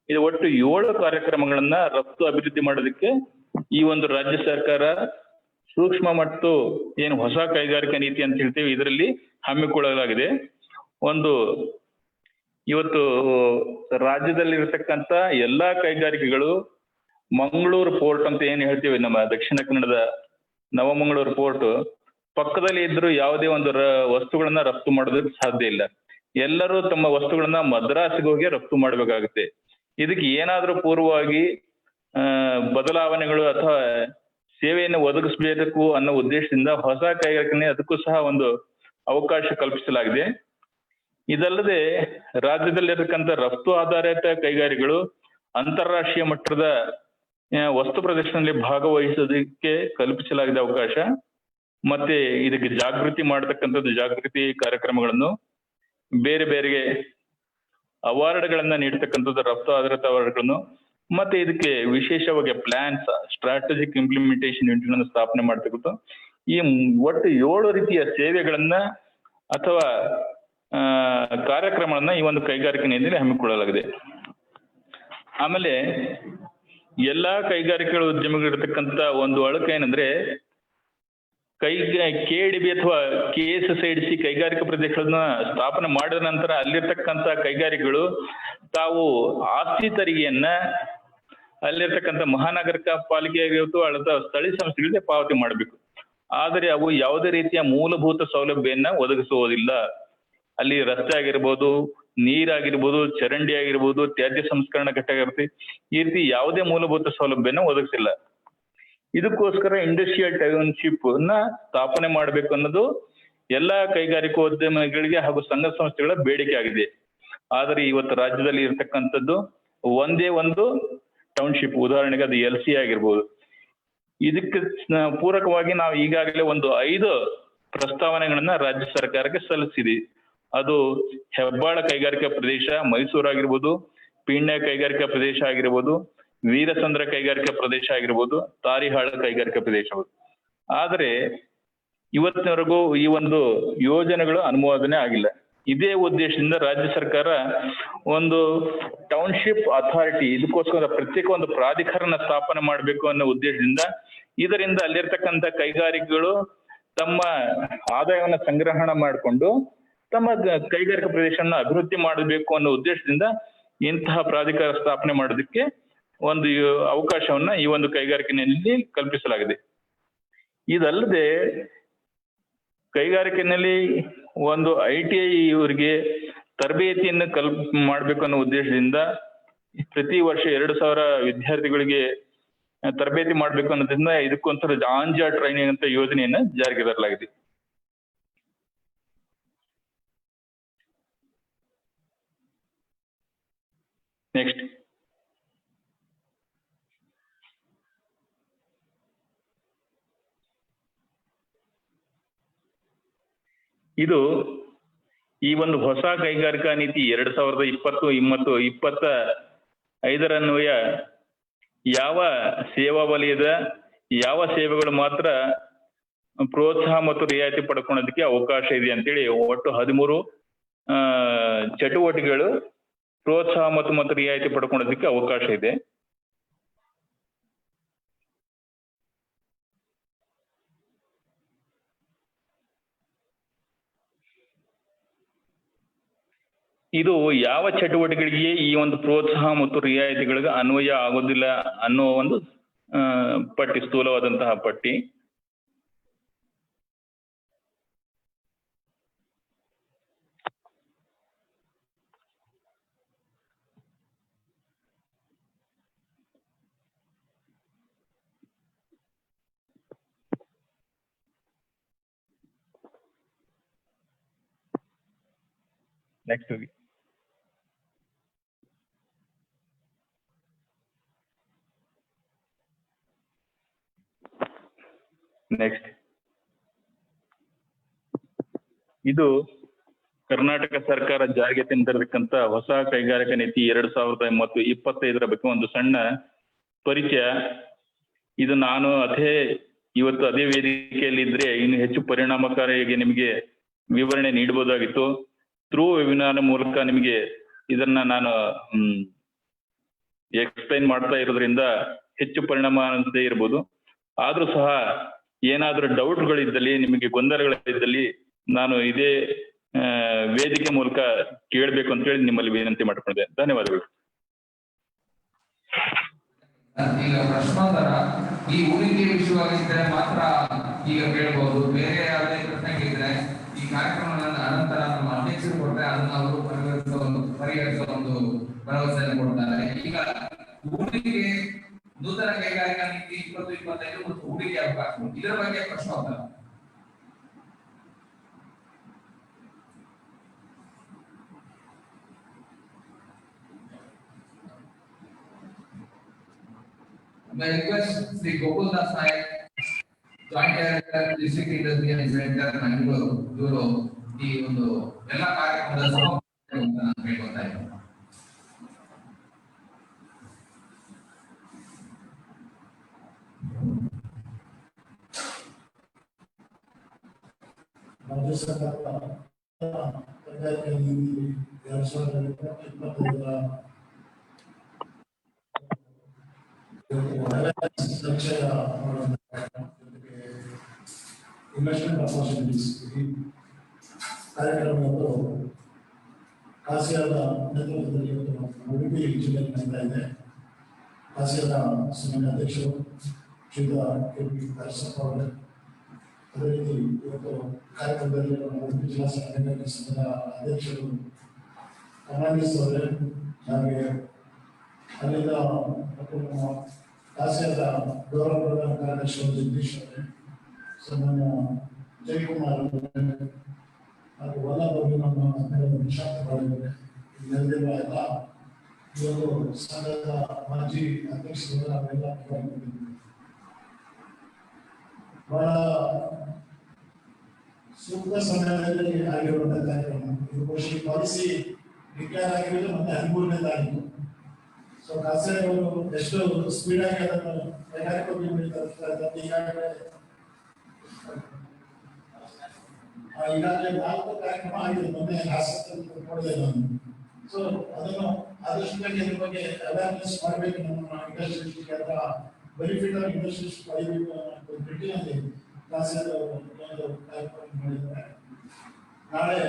ಇದು ಒಟ್ಟು 7 ಕಾರ್ಯಕ್ರಮಗಳನ್ನ ರಫ್ತು ಅಭಿವೃದ್ಧಿ ಮಾಡೋದಕ್ಕೆ ಈ ಒಂದು ರಾಜ್ಯ ಸರ್ಕಾರ ಸೂಕ್ಷ್ಮ ಮತ್ತು ಏನು ಹೊಸ ಕೈಗಾರಿಕಾ ನೀತಿ ಅಂತ ಹೇಳ್ತೀವಿ ಇದರಲ್ಲಿ ಹಮ್ಮಿಕೊಳ್ಳಲಾಗಿದೆ. ಒಂದು ಇವತ್ತು ರಾಜ್ಯದಲ್ಲಿ ಇರತಕ್ಕಂತ ಎಲ್ಲಾ ಕೈಗಾರಿಕೆಗಳು ಮಂಗಳೂರು ಪೋರ್ಟ್ ಅಂತ ಏನ್ ಹೇಳ್ತೀವಿ, ನಮ್ಮ ದಕ್ಷಿಣ ಕನ್ನಡದ ನವಮಂಗಳೂರು ಪೋರ್ಟ್ ಪಕ್ಕದಲ್ಲಿ ಇದ್ರೂ ಯಾವುದೇ ಒಂದು ವಸ್ತುಗಳನ್ನ ರಫ್ತು ಮಾಡೋದಕ್ಕೆ ಸಾಧ್ಯ ಇಲ್ಲ. ಎಲ್ಲರೂ ತಮ್ಮ ವಸ್ತುಗಳನ್ನ ಮದ್ರಾಸಿಗೆ ಹೋಗಿ ರಫ್ತು ಮಾಡ್ಬೇಕಾಗುತ್ತೆ. ಇದಕ್ಕೆ ಏನಾದ್ರೂ ಪೂರ್ವವಾಗಿ ಬದಲಾವಣೆಗಳು ಅಥವಾ ಸೇವೆಯನ್ನು ಒದಗಿಸಬೇಕು ಅನ್ನೋ ಉದ್ದೇಶದಿಂದ ಹೊಸ ಕೈಗಾರಿಕೆ ಅದಕ್ಕೂ ಸಹ ಒಂದು ಅವಕಾಶ ಕಲ್ಪಿಸಲಾಗಿದೆ. ಇದಲ್ಲದೆ ರಾಜ್ಯದಲ್ಲಿರತಕ್ಕಂಥ ರಫ್ತು ಆಧಾರಿತ ಕೈಗಾರಿಕೆಗಳು ಅಂತಾರಾಷ್ಟ್ರೀಯ ಮಟ್ಟದ ವಸ್ತು ಪ್ರದರ್ಶನದಲ್ಲಿ ಭಾಗವಹಿಸೋದಕ್ಕೆ ಕಲ್ಪಿಸಲಾಗಿದೆ ಅವಕಾಶ. ಮತ್ತೆ ಇದಕ್ಕೆ ಜಾಗೃತಿ ಮಾಡತಕ್ಕಂಥದ್ದು ಜಾಗೃತಿ ಕಾರ್ಯಕ್ರಮಗಳನ್ನು, ಬೇರೆ ಬೇರೆ ಅವಾರ್ಡ್ಗಳನ್ನ ನೀಡತಕ್ಕಂಥದ್ದು ರಫ್ತು ಆಧಾರಿತ ಅವಾರ್ಡ್ಗಳನ್ನು, ಮತ್ತೆ ಇದಕ್ಕೆ ವಿಶೇಷವಾಗಿ ಪ್ಲಾನ್ಸ್, ಸ್ಟ್ರಾಟಜಿಕ್ ಇಂಪ್ಲಿಮೆಂಟೇಷನ್ ಯೂನಿಟ್ ಸ್ಥಾಪನೆ ಮಾಡ್ತಕ್ಕಂಥ ಈ ಒಟ್ಟು 7 ರೀತಿಯ ಸೇವೆಗಳನ್ನ ಅಥವಾ ಕಾರ್ಯಕ್ರಮಗಳನ್ನ ಈ ಒಂದು ಕೈಗಾರಿಕೆ ನೀತಿಯಲ್ಲಿ ಹಮ್ಮಿಕೊಳ್ಳಲಾಗಿದೆ. ಆಮೇಲೆ ಎಲ್ಲಾ ಕೈಗಾರಿಕೆಗಳ ಉದ್ಯಮಿಗಳಿರ್ತಕ್ಕಂಥ ಒಂದು ಅಳಕ ಏನಂದ್ರೆ, KDB ಅಥವಾ KSCDC ಕೈಗಾರಿಕಾ ಪ್ರದೇಶಗಳನ್ನ ಸ್ಥಾಪನೆ ಮಾಡಿದ ನಂತರ ಅಲ್ಲಿರ್ತಕ್ಕಂಥ ಕೈಗಾರಿಕೆಗಳು ತಾವು ಆಸ್ತಿ ತೆರಿಗೆಯನ್ನ ಅಲ್ಲಿರ್ತಕ್ಕಂಥ ಮಹಾನಗರ ಪಾಲಿಕೆ ಆಗಿರ್ಬೋದು ಸ್ಥಳೀಯ ಸಂಸ್ಥೆಗಳಿಗೆ ಪಾವತಿ ಮಾಡಬೇಕು. ಆದರೆ ಅವು ಯಾವುದೇ ರೀತಿಯ ಮೂಲಭೂತ ಸೌಲಭ್ಯವನ್ನ ಒದಗಿಸುವುದಿಲ್ಲ. ಅಲ್ಲಿ ರಸ್ತೆ ಆಗಿರ್ಬೋದು, ನೀರಾಗಿರ್ಬೋದು, ಚರಂಡಿ ಆಗಿರ್ಬೋದು, ತ್ಯಾಜ್ಯ ಸಂಸ್ಕರಣಾ ಘಟಕ ಆಗಿರುತ್ತೆ, ಈ ರೀತಿ ಯಾವುದೇ ಮೂಲಭೂತ ಸೌಲಭ್ಯನ ಒದಗಿಸಿಲ್ಲ. ಇದಕ್ಕೋಸ್ಕರ ಇಂಡಸ್ಟ್ರಿಯಲ್ ಟೌನ್ಶಿಪ್ ನ ಸ್ಥಾಪನೆ ಮಾಡಬೇಕು ಅನ್ನೋದು ಎಲ್ಲಾ ಕೈಗಾರಿಕೋದ್ಯಮಿಗಳಿಗೆ ಹಾಗೂ ಸಂಘ ಸಂಸ್ಥೆಗಳ ಬೇಡಿಕೆ ಆಗಿದೆ. ಆದರೆ ಇವತ್ತು ರಾಜ್ಯದಲ್ಲಿ ಇರತಕ್ಕಂಥದ್ದು ಒಂದೇ ಒಂದು ಟೌನ್ಶಿಪ್, ಉದಾಹರಣೆಗೆ ಅದು LC ಆಗಿರ್ಬೋದು. ಇದಕ್ಕೆ ಪೂರಕವಾಗಿ ನಾವು ಈಗಾಗಲೇ ಒಂದು 5 ಪ್ರಸ್ತಾವನೆಗಳನ್ನ ರಾಜ್ಯ ಸರ್ಕಾರಕ್ಕೆ ಸಲ್ಲಿಸಿದೆ. ಅದು ಹೆಬ್ಬಾಳ ಕೈಗಾರಿಕಾ ಪ್ರದೇಶ ಮೈಸೂರು ಆಗಿರ್ಬೋದು, ಪೀಣ್ಯ ಕೈಗಾರಿಕಾ ಪ್ರದೇಶ ಆಗಿರ್ಬೋದು, ವೀರಸಂದ್ರ ಕೈಗಾರಿಕಾ ಪ್ರದೇಶ ಆಗಿರ್ಬೋದು, ತಾರಿಹಾಳ ಕೈಗಾರಿಕಾ ಪ್ರದೇಶ. ಆದರೆ ಇವತ್ತಿನವರೆಗೂ ಈ ಒಂದು ಯೋಜನೆಗಳು ಅನುಮೋದನೆ ಆಗಿಲ್ಲ. ಇದೇ ಉದ್ದೇಶದಿಂದ ರಾಜ್ಯ ಸರ್ಕಾರ ಒಂದು ಟೌನ್ಶಿಪ್ ಅಥಾರಿಟಿ, ಇದಕ್ಕೋಸ್ಕರ ಪ್ರತ್ಯೇಕ ಒಂದು ಪ್ರಾಧಿಕಾರನ ಸ್ಥಾಪನೆ ಮಾಡಬೇಕು ಅನ್ನೋ ಉದ್ದೇಶದಿಂದ, ಇದರಿಂದ ಅಲ್ಲಿರ್ತಕ್ಕಂಥ ಕೈಗಾರಿಕೆಗಳು ತಮ್ಮ ಆದಾಯವನ್ನ ಸಂಗ್ರಹಣ ಮಾಡಿಕೊಂಡು ತಮ್ಮ ಕೈಗಾರಿಕಾ ಪ್ರದೇಶನ ಅಭಿವೃದ್ಧಿ ಮಾಡಬೇಕು ಅನ್ನೋ ಉದ್ದೇಶದಿಂದ ಇಂತಹ ಪ್ರಾಧಿಕಾರ ಸ್ಥಾಪನೆ ಮಾಡೋದಕ್ಕೆ ಒಂದು ಅವಕಾಶವನ್ನ ಈ ಒಂದು ಕೈಗಾರಿಕೆಯಲ್ಲಿ ಕಲ್ಪಿಸಲಾಗಿದೆ. ಇದಲ್ಲದೆ ಕೈಗಾರಿಕೆಯಲ್ಲಿ ಒಂದು ITI ಇವರಿಗೆ ತರಬೇತಿಯನ್ನು ಮಾಡಬೇಕು ಅನ್ನೋ ಉದ್ದೇಶದಿಂದ ಪ್ರತಿ ವರ್ಷ 2,000 ವಿದ್ಯಾರ್ಥಿಗಳಿಗೆ ತರಬೇತಿ ಮಾಡ್ಬೇಕು ಅನ್ನೋದ್ರಿಂದ ಇದಕ್ಕೊಂಥರ ಆನ್-ಜಾಬ್ ಟ್ರೈನಿಂಗ್ ಅಂತ ಯೋಜನೆಯನ್ನ ಜಾರಿಗೆ ತರಲಾಗಿದೆ. ನೆಕ್ಸ್ಟ್, ಇದು ಈ ಒಂದು ಹೊಸ ಕೈಗಾರಿಕಾ ನೀತಿ 2020-25 ಯಾವ ಸೇವಾ ವಲಯದ ಯಾವ ಸೇವೆಗಳು ಮಾತ್ರ ಪ್ರೋತ್ಸಾಹ ಮತ್ತು ರಿಯಾಯಿತಿ ಪಡ್ಕೊಳ್ಳೋದಕ್ಕೆ ಅವಕಾಶ ಇದೆ ಅಂತೇಳಿ ಒಟ್ಟು 13 ಚಟುವಟಿಕೆಗಳು ಪ್ರೋತ್ಸಾಹ ಮತ್ತು ರಿಯಾಯಿತಿ ಪಡ್ಕೊಳ್ಳೋದಕ್ಕೆ ಅವಕಾಶ ಇದೆ. ಇದು ಯಾವ ಚಟುವಟಿಕೆಗಳಿಗೆ ಈ ಒಂದು ಪ್ರೋತ್ಸಾಹ ಮತ್ತು ರಿಯಾಯಿತಿಗಳಿಗೆ ಅನ್ವಯ ಆಗೋದಿಲ್ಲ ಅನ್ನೋ ಒಂದು ಪಟ್ಟಿ, ಸ್ಥೂಲವಾದಂತಹ ಪಟ್ಟಿ. ನೆಕ್ಸ್ಟ್ ಹೋಗಿ. ನೆಕ್ಸ್ಟ್, ಇದು ಕರ್ನಾಟಕ ಸರ್ಕಾರ ಜಾರಿಗೆ ತಂದಿರತಕ್ಕಂತ ಹೊಸ ಕೈಗಾರಿಕಾ ನೀತಿ 2025 ಬಗ್ಗೆ ಒಂದು ಸಣ್ಣ ಪರಿಚಯ. ಇದು ನಾನು ಇವತ್ತು ಅದೇ ವೇದಿಕೆಯಲ್ಲಿ ಇದ್ರೆ ಇನ್ನು ಹೆಚ್ಚು ಪರಿಣಾಮಕಾರಿಯಾಗಿ ನಿಮಗೆ ವಿವರಣೆ ನೀಡಬಹುದಾಗಿತ್ತು. ಥ್ರೂ ವೆಬಿನಾರ್ ಮೂಲಕ ನಿಮಗೆ ಇದನ್ನ ನಾನು ಎಕ್ಸ್ಪ್ಲೈನ್ ಮಾಡ್ತಾ ಇರೋದ್ರಿಂದ ಹೆಚ್ಚು ಪರಿಣಾಮ ಅನ್ನದೇ ಇರ್ಬೋದು. ಆದ್ರೂ ಸಹ ಏನಾದ್ರೂ ಡೌಟ್ಗಳಿದ್ದಲ್ಲಿ, ನಿಮಗೆ ಗೊಂದಲಗಳಿದ್ದಲ್ಲಿ ನಾನು ಇದೇ ವೇದಿಕೆ ಮೂಲಕ ಕೇಳಬೇಕು ಅಂತ ಹೇಳಿ ನಿಮ್ಮಲ್ಲಿ ವಿನಂತಿ ಮಾಡ್ಕೊಂಡಿದ್ದೆ. ಧನ್ಯವಾದಗಳು. ಈಗ ಪ್ರಶ್ನೋತ್ತರ ಈ ಹೂಡಿಕೆ ವಿಷಯವಾಗಿದ್ದರೆ ಮಾತ್ರ ಈಗ ಕೇಳಬಹುದು. ಬೇರೆ ಯಾವುದೇ ಪ್ರಶ್ನೆಗಳಿದ್ರೆ ಈ ಕಾರ್ಯಕ್ರಮದ ಅನಂತರ ನಮ್ಮ ಅಧ್ಯಕ್ಷರು ಕೊಟ್ಟರೆ ಅದನ್ನ ಅವರು ಪರಿಹರಿಸುವ ಒಂದು ಭರವಸೆಯನ್ನು ಕೊಡ್ತಾರೆ. ಈಗ ಹೂಡಿಕೆ ನೂತನ ಕೈಗಾರಿಕಾ ನೀತಿ 2025 ಮತ್ತು ಹೂಡಿಕೆ ಅವಕಾಶ, ಇದರ ಬಗ್ಗೆ ಪ್ರಶ್ನೋತ್ತರ. May I request Sri Gokul Das Nayak, Joint Director, District Industry and Center, Mangalore, ಇವರು ಈ ಒಂದು ಎಲ್ಲ ಕಾರ್ಯಕ್ರಮದ ಹೇಳ್ಕೊತಾ ಇದ್ದಾರೆ. ರಾಜ್ಯ ಸರ್ಕಾರ ಕೈಗಾರಿಕಾ ನೀತಿ 2025 ಇನ್ವೆಸ್ಟ್ಮೆಂಟ್ ಅಪರ್ಚುನಿಟೀಸ್ ಕಾರ್ಯಕ್ರಮವನ್ನು ಕಾಸಿಯಾದ ನೇತೃತ್ವದಲ್ಲಿ ಉಡುಪಿ ಜಿಲ್ಲೆಯಲ್ಲಿ ನಡೀತಾ ಇದೆ. ಕಾಸಿಯಾದ ಸನ್ಮಾನ್ಯ ಅಧ್ಯಕ್ಷರು ಶ್ರೀಯುತ KP ನರಸಪ್ಪ ಅವರೇ, ಅದೇ ರೀತಿ ಇವತ್ತು ಕಾರ್ಯಕ್ರಮದಲ್ಲಿ ಉಡುಪಿ ಜಿಲ್ಲಾ ಕೈಗಾರಿಕಾ ಸಂಘದ ಅಧ್ಯಕ್ಷರು ಕಮಾಂಡಿಸ್ ಅವರೇ, ಹಾಗೆ ಅಲ್ಲಿಂದ ಮತ್ತು ನಮ್ಮ ಕಾಸಿಯಾದ ಗೌರವ ಪ್ರಧಾನ ಕಾರ್ಯದರ್ಶಿ ಜಗದೀಶ್ ಅವರೇ, ಸನ್ಮಾನ್ಯ ಜಯಕುಮಾರ್ ಅವರೇ, ಹಾಗೂ ವಲ್ಲಭ ನಮ್ಮ ನಿಶಾಂತ್ ಮಾಡಿದ್ದಾರೆ. ಇಲ್ಲೆಲ್ಲ ಎಲ್ಲ ಈ ಒಂದು ಸಂಘದ ಮಾಜಿ ಅಧ್ಯಕ್ಷರು ನಾವೆಲ್ಲ ಬಹಳ ಸೂಕ್ತ ಸಮಯದಲ್ಲಿ ಆಗಿರುವಂತಹ ಕಾರ್ಯಕ್ರಮ. ಇದು ಬಹುಶಃ ಪಾಲಿಸಿ ಡಿಕ್ಲೇರ್ ಆಗಿರೋದು ಮತ್ತೆ 13ನೇ ತಾರೀಕು. ಸೊ ಖಾಸಗಿಯವರು ಎಷ್ಟು ಸ್ಪೀಡ್ ಆಗಿ ಅದನ್ನು ಕೈಗಾರಿಕೋದ್ಯಮ ಈಗಾಗಲೇ 4 ಕಾರ್ಯಕ್ರಮ ಆಗಿದೆ. ಮೊನ್ನೆ ಹಾಸನದಲ್ಲಿ ನೋಡಿದೆ ನಾನು. ಸೊ ಅದನ್ನು ಆದಷ್ಟು ಬೇಗ ಇದ್ರ ಬಗ್ಗೆ ಅವೇರ್ನೆಸ್ ಮಾಡಬೇಕು. ನಮ್ಮ ಇಂಡಸ್ಟ್ರೀಸ್ ಅಥವಾ ಬೆನಿಫಿಟ್ ಆಫ್ ಇಂಡಸ್ಟ್ರೀಸ್ ಪಡೆಯಬೇಕು ಅನ್ನೋ ನಿಟ್ಟಿನಲ್ಲಿ ಖಾಸಗಿಯವರು ಒಂದು ಕಾರ್ಯಕ್ರಮ ಮಾಡಿದ್ದಾರೆ. ನಾಳೆ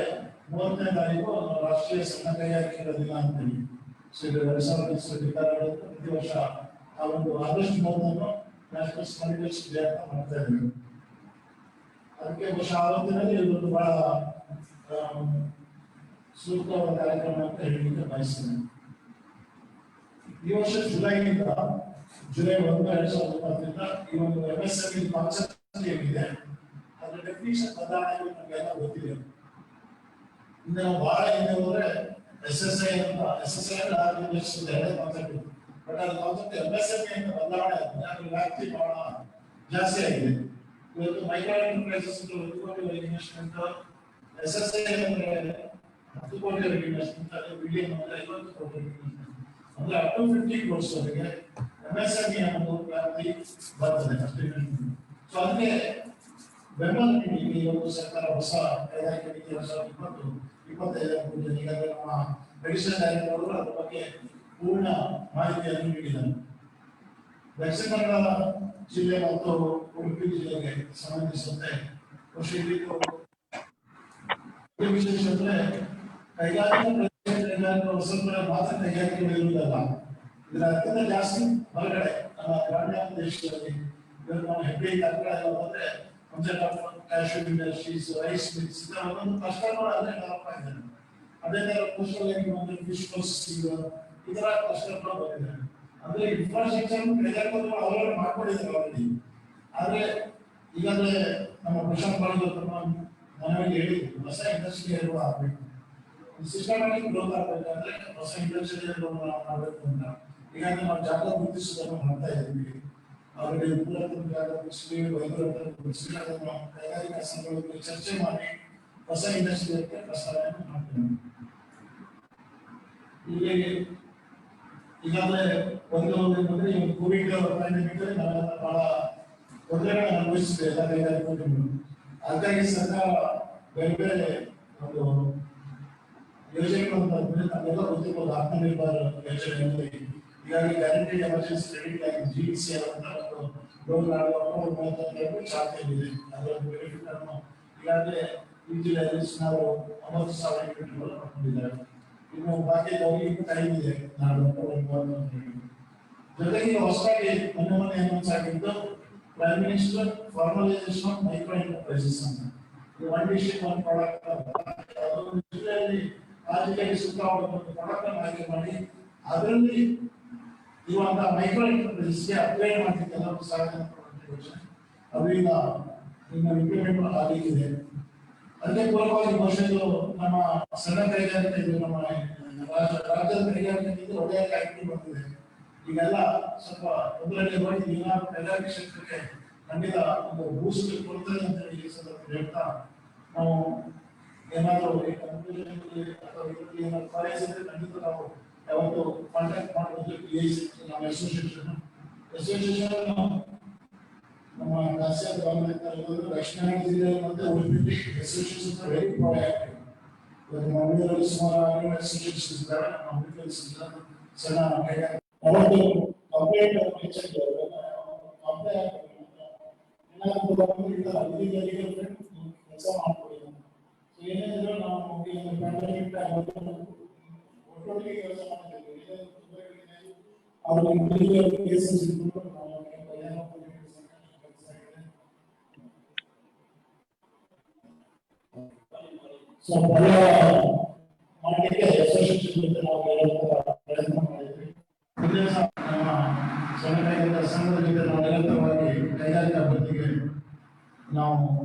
30ನೇ ತಾರೀಕು ರಾಷ್ಟ್ರೀಯ ಸಣ್ಣ ಕೈಗಾರಿಕೆಗಳ ದಿನ ಅಂತೇಳಿ ಪ್ರತಿ ವರ್ಷ ಆ ಒಂದು August 3 national small industry day ಅಂತ ಮಾಡ್ತಾ ಇದ್ದೀವಿ. ಅದಕ್ಕೆ ಬಹುಶಃ ಆವತ್ತಿನಲ್ಲಿ ಒಂದು ಬಹಳ ಸೂಕ್ತವಾದ ಕಾರ್ಯಕ್ರಮ ಅಂತ ಹೇಳಲಿಕ್ಕೆ ಬಯಸ್ತೇನೆ. ಈ ವರ್ಷ ಜುಲೈ 1, 2020 ಈ ಒಂದು MSME ಕಾನ್ಸೆಪ್ಟ್ ಏನಿದೆ ಅದರ ಡೆಫಿನಿಷನ್ ಬದಲಾವಣೆ ನಮಗೆಲ್ಲ ಗೊತ್ತಿದೆ. ಇನ್ನು ನಾವು ಬಹಳ ಹಿಂದೆ ಹೋದ್ರೆ SSI ಅಂತ ಎರಡೇ ಕಾನ್ಸೆಪ್ಟ್ ಇತ್ತು. ಬಟ್ ಅದು ಕಾನ್ಸೆಪ್ಟ್ MSME ಅಂತ ಬದಲಾವಣೆ ಆಗಿದೆ. ಅದ್ರ ವ್ಯಾಪ್ತಿ ಬಹಳ ಜಾಸ್ತಿ ಆಗಿದೆ. ಇವತ್ತು ಮೈಕ್ರೋ ಎಂಟರ್ಪ್ರೈಸಸ್ ಇನ್ವೆಸ್ಟ್ಮೆಂಟ್ SSA ಅಂದ್ರೆ 10 ಕೋಟಿ ಇನ್ವೆಸ್ಟ್ಮೆಂಟ್, ಅದೇ ಬಿಡಿಎಂ ಅಂದ್ರೆ 50 ಕೋಟಿ ಇನ್ವೆಸ್ಟ್ಮೆಂಟ್ ಅಂದ್ರೆ ಅಪ್ ಟು 50 crores ವರೆಗೆ MSME ಅನ್ನೋದು ವ್ಯಾಪ್ತಿ ಬರ್ತದೆ ಅಷ್ಟು ಇನ್ವೆಸ್ಟ್ಮೆಂಟ್. ಸೊ ಅದಕ್ಕೆ ಬೆಂಬಲ ನೀಡಿ ಇವತ್ತು ಸರ್ಕಾರ ಹೊಸ ಕೈಗಾರಿಕೆ ನೀತಿ 2020-25 ಈಗಾಗಲೇ ನಮ್ಮ ಅಡಿಷನಲ್ ಡೈರೆಕ್ಟರ್ ಅವರು ಅದರ ಬಗ್ಗೆ ಪೂರ್ಣ ಮಾಹಿತಿಯನ್ನು ನೀಡಿದ್ದಾರೆ. ದಕ್ಷಿಣ ಕನ್ನಡ ಜಿಲ್ಲೆ ಮತ್ತು ಉಡುಪಿ ಜಿಲ್ಲೆಗೆ ಸಂಬಂಧಿಸಿದಂತೆ ಕೃಷಿ ವಿಶೇಷ ಅಂದ್ರೆ ಕೈಗಾರಿಕಾ ವಸತಿಗಳ ಮಾತ್ರ ಕೈಗಾರಿಕೆಗಳು ಇರುವುದಲ್ಲ, ಇದರ ಅತ್ಯಂತ ಜಾಸ್ತಿ ಹೊರಗಡೆ ನಮ್ಮ ಗ್ರಾಮೀಣ ದೇಶದಲ್ಲಿ ನಾವು ಹೆಬ್ಬೆ ಕಾರ್ಯಕ್ರಮ ಬಂದ್ರೆ concept of cashew industries, rice mills ಒಂದೊಂದು ಕ್ಲಸ್ಟರ್ಗಳು ಅಲ್ಲೇ ಡೆವಲಪ್ ಆಗಿದ್ದಾರೆ. ಅದೇ ತರ ಕೋಸ್ಟಲ್ ಲೈನ್ ಬಂದ್ರೆ ಫಿಶ್ ಪ್ರೊಸೆಸಿಂಗ್ ಇದರ ಕ್ಲಸ್ಟರ್ಗಳು ಬಂದಿದ್ದಾರೆ. ಅಂದ್ರೆ ಇನ್ಫ್ರಾಸ್ಟ್ರಕ್ಚರ್ ಕೈಗಾರಿಕೆಗಳು ಅವಲಂಬನೆ ಮಾಡ್ಕೊಂಡಿದ್ದಾರೆ ಆಲ್ರೆಡಿ. ಆದ್ರೆ ಈಗಾಗಲೇ ನಮ್ಮ ಪ್ರಶಾಂತ್ ಬಾಳೂರು ಮನವಿಗೆ ಹೇಳಿದ್ರು ಹೊಸ ಇಂಡಸ್ಟ್ರಿ ಇರುವ ಆಗಬೇಕು, ಸಿಸ್ಟಮ್ಯಾಟಿಕ್ ಗ್ರೋತ್ ಆಗಬೇಕಂದ್ರೆ ಹೊಸ ಇಂಡಸ್ಟ್ರಿ ಮಾಡಬೇಕು ಅಂತ ಈಗಾಗಲೇ ನಾವು ಜಾಗ ಗುರುತಿಸುವುದನ್ನು ಮಾಡ್ತಾ ಇದ್ದೀವಿ. ಆಲ್ರೆಡಿ ಕೈಗಾರಿಕಾ ಸಂಘಗಳಿಗೆ ಚರ್ಚೆ ಮಾಡಿ ಹೊಸ ಇಂಡಸ್ಟ್ರಿ ಪ್ರಸ್ತಾವನೆ ಮಾಡ್ತೀವಿ. ಇಲ್ಲಿ ಈಗಾಗಲೇ ಒಂದು ಅಂದ್ರೆ ಕೋವಿಡ್ ಪ್ಯಾಂಡಮಿಕ್ ನಾವೆಲ್ಲ ಬಹಳ ತೊಂದರೆಗಳನ್ನು ಅನುಭವಿಸಿದೆ ಎಲ್ಲ ಕೈಗಾರಿಕೆಗಳು. ಹಾಗಾಗಿ ಸರ್ಕಾರ ಬೇರೆ ಬೇರೆ ಒಂದು ಯೋಜನೆಗಳನ್ನು ತಂದಿದೆ. ನಮ್ಮೆಲ್ಲ ಗೊತ್ತಿರ್ಬೋದು ಆತ್ಮನಿರ್ಭರ್ ಯೋಜನೆ ಅಂದರೆ ಈಗಾಗಲೇ ಗ್ಯಾರಂಟಿ ಎಮರ್ಜೆನ್ಸಿ ಕ್ರೆಡಿಟ್ ಆಗಿ GEC ಅಂತ ಒಂದು ಲೋನ್ ಅಕ್ಟೋಬರ್ ಚಾಲ್ತಿಯಲ್ಲಿದೆ. ಅದರ ಬೆನಿಫಿಟ್ ಅನ್ನು ಈಗಾಗಲೇ ಈ ಜಿಲ್ಲೆಯಲ್ಲಿ ಸುಮಾರು 90,000 ಯೂನಿಟ್ಗಳು ಪಡ್ಕೊಂಡಿದ್ದಾರೆ. ಇನ್ನು ಬಾಕಿದವರಿಗೆ ಇನ್ನೂ ಟೈಮ್ ಇದೆ, ನಾಳೆ ಅಕ್ಟೋಬರ್ 31. ಜೊತೆಗೆ ಹೊಸದಾಗಿ ಮೊನ್ನೆ ಅನೌನ್ಸ್ ಆಗಿದ್ದು prime minister formalisation of micro enterprises ಅಂತ. ಒನ್ ಡಿಸ್ಟ್ರಿಕ್ಟ್ ಒನ್ ಪ್ರಾಡಕ್ಟ್ ಅದೊಂದು ಜಿಲ್ಲೆಯಲ್ಲಿ ಆ ಜಿಲ್ಲೆಗೆ ಸೂಕ್ತವಾದ ಒಂದು ಪ್ರಾಡಕ್ಟ್ ಅನ್ನು ಆಯ್ಕೆ ಮಾಡಿ ಅದರಲ್ಲಿ ಇರುವಂತಹ ಮೈಕ್ರೋ ಎಂಟರ್ಪ್ರೈಸಸ್ಗೆ ಅಪ್ಗ್ರೇಡ್ ಮಾಡಲಿಕ್ಕೆ ಎಲ್ಲರೂ ಸಹಾಯ ಯೋಜನೆ ಅದರಿಂದ ಇನ್ನು ಇಂಪ್ಲಿಮೆಂಟ್ ಆಗಲಿಕ್ಕಿದೆ. ಅದಕ್ಕೆ ಪೂರ್ವವಾಗಿ ಬಹುಶಃ ನಮ್ಮ ಸಣ್ಣ ಕೈಗಾರಿಕೆ ನಮ್ಮ ರಾಜ್ಯದ ಕೈಗಾರಿಕೆ ಒಳ್ಳೆಯ ಆಕ್ಟಿವ್ ಬಂದಿದೆ. ಈಗೆಲ್ಲ ಸ್ವಲ್ಪ ತೊಂದರೆಗೆ ಹೋಗಿ ಏನಾದ್ರು ಕೈಗಾರಿಕೆ ಕ್ಷೇತ್ರಕ್ಕೆ ಖಂಡಿತ ಒಂದು ಬೂಸ್ಟ್ ಕೊಡ್ತದೆ ಅಂತ ಹೇಳಿ ಈ ಸಂದರ್ಭದಲ್ಲಿ ಹೇಳ್ತಾ ನಾವು ಏನಾದರೂ ಅಥವಾ ಏನಾದ್ರು ಕಾಲೇಜ್ ಇದ್ರೆ ಖಂಡಿತ ನಾವು ಯಾವತ್ತು ಕಾಂಟ್ಯಾಕ್ಟ್ ಮಾಡಬಹುದು. ನಮ್ಮ ಅಸೋಸಿಯೇಷನ್ ನಮ್ಮ ರಾಷ್ಟ್ರೀಯ ಗಮನ ದಕ್ಷಿಣ ಕನ್ನಡ ಜಿಲ್ಲೆ ಮತ್ತೆ ಉಡುಪಿ ಅಸೋಸಿಯೇಷನ್ ವೆರಿ ಪ್ರೊಯಾಕ್ಟಿವ್. ಇವತ್ತು ಮಂಗಳೂರಲ್ಲಿ ಸುಮಾರು ಅಸೋಸಿಯೇಷನ್ ಇದ್ದಾರೆ. ನಮ್ಮ ಉಡುಪಿಯಲ್ಲಿ ಸಣ್ಣ ಕೈಗಾರಿಕೆ ಅವತ್ತು ಕಂಪ್ಲೇಂಟ್ ಹೆಚ್ಚಾಗಿ ಕೆಲಸ ಮಾಡ್ಕೊಳ್ಳಿ. ಏನೇನಿದ್ರು ನಾವು ಪ್ಯಾಂಡಮಿಕ್ ಒಟ್ಟೊಟ್ಟಿಗೆ ಕೆಲಸ ಮಾಡ್ತಿದ್ವಿ. ಅವ್ರಿಗೆ ಕೇಸಸ್ ಇಟ್ಕೊಂಡು ಸೊ ಮಾಡಲಿಕ್ಕೆ ಅಸೋಸಿಯೇಷನ್ ನಾವು ಪ್ರಯತ್ನ ಮಾಡಿದ್ವಿ. ನಮ್ಮ ಸಣ್ಣ ಕೈಗಾರಿಕಾ ಸಂಘದ ಜೊತೆ ನಾವು ನಿರಂತರವಾಗಿ ಕೈಗಾರಿಕಾ ಅಭಿವೃದ್ಧಿಗೆ ನಾವು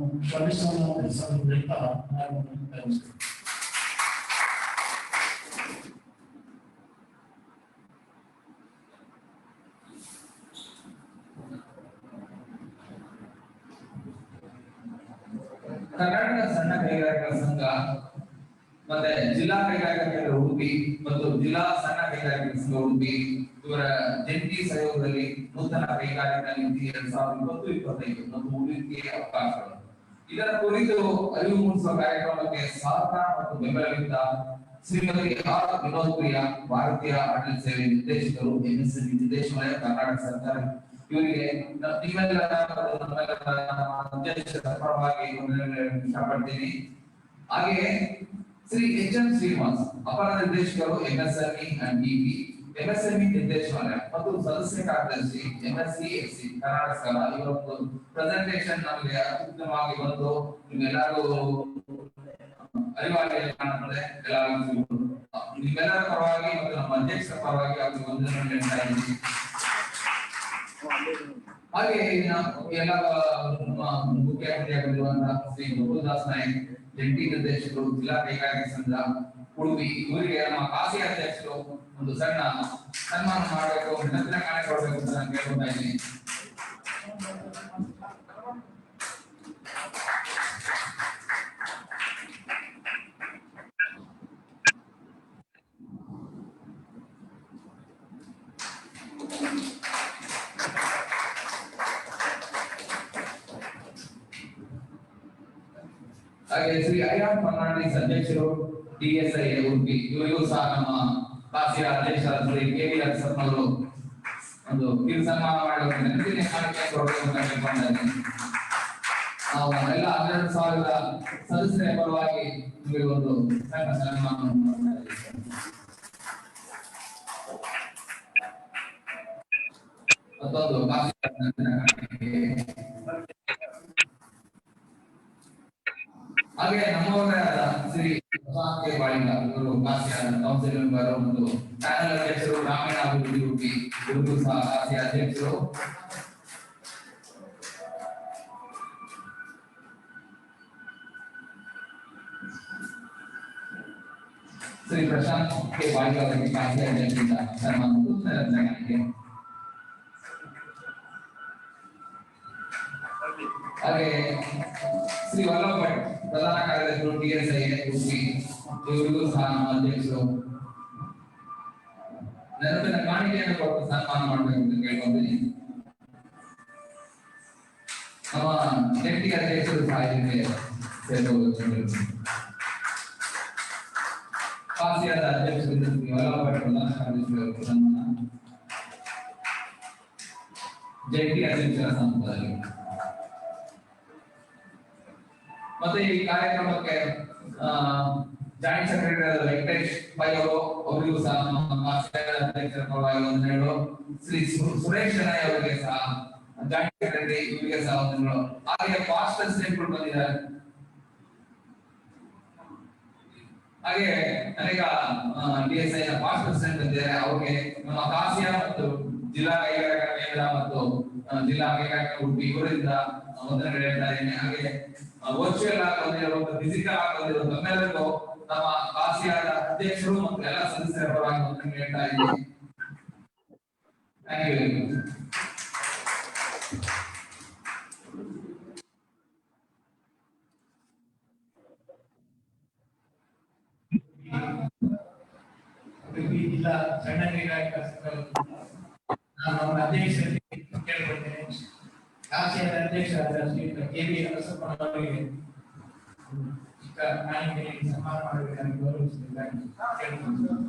ಶ್ರಮಿಸುವ ಕೆಲಸ ಹೇಳ್ತಾ ನಾನು ಕರ್ನಾಟಕ ಸಣ್ಣ ಕೈಗಾರಿಕಾ ಸಂಘ ಮತ್ತೆ ಜಿಲ್ಲಾ ಕೈಗಾರಿಕಾ ಕೇಂದ್ರ ಉಡುಪಿ ಮತ್ತು ಜಿಲ್ಲಾ ಸಣ್ಣ ಕೈಗಾರಿಕಾ ಸಂಘ ಉಡುಪಿ ಇವರ ಜಂಟಿ ಸಹಯೋಗದಲ್ಲಿ ನೂತನ ಕೈಗಾರಿಕಾ ನೀತಿ 2020-25 ಮತ್ತು ಹೂಡಿಕೆಗೆ ಅವಕಾಶಗಳು ಇದರ ಕುರಿತು ಅರಿವು ಮೂಡಿಸುವ ಕಾರ್ಯಕ್ರಮಕ್ಕೆ ಸಹಕಾರ ಮತ್ತು ಬೆಂಬಲವಿದ್ದ ಶ್ರೀಮತಿ ಆರ್ ವಿನೋದ್ ಪ್ರಿಯಾ, ಭಾರತೀಯ ಆಡಳಿತ ಸೇವೆ ನಿರ್ದೇಶಕರು, MSME ನಿರ್ದೇಶನಾಲಯ, ಕರ್ನಾಟಕ ಸರ್ಕಾರ ಇವರಿಗೆ ನಿಮ್ಮೆಲ್ಲರ ಅಧ್ಯಕ್ಷರ ಪರವಾಗಿ ಇಷ್ಟಪಡ್ತೀನಿ. ಹಾಗೆಯೇ ಶ್ರೀ HM ಶ್ರೀನಿವಾಸ್, ಅಪರ ನಿರ್ದೇಶಕರು MSME ಅಂಡ್ EB, MSME ನಿರ್ದೇಶನಾಲಯ ಮತ್ತು ಸದಸ್ಯ ಕಾರ್ಯದರ್ಶಿ MSCFC ಕರ್ನಾಟಕ ಸರ್ಕಾರ ಇವತ್ತು ಪ್ರೆಸೆಂಟೇಷನ್ ನಮಗೆ ಅತ್ಯುತ್ತಮವಾಗಿ ಬಂದು ನಿಮ್ಮೆಲ್ಲರಿಗೂ ಅರಿವಾಗಿ ಕಾಣುತ್ತದೆ. ನಿಮ್ಮೆಲ್ಲರ ಪರವಾಗಿ ಮತ್ತು ನಮ್ಮ ಅಧ್ಯಕ್ಷರ ಪರವಾಗಿ ಅವರಿಗೆ ವಂದನೆಗಳನ್ನು ಹೇಳ್ತಾ ಇದ್ದೀನಿ. ಹಾಗೆ ಎಲ್ಲ ನಮ್ಮ ಮುಖ್ಯ ಅತಿಥಿಯಾಗಿರುವಂತಹ ಶ್ರೀ ಗೋಕುಲ್ದಾಸ್ ನಾಯಕ್, ಜಂಟಿ ನಿರ್ದೇಶಕರು, ಜಿಲ್ಲಾ ಕೈಗಾರಿಕಾ ಸಂಘ ಉಡುಪಿ ಇವರಿಗೆ ನಮ್ಮ ಖಾಸಗಿ ಅಧ್ಯಕ್ಷರು ಒಂದು ಸಣ್ಣ ಸನ್ಮಾನ ಮಾಡಬೇಕು, ವಿನಂತಿನ ಕಾಣೆ ಕೊಡಬೇಕು ಅಂತ ನಾನು ಕೇಳ್ಕೊತಾ ಇದ್ದೀನಿ. ಹಾಗೆ ಶ್ರೀ ಐಆರ್ ಫರ್ನಾಂಡಿಸ್ ಅಧ್ಯಕ್ಷರು ಡಿಎಸ್ಐ ಉಡುಪಿ, ಇವರಿಗೂ ಸಹ ನಮ್ಮ ಕಾಸಿಯ ಅಧ್ಯಕ್ಷರಾದ ಶ್ರೀ ಕೆವಿ ಅರಸಪ್ಪ ಅವರು ಒಂದು ಕಿರು ಸನ್ಮಾನ ಮಾಡುವ ನೆನಪಿನ ಕಾಣಿಕೆ ಕೊಡಬೇಕು ಅಂತ ಕೇಳ್ಕೊಂಡಿದ್ದೇನೆ. ನಾವು ಎಲ್ಲ 12,000 ಸದಸ್ಯರ ಪರವಾಗಿ ನಿಮಗೆ ಒಂದು ಸಣ್ಣ ಸನ್ಮಾನವನ್ನು ಮಾಡ್ತಾ ಇದ್ದೇವೆ. ಮತ್ತೊಂದು ಹಾಗೆ ನಮ್ಮವರಾದ ಶ್ರೀ ಕೆ ಬಾಳಿಗ ಇವರು ಕಾಸಿಯ ಕೌನ್ಸಿಲ್ ಮೆಂಬರ್ ಮತ್ತು ಪ್ಯಾನಲ್ ಅಧ್ಯಕ್ಷರು ಗ್ರಾಮೀಣ ಅಭಿವೃದ್ಧಿ ಉಡುಪಿ, ಇವರು ಸಹ ಕಾಸಿಯ ಅಧ್ಯಕ್ಷರು. ಶ್ರೀ ಪ್ರಶಾಂತ್ ಕೆ ಬಾಳಿಗ ಅವರಿಗೆ ಕಾಸಿಯ ಅಧ್ಯಕ್ಷರಿಂದ ಸನ್ಮಾನ. ಹಾಗೆ ಶ್ರೀ ವಲ್ಲಭ ಭಟ್ ಪ್ರಧಾನ ಕಾರ್ಯದರ್ಶಿಗಳು ಟಿಎಸ್ಐ ಉಡುಪಿ, ಇವರಿಗೂ ಸಹ ನಮ್ಮ ಅಧ್ಯಕ್ಷರು ನೆನಪಿನ ಕಾಣಿಕೆಯನ್ನು ಕೊಟ್ಟು ಸನ್ಮಾನ ಮಾಡಬೇಕು ಅಂತ ಕೇಳ್ಕೊಂತೀನಿ. ನಮ್ಮ ಜಂಟಿ ಅಧ್ಯಕ್ಷರು ಸಹ ಇದಕ್ಕೆ ಸೇರಬಹುದು. ಕಾಸಿಯಾದ ಅಧ್ಯಕ್ಷರಿಂದ ಶ್ರೀ ವಲ್ಲಭ ಭಟ್ ಪ್ರಧಾನ ಕಾರ್ಯದರ್ಶಿಗಳು ಸನ್ಮಾನ, ಜಂಟಿ ಅಧ್ಯಕ್ಷರ ಸಂಪದಲ್ಲಿ. ಮತ್ತೆ ಈ ಕಾರ್ಯಕ್ರಮಕ್ಕೆ ಜಾಯಿಂಟ್ ಸೆಕ್ರೆಟರಿ ವೆಂಕಟೇಶ್ ಪೈ ಅವರು, ಅವರಿಗೂ ಸಹ ಅಧ್ಯಕ್ಷರ ಪರವಾಗಿ ಒಂದೆರಡು, ಶ್ರೀ ಸುರೇಶ್ ಶೆಣೈ ಅವರಿಗೆ ಸಹ ಜಾಯಿಂಟ್ ಸೆಕ್ರೆಟರಿ, ಇವರಿಗೆ ಸಹ ಒಂದೆರಡು. ಹಾಗೆ ಪಾಸ್ಟ್ ಪ್ರೆಸಿಡೆಂಟ್ ಬಂದಿದ್ದಾರೆ. ಹಾಗೆ ಅನೇಕ ಡಿಎಸ್ಐ ನ ಪಾಸ್ಟ್ ಪ್ರೆಸಿಡೆಂಟ್ ಬಂದಿದ್ದಾರೆ. ಅವರಿಗೆ ನಮ್ಮ ಕಾಸಿಯಾ ಮತ್ತು ಜಿಲ್ಲಾ ಕೈಗಾರಿಕಾ ಕೇಂದ್ರ ಮತ್ತು ಜಿಲ್ಲಾ ಕೈಗಾರಿಕಾ ಉಡುಪಿ ಇವರಿಂದ ವಂದನೆಗಳು ಹೇಳ್ತಾ ಇದ್ದೇನೆ. ಹಾಗೆ ವರ್ಚುವಲ್ ಆಗಿ ಬಂದಿರೋ, ಫಿಸಿಕಲ್ ಆಗಿ ಬಂದಿರೋ ತಮ್ಮೆಲ್ಲರಿಗೂ ನಮ್ಮ ಕಾಸಿಯಾದ ಅಧ್ಯಕ್ಷರು ಮತ್ತು ಎಲ್ಲ ಸದಸ್ಯರ ಪರವಾಗಿ ವಂದನೆಗಳು ಹೇಳ್ತಾ ಇದ್ದೀನಿ. Thank you very much. ಜಿಲ್ಲಾ ಸಣ್ಣ ಕೈಗಾರಿಕಾ ನಾನು ನಮ್ಮ ಅಧ್ಯಕ್ಷರಿಗೆ ಕೇಳಿಕೊಳ್ತೇನೆ. ಕಾಸಿಯಾದ ಅಧ್ಯಕ್ಷರಾದ ಶ್ರೀ ಕೆವಿ ಅರಸಪ್ಪ ಅವರಿಗೆ ಚಿಕ್ಕ ಕಾಣಿಕೆಯಲ್ಲಿ ಸನ್ಮಾನ ಮಾಡಬೇಕಾಗಿ ಗೌರವಿಸಬೇಕಾಗಿ ಕೇಳಿಕೊಳ್ತೇನೆ.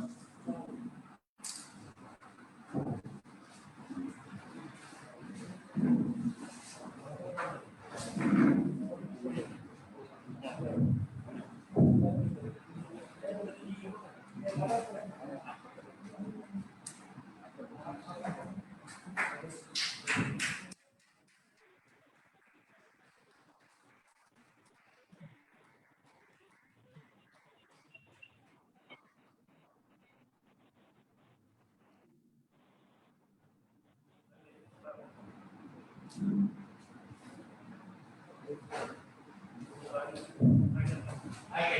ಹಾಗೆ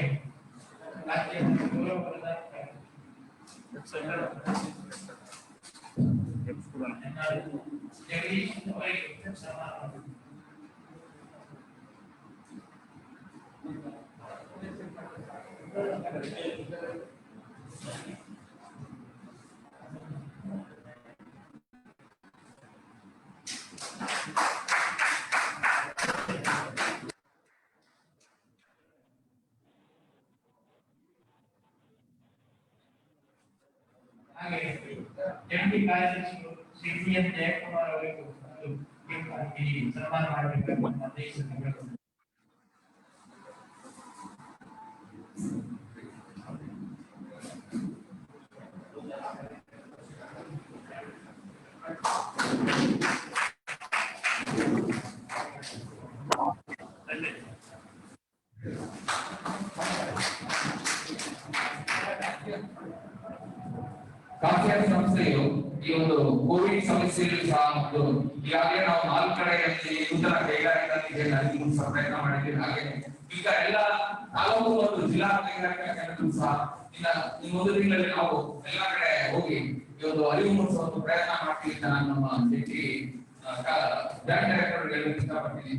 ರಾಜ್ಯ ಗೌರವ ಜಗದೀಶ್ ಅವರಿಗೆ ಸನ್ಮಾನ. ಹಾಗೆ ಜಂಟಿ ಕಾರ್ಯದರ್ಶಿಗಳು ಶ್ರೀ ಸಿ.ಎನ್. ಜಯಕುಮಾರ್ ಅವರಿಗೂ ಸನ್ಮಾನ ಮಾಡಬೇಕು ಅಂತ ಅಧ್ಯಕ್ಷರಿಗೆ ಕಾಸಿಯಾ ಸಂಸ್ಥೆಯು ಈ ಒಂದು ಕೋವಿಡ್ ಸಮಸ್ಯೆಯಲ್ಲಿ ಸಹ ಮತ್ತು ಈಗಾಗಲೇ ನಾವು 4 ಕಡೆಯಲ್ಲಿ ನೂತನ ಕೈಗಾರಿಕಾ ನೀತಿಯನ್ನು ಪ್ರಯತ್ನ ಮಾಡಿದ್ದೀವಿ. ಹಾಗೆ ಈಗ ಎಲ್ಲ ತಾಲೂಕು ಮತ್ತು ಜಿಲ್ಲಾ ಕೈಗಾರಿಕಾ ಕೇಂದ್ರಗಳು ಸಹ ಇನ್ನು 1 ತಿಂಗಳಲ್ಲಿ ನಾವು ಎಲ್ಲ ಕಡೆ ಹೋಗಿ ಈ ಒಂದು ಅರಿವು ಮೂಡಿಸುವ ಪ್ರಯತ್ನ ಮಾಡ್ತೀವಿ ಅಂತ ನಾನು ನಮ್ಮ ಜಂಟಿ ಜಾಯಿಂಟ್ ಡೈರೆಕ್ಟರ್ ಹೇಳಲಿಕ್ಕೆ ಇಷ್ಟಪಡ್ತೀನಿ.